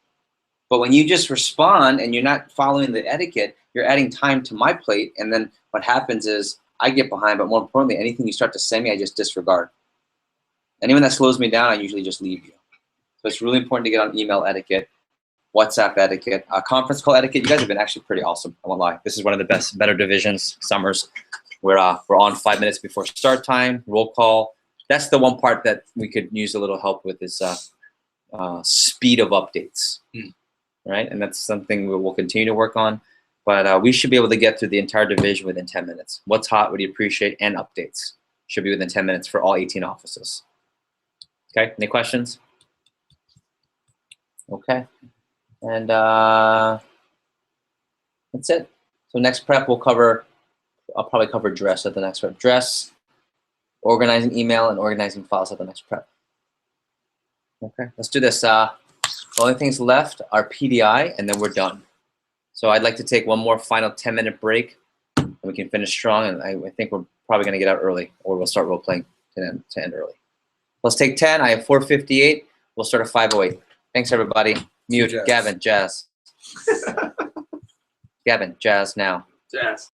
But when you just respond and you're not following the etiquette, you're adding time to my plate, and then what happens is I get behind, but more importantly, anything you start to send me, I just disregard. Anyone that slows me down, I usually just leave you. So it's really important to get on email etiquette, WhatsApp etiquette, conference call etiquette. You guys have been actually pretty awesome, I won't lie. This is one of the better divisions, summers. We're on 5 minutes before start time, roll call. That's the one part that we could use a little help with is speed of updates, right? And that's something we will continue to work on. But we should be able to get through the entire division within 10 minutes. What's hot, what do you appreciate, and updates should be within 10 minutes for all 18 offices. Okay, any questions? Okay, and that's it. So next prep we'll cover, I'll probably cover dress at the next prep. Dress, organizing email, and organizing files at the next prep. Okay, let's do this. The only things left are PDI, and then we're done. So I'd like to take one more final 10-minute break, and we can finish strong. And I think we're probably going to get out early, or we'll start role playing to end early. Let's take 10. I have 4:58. We'll start at 5:08. Thanks, everybody. Mute. Jazz. Gavin, Jazz. Gavin, Jazz now. Jazz.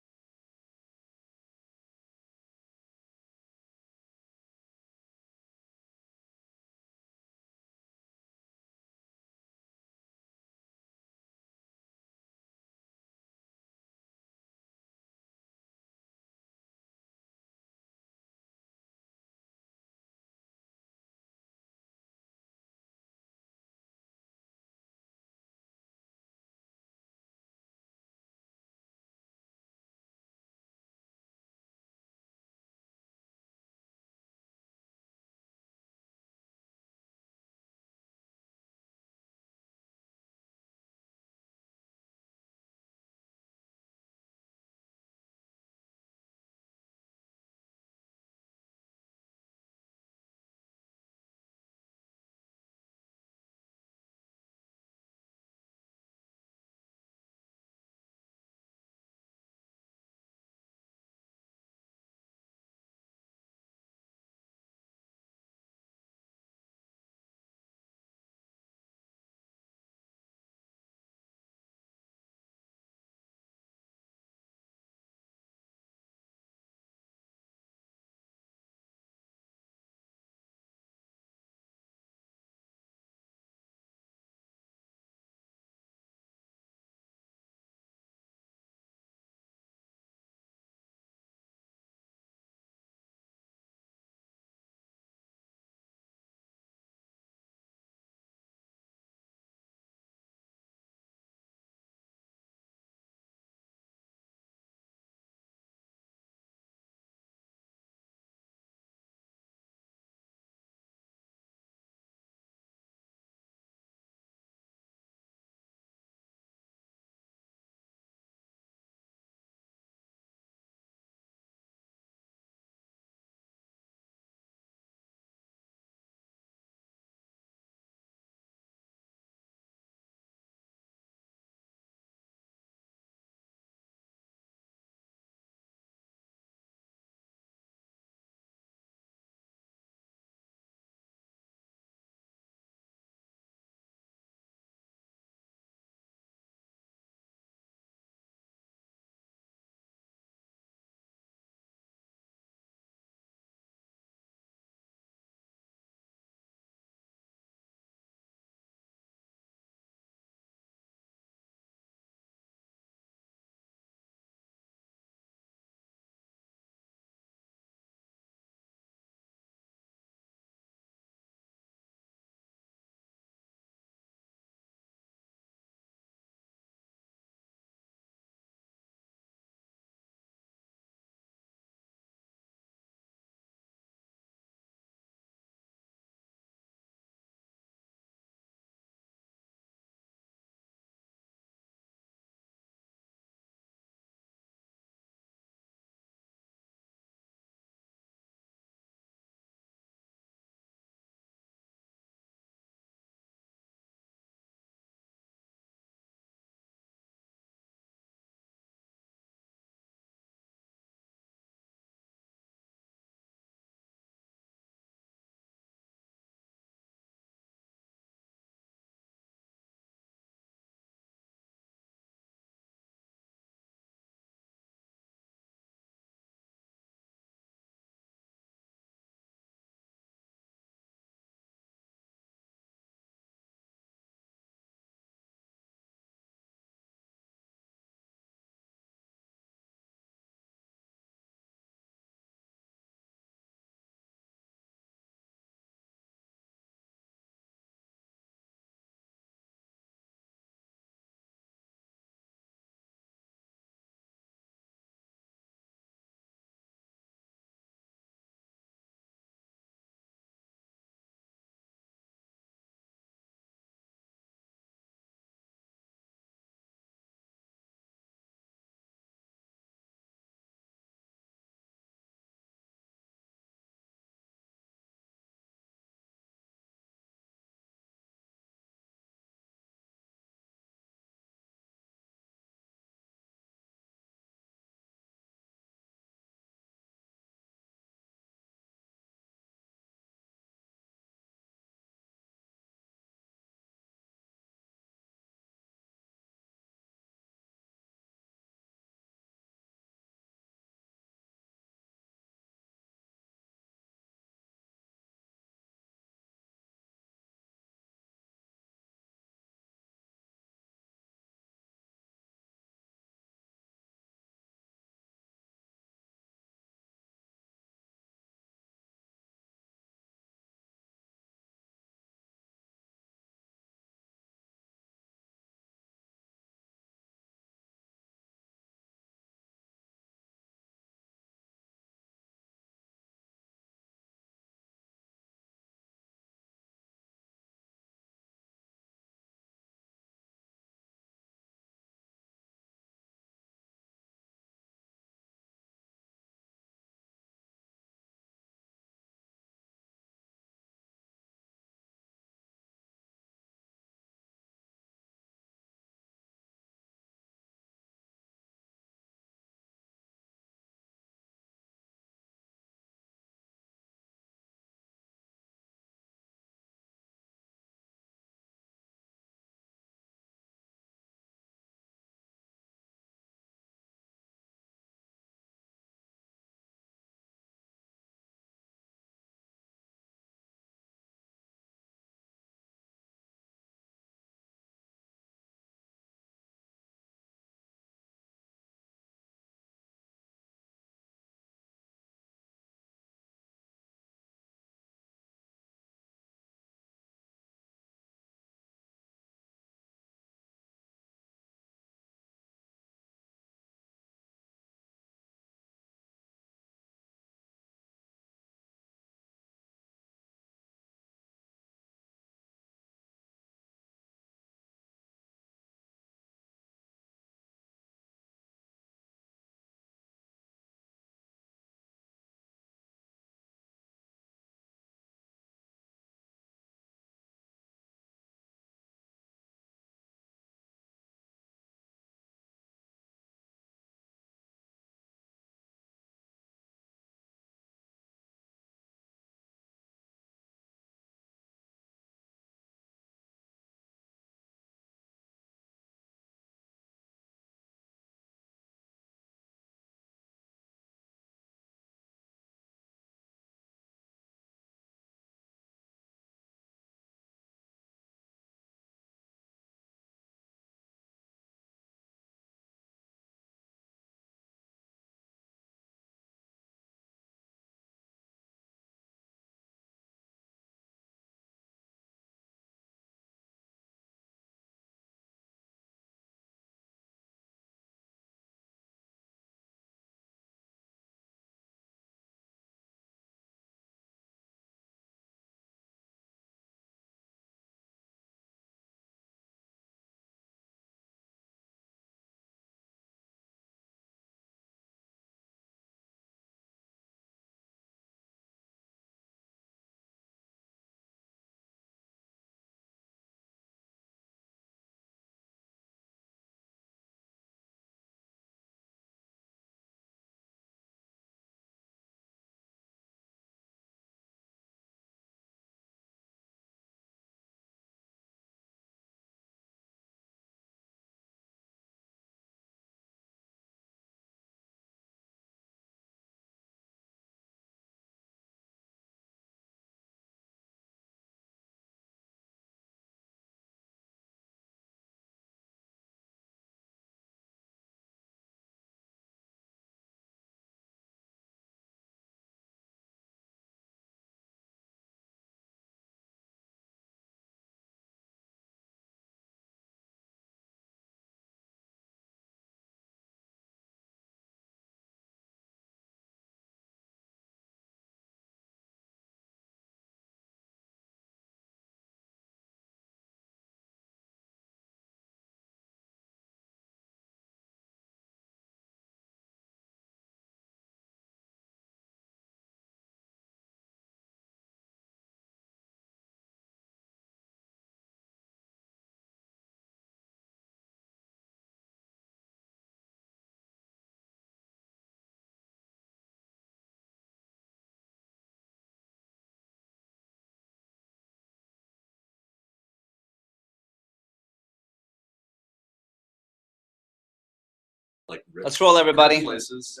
like rich Let's roll, everybody. places.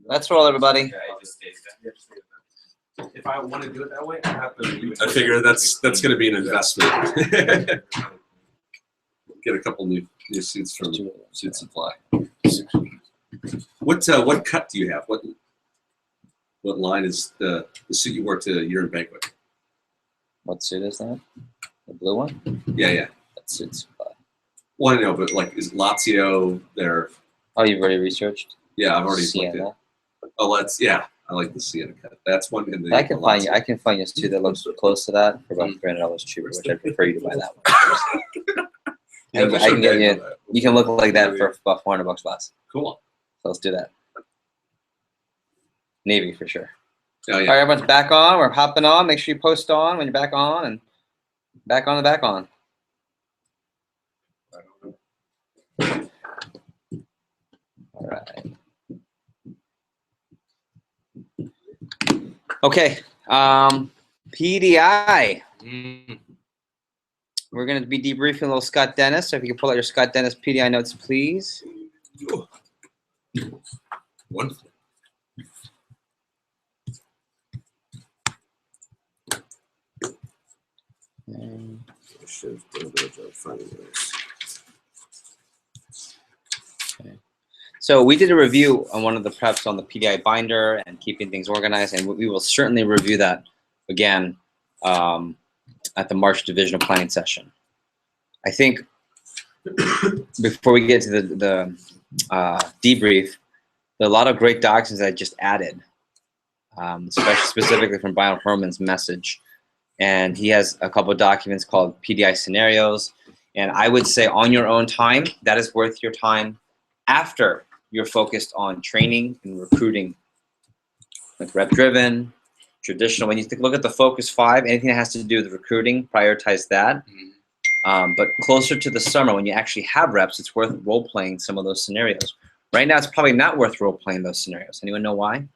Let's roll, everybody. If I want to do it that way, I have to. I figure that's going to be an investment. Get a couple new suits from Suit Supply. What cut do you have? What line is the suit you wore to your banquet? What suit is that? The blue one? Yeah. That suit's. Well, I know, but like, is Lazio there? Oh, you've already researched? Yeah, I've already looked Sienna. at. Oh, I like the Sienna cut. That's one. In the I can find you. Lazio. I can find you two that looks close to that for about $300 cheaper, which I prefer you to buy that one. Yeah, I can get you. You can look like that for about $400 less. Cool. So let's do that. Navy for sure. Oh, All yeah. right, everyone's back on. We're hopping on. Make sure you post on when you're back on and back on and back on. All right. Okay. PDI. We're going to be debriefing a little Scott Dennis. So if you can pull out your Scott Dennis PDI notes, please. Wonderful. So we did a review on one of the preps on the PDI binder and keeping things organized, and we will certainly review that again at the March divisional planning session. I think before we get to the debrief, there are a lot of great documents I just added, especially specifically from Brian Herman's message. And he has a couple of documents called PDI scenarios. And I would say on your own time, that is worth your time after you're focused on training and recruiting, like rep driven, traditional. When you look at the focus 5, anything that has to do with recruiting, prioritize that. But closer to the summer, when you actually have reps, it's worth role playing some of those scenarios. Right now, it's probably not worth role playing those scenarios. Anyone know why?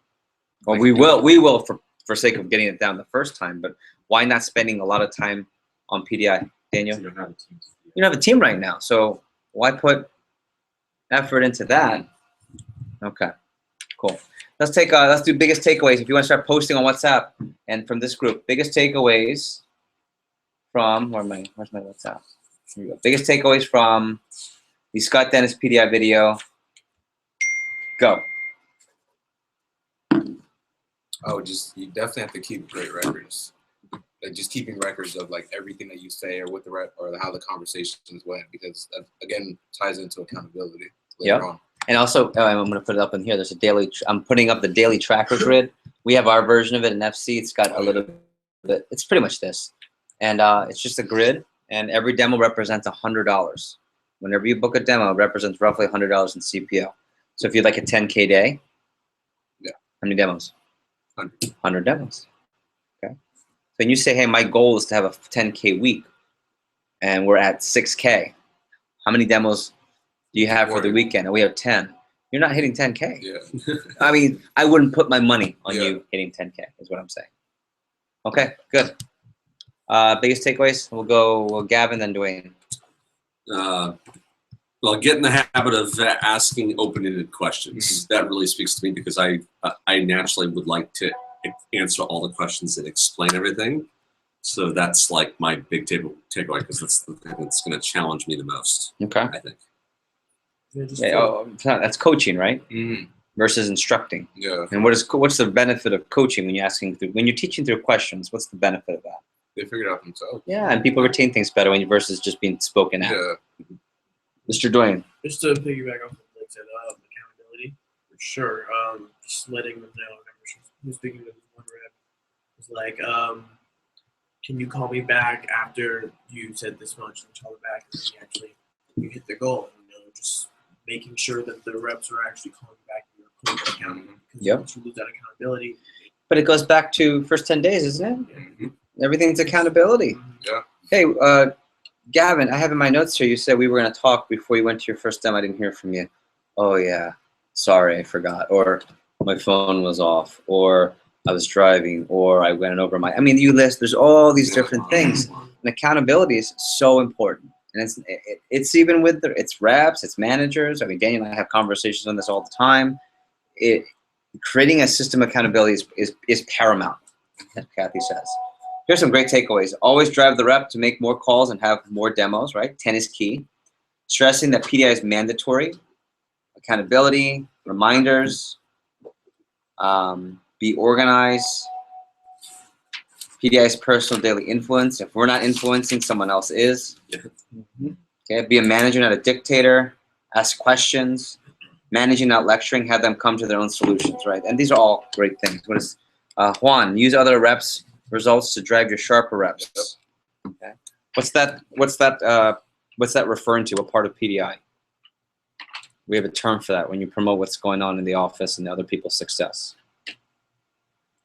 Well, we will for sake of getting it down the first time, but why not spending a lot of time on PDI, Daniel? You don't have a team. You don't have a team right now, so why put effort into that? Okay, cool. Let's do biggest takeaways. If you want to start posting on WhatsApp and from this group, biggest takeaways from where's my WhatsApp? Here we go. Biggest takeaways from the Scott Dennis PDI video. Go. Oh, you definitely have to keep great records. Like just keeping records of like everything that you say or what the or how the conversations went, because that, again, ties into accountability later on. And also, I'm going to put it up in here. There's a daily. I'm putting up the daily tracker grid. We have our version of it in FC. It's got a little bit. It's pretty much this, and it's just a grid. And every demo represents $100. Whenever you book a demo, it represents roughly $100 in CPO. So if you'd like a 10K day, yeah, how many demos? 100 demos. Okay. So when you say, hey, my goal is to have a 10K week, and we're at 6K, how many demos do you have for the weekend? And we have 10. You're not hitting 10K. Yeah. I mean, I wouldn't put my money on Yeah. you hitting 10K, is what I'm saying. Okay, good. Biggest takeaways? We'll go Gavin, then Dwayne. Well, get in the habit of asking open-ended questions. That really speaks to me because I naturally would like to answer all the questions and explain everything. So that's like my big takeaway because that's the thing that's going to challenge me the most. Okay. I think. Yeah, that's coaching, right? Mm-hmm. Versus instructing. Yeah. And what's the benefit of coaching when you're teaching through questions? What's the benefit of that? They figured it out themselves. Yeah, and people retain things better versus just being spoken at. Yeah. Mr. Dwayne. Just to piggyback off what Blake said, accountability for sure. Just letting them know. I remember she was speaking to one rep. It was like, can you call me back after you said this much and call it back and then you hit the goal? Just making sure that the reps are actually calling back and you're holding accountable. Because once you lose that accountability. But it goes back to first 10 days, isn't it? Mm-hmm. Everything's accountability. Yeah. Hey, Gavin, I have in my notes here, you said we were going to talk before you went to your first demo. I didn't hear from you. Oh, yeah. Sorry, I forgot. Or my phone was off. Or I was driving. Or I went over my... I mean, you list, there's all these different things. And accountability is so important. And it's even with its reps, its managers. I mean, Daniel and I have conversations on this all the time. Creating a system of accountability is paramount, as Kathy says. Here's some great takeaways. Always drive the rep to make more calls and have more demos, right? 10 is key. Stressing that PDI is mandatory. Accountability, reminders, be organized. PDI is personal daily influence. If we're not influencing, someone else is. Okay, be a manager, not a dictator. Ask questions. Managing, not lecturing. Have them come to their own solutions, right? And these are all great things. What is Juan? Use other reps results to drive your sharper reps. Okay. What's that referring to? What part of PDI? We have a term for that when you promote what's going on in the office and the other people's success.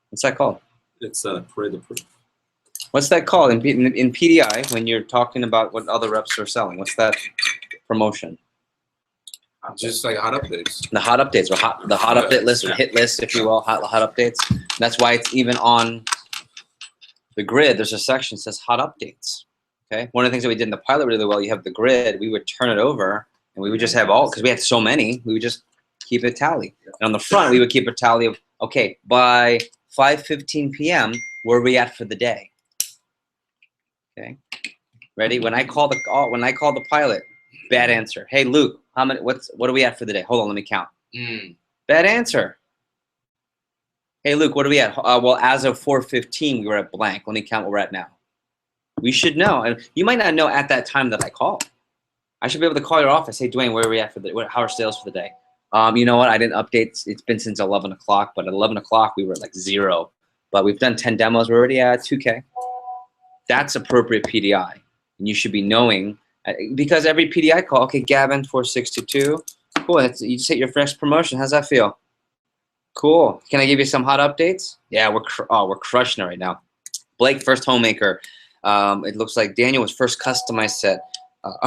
What's that called? It's parade of proof. What's that called in PDI when you're talking about what other reps are selling? What's that promotion? Just like hot updates. The hot updates, or the hot update list, or hit list, if you will, hot updates. That's why it's even on the grid. There's a section that says hot updates. Okay. One of the things that we did in the pilot really well, you have the grid. We would turn it over, and we would just have all, because we had so many, we would just keep a tally. And on the front, we would keep a tally of, okay, by 5:15 p.m., where are we at for the day? Okay. Ready? When I call the pilot, bad answer. Hey Luke, what are we at for the day? Hold on, let me count. Bad answer. Hey Luke, what are we at? Well, as of 4:15, we were at blank. Let me count what we're at now. We should know, and you might not know at that time that I called. I should be able to call your office. Hey Dwayne, where are we at for how are sales for the day? You know what? I didn't update. It's been since 11 o'clock, but at 11 o'clock we were at like 0. But we've done 10 demos. We're already at 2K. That's appropriate PDI, and you should be knowing because every PDI call. Okay, Gavin, 462. Cool. You just hit your first promotion. How's that feel? Cool. Can I give you some hot updates? Yeah, we're crushing it right now. Blake, first homemaker. It looks like Daniel was first customized set.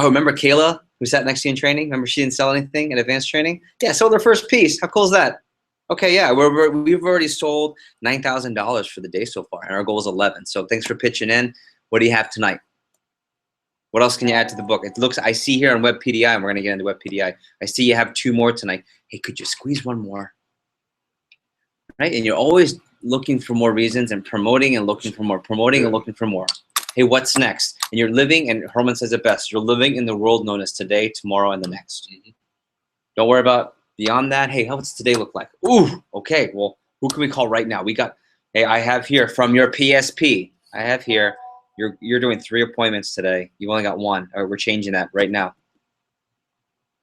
Remember Kayla, who sat next to you in training? Remember she didn't sell anything in advanced training? Yeah, sold her first piece. How cool is that? Okay, yeah, we've already sold $9,000 for the day so far, and our goal is 11. So thanks for pitching in. What do you have tonight? What else can you add to the book? It looks, I see here on Web PDI, and we're gonna get into Web PDI. I see you have 2 more tonight. Hey, could you squeeze 1 more? Right, and you're always looking for more reasons and promoting and looking for more, promoting and looking for more. Hey, what's next? And you're living, and Herman says it best, you're living in the world known as today, tomorrow, and the next. Don't worry about beyond that. Hey, what's today look like? Ooh, okay, well, who can we call right now? Hey, I have here from your PSP. I have here, you're doing 3 appointments today. You only got 1, or we're changing that right now.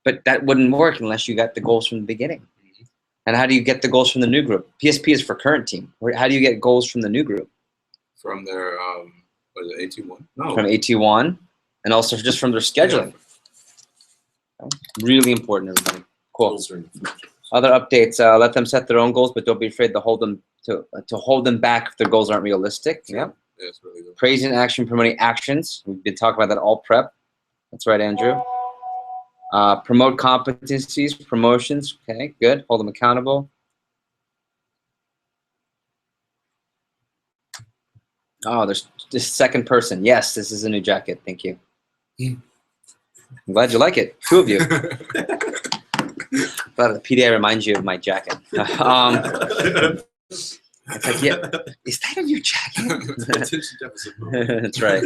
But that wouldn't work unless you got the goals from the beginning. And how do you get the goals from the new group? PSP is for current team. How do you get goals from the new group? From their, what is it, AT1? No. From AT1, and also just from their scheduling. Yeah. Okay. Really important, everybody. Cool. Other updates, let them set their own goals, but don't be afraid to hold them back if their goals aren't realistic. Yeah. Yeah, it's really good. Praising action, promoting actions. We've been talking about that all prep. That's right, Andrew. Promote competencies, promotions. Okay, good. Hold them accountable. Oh, there's this second person. Yes, this is a new jacket. Thank you. I'm glad you like it. 2 of you. But the PDA reminds you of my jacket. It's like, yeah, is that a new jacket? That's right.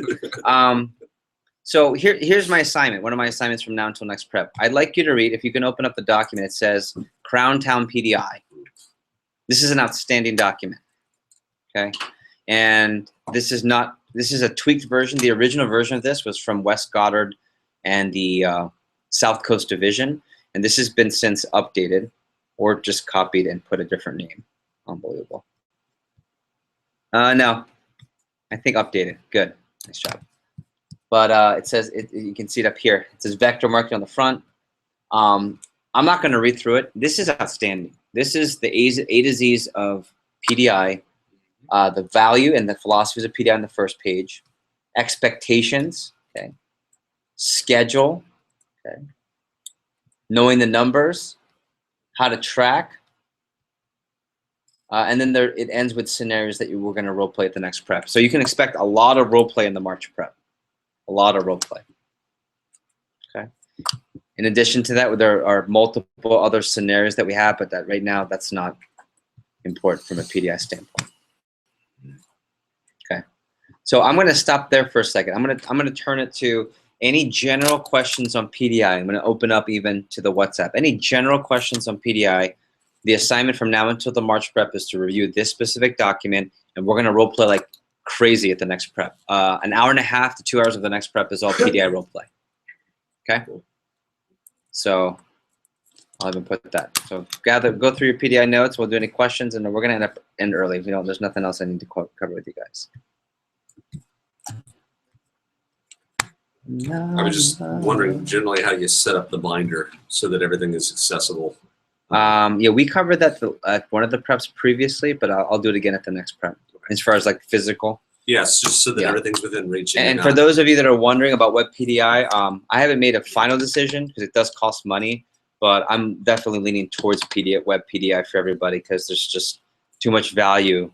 So here's my assignment. One of my assignments from now until next prep. I'd like you to read, if you can open up the document, it says Crown Town PDI. This is an outstanding document. Okay. And this is a tweaked version. The original version of this was from West Goddard and the South Coast Division. And this has been since updated or just copied and put a different name. Unbelievable. No, I think updated. Good. Nice job. But it says, you can see it up here. It says vector marking on the front. I'm not going to read through it. This is outstanding. This is the A to Z's of PDI, the value and the philosophies of PDI on the first page, expectations, okay, schedule, okay, knowing the numbers, how to track, and then it ends with scenarios that we're going to role play at the next prep. So you can expect a lot of role play in the March prep. A lot of role play. In addition to that, there are multiple other scenarios that we have, but that right now that's not important from a PDI standpoint. Okay, so I'm going to stop there for a second. I'm going to turn it to any general questions on PDI. I'm going to open up even to the WhatsApp. Any general questions on PDI? The assignment from now until the March prep is to review this specific document, and we're going to role play like crazy at the next prep. An hour and a half to 2 hours of the next prep is all PDI role play. Okay, so I'll even put that. So go through your PDI notes. We'll do any questions, and we're going to end early. There's nothing else I need to cover with you guys. I was just wondering generally how you set up the binder so that everything is accessible. Yeah, we covered that at one of the preps previously, but I'll do it again at the next prep. As far as like physical. Yes, just so that Yeah. everything's within reach. And for those of you that are wondering about web PDI, I haven't made a final decision because it does cost money, but I'm definitely leaning towards web PDI for everybody because there's just too much value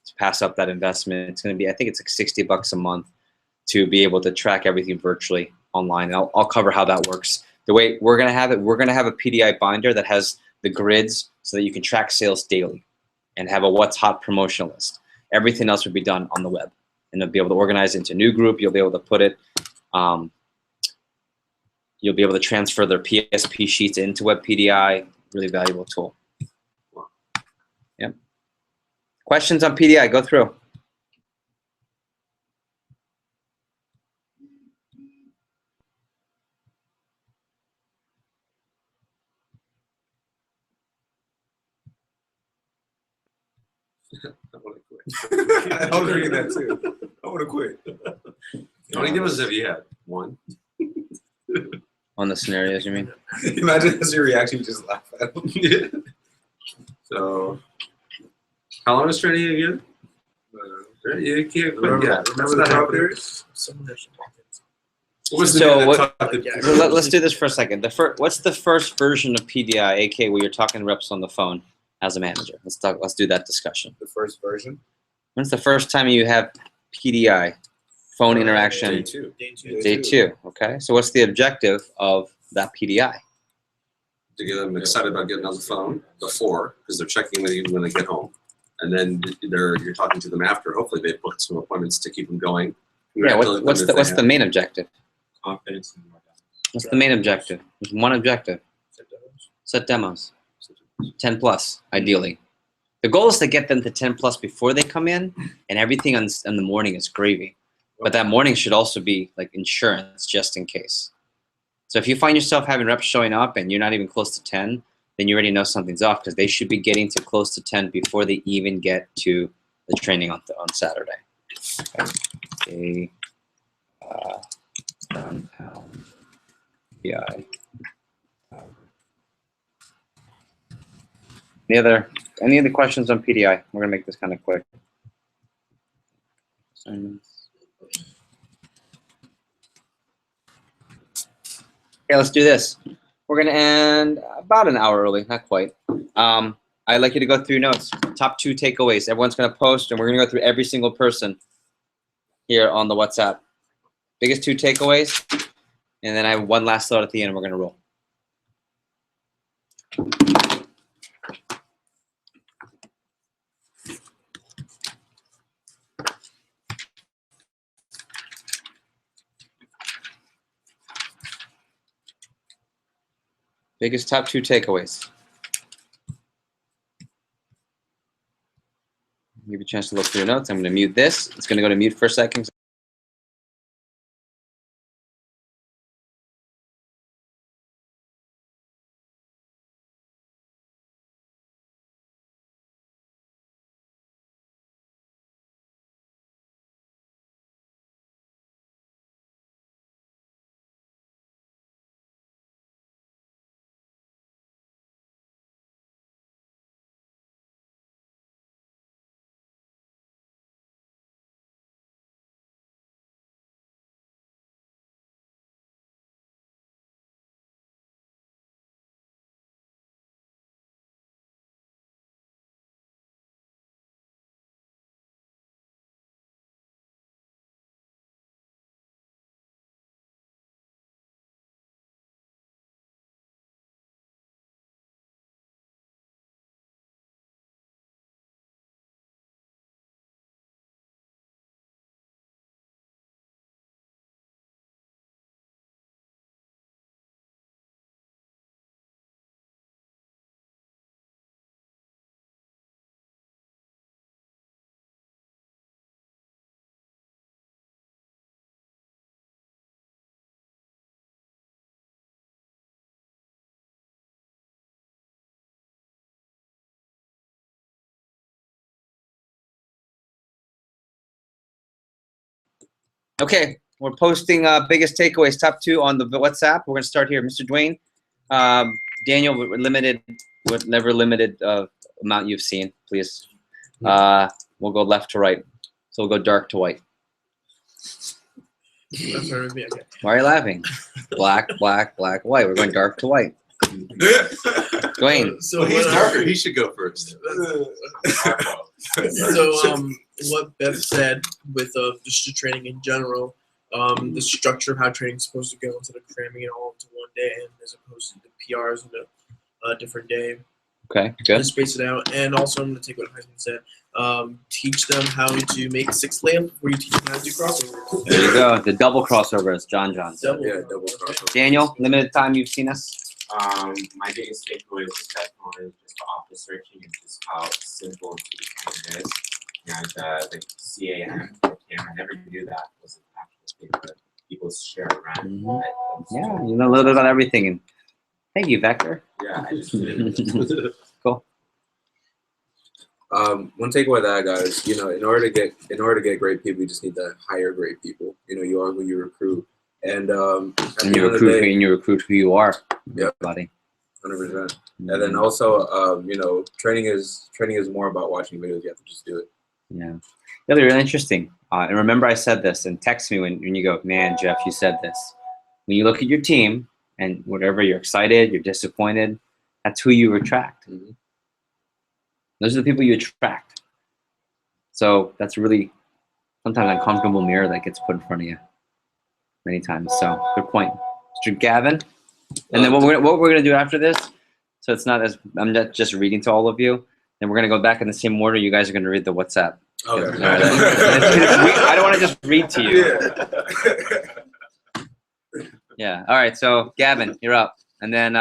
to pass up that investment. It's going to be, I think it's like $60 a month to be able to track everything virtually online. And I'll cover how that works. The way we're going to have it, we're going to have a PDI binder that has the grids so that you can track sales daily and have a what's hot promotion list. Everything else would be done on the web. And you'll be able to organize it into a new group. You'll be able to put it, you'll be able to transfer their PSP sheets into web PDI. Really valuable tool. Yep. Questions on PDI, go through. I want to quit. I was reading that too. I want to quit. How many demos have you had? One. On the scenarios, you mean? Imagine that's your reaction. You just laugh at them. So, how long is training again? You can't quit yet. Remember the top there? Someone that should walk in. What's the So name of what- the top? So let's do this for a second. What's the first version of PDI, aka where you're talking to reps on the phone as a manager? Let's do that discussion. The first version. When's the first time you have PDI, phone interaction? Day two. Day two. Day two, okay. So what's the objective of that PDI? To get them excited about getting on the phone before, because they're checking with you when they get home, and then you're talking to them after. Hopefully, they booked some appointments to keep them going. Yeah, what's the main objective? Confidence. What's the main objective? There's one objective. Set demos. 10 plus, ideally. The goal is to get them to 10 plus before they come in, and everything in the morning is gravy. But that morning should also be like insurance, just in case. So if you find yourself having reps showing up and you're not even close to 10, then you already know something's off because they should be getting to close to 10 before they even get to the training on Saturday. Okay. Downtown PI. Any other questions on PDI? We're gonna make this kind of quick. Okay, let's do this. We're gonna end about an hour early, not quite. I'd like you to go through your notes. Top 2 takeaways. Everyone's gonna post, and we're gonna go through every single person here on the WhatsApp. Biggest 2 takeaways, and then I have one last thought at the end, and we're gonna roll. Biggest top 2 takeaways. Give you a chance to look through your notes. I'm going to mute this. It's going to go to mute for a second. Okay, we're posting biggest takeaways, top 2 on the WhatsApp. We're gonna start here, Mr. Dwayne. Daniel, never limited amount you've seen, please. We'll go left to right, so we'll go dark to white. That's what it would be, okay. Why are you laughing? Black, black, black, white. We're going dark to white. Dwayne. So He's what, darker. He should go first. So what Beth said with just the training in general, the structure of how training is supposed to go instead of cramming it all into one day, and as opposed to the PRs in a different day. Okay, good. To space it out, and also I'm going to take what Heisman said. Teach them how to make 6 layups before you teach them how to do crossovers. There you go. The double crossover, as John said. Double crossover. Daniel, limited time you've seen us. My biggest takeaway was definitely just the office searching and just how simple and easy it is. And the CAM, I never knew that was an actual thing that people share around. Mhm. Yeah, you know a little bit about everything. And thank you, Vector. Yeah, I just did. Cool. One takeaway that I got is, in order to get great people, you just need to hire great people. You are who you recruit, and And you recruit who you are. Yeah, buddy. 100%. And then also, training is more about watching videos. You have to just do it. Yeah, that'll be really interesting. And remember, I said this, and text me when you go, man, Jeff, you said this. When you look at your team and whatever, you're excited, you're disappointed, that's who you attract. Mm-hmm. Those are the people you attract. So that's really sometimes an uncomfortable mirror that gets put in front of you many times. So good point. Mr. Gavin. And then what we're gonna do after this, so it's not as I'm not just reading to all of you, then we're gonna go back in the same order. You guys are gonna read the WhatsApp. Okay. I don't want to just read to you. Yeah. All right. So Gavin, you're up, and then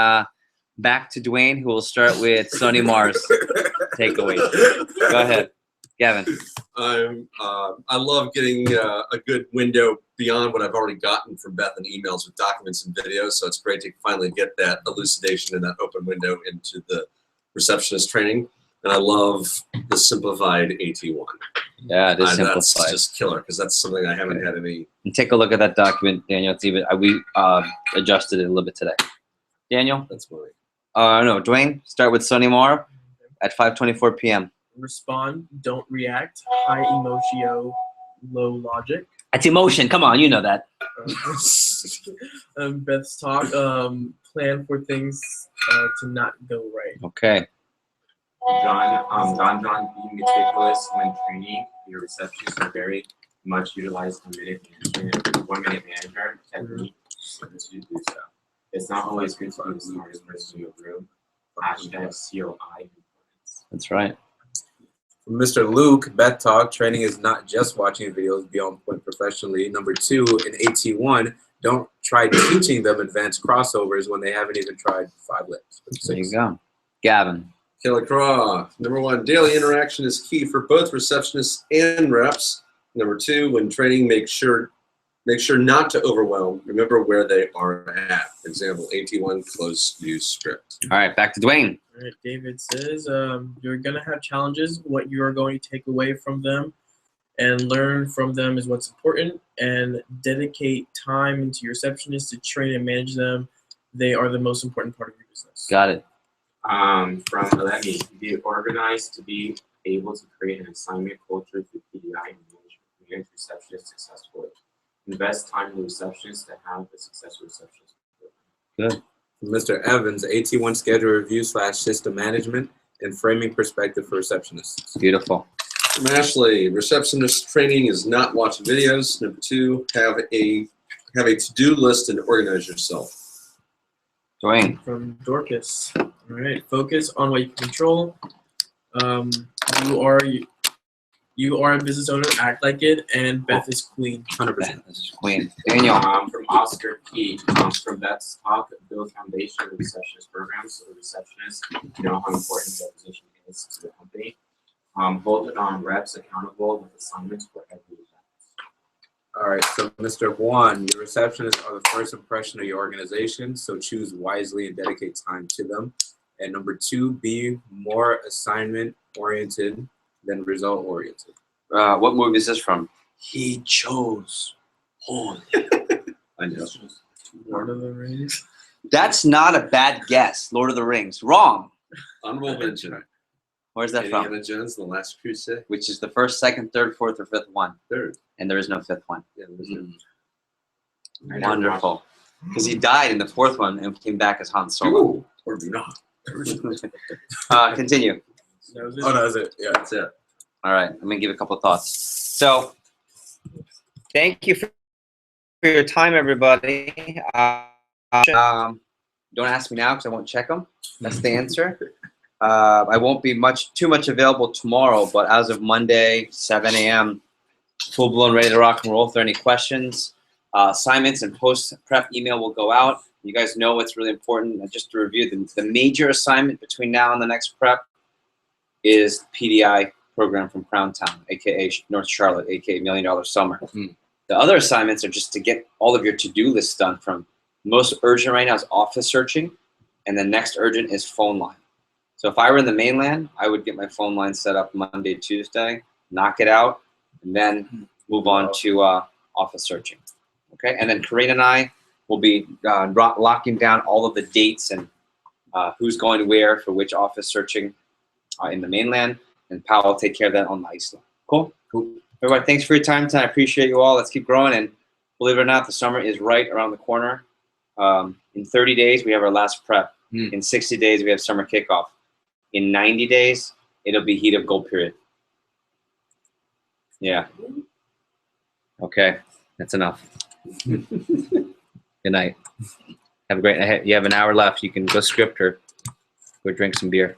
back to Dwayne, who will start with Sonny Mars takeaways. Go ahead, Gavin. I love getting a good window beyond what I've already gotten from Beth in emails with documents and videos. So it's great to finally get that elucidation and that open window into the receptionist training. And I love the simplified AT1. Yeah, it is simplified. That's just killer because that's something I haven't had any. And take a look at that document, Daniel. It's even we adjusted it a little bit today. Daniel. That's funny. No, Dwayne. Start with Sonny Mar at 5:24 p.m. Respond, don't react. High emotio, low logic. That's emotion. Come on, you know that. Beth's talk. Plan for things to not go right. Okay. John, being meticulous when training, your receptionists are very much utilized one-minute manager technique to do so. It's not always good to be the smartest person in the room. #COI. That's right. Mr. Luke, Beth Talk, training is not just watching videos, be on point professionally. Number 2, in AT1, don't try teaching them advanced crossovers when they haven't even tried 5 lips. There you go. Gavin. Kelly Craw. Number 1, daily interaction is key for both receptionists and reps. Number 2, when training, make sure not to overwhelm. Remember where they are at. Example, AT1 close use script. All right, back to Dwayne. All right, David says you're going to have challenges. What you are going to take away from them and learn from them is what's important, and dedicate time into your receptionists to train and manage them. They are the most important part of your business. Got it. From Eleni, be organized to be able to create an assignment culture through PDI and manage receptionists successfully. Invest time in the receptionist to have a successful receptionist. Good. Mr. Evans, AT1 schedule review / system management and framing perspective for receptionists. Beautiful. From Ashley, receptionist training is not watching videos. Number 2, have a to-do list and organize yourself. Dwayne. From Dorcas. All right, focus on what you can control. You are a business owner, act like it, and Beth is queen. 100%. This is Queen. Daniel. From Oscar P. From Beth's talk, build foundation of receptionist programs so the receptionists know how important their position is to the company. Hold reps accountable with assignments for every event. All right, so Mr. Juan, your receptionists are the first impression of your organization, so choose wisely and dedicate time to them. And number 2, be more assignment-oriented than result-oriented. What movie is this from? He chose. I know. Lord of the Rings. That's not a bad guess. Lord of the Rings. Wrong. Honorable mention. Where's that from? Indiana Jones, The Last Crusade. Which is the first, second, third, fourth, or fifth one. Third. And there is no fifth one. Yeah, there's no- I never Wonderful. Because he died in the fourth one and came back as Han Solo. Ooh, or not. Continue. That was it. Oh, no, that's it. Yeah. That's it. All right, let me give a couple of thoughts. So, thank you for your time, everybody. Don't ask me now because I won't check them. That's the answer. I won't be too much available tomorrow, but as of Monday, 7 a.m., full blown ready to rock and roll. If there are any questions, assignments and post prep email will go out. You guys know what's really important. Just to review, the major assignment between now and the next prep is PDI program from Crown Town, aka North Charlotte, aka $1 Million Summer. The other assignments are just to get all of your to-do lists done. From most urgent right now is office searching, and the next urgent is phone line. So if I were in the mainland, I would get my phone line set up Monday, Tuesday, knock it out, and then move on to office searching. Okay, and then Karina and I will be locking down all of the dates and who's going where for which office searching in the mainland, and Powell will take care of that on the Iceland. Cool? Cool. Everybody, thanks for your time tonight. I appreciate you all. Let's keep growing, and believe it or not, the summer is right around the corner. In 30 days, we have our last prep. In 60 days, we have summer kickoff. In 90 days, it'll be heat of goal period. Yeah. Okay, that's enough. Good night. Have a great night. You have an hour left. You can go script or go drink some beer.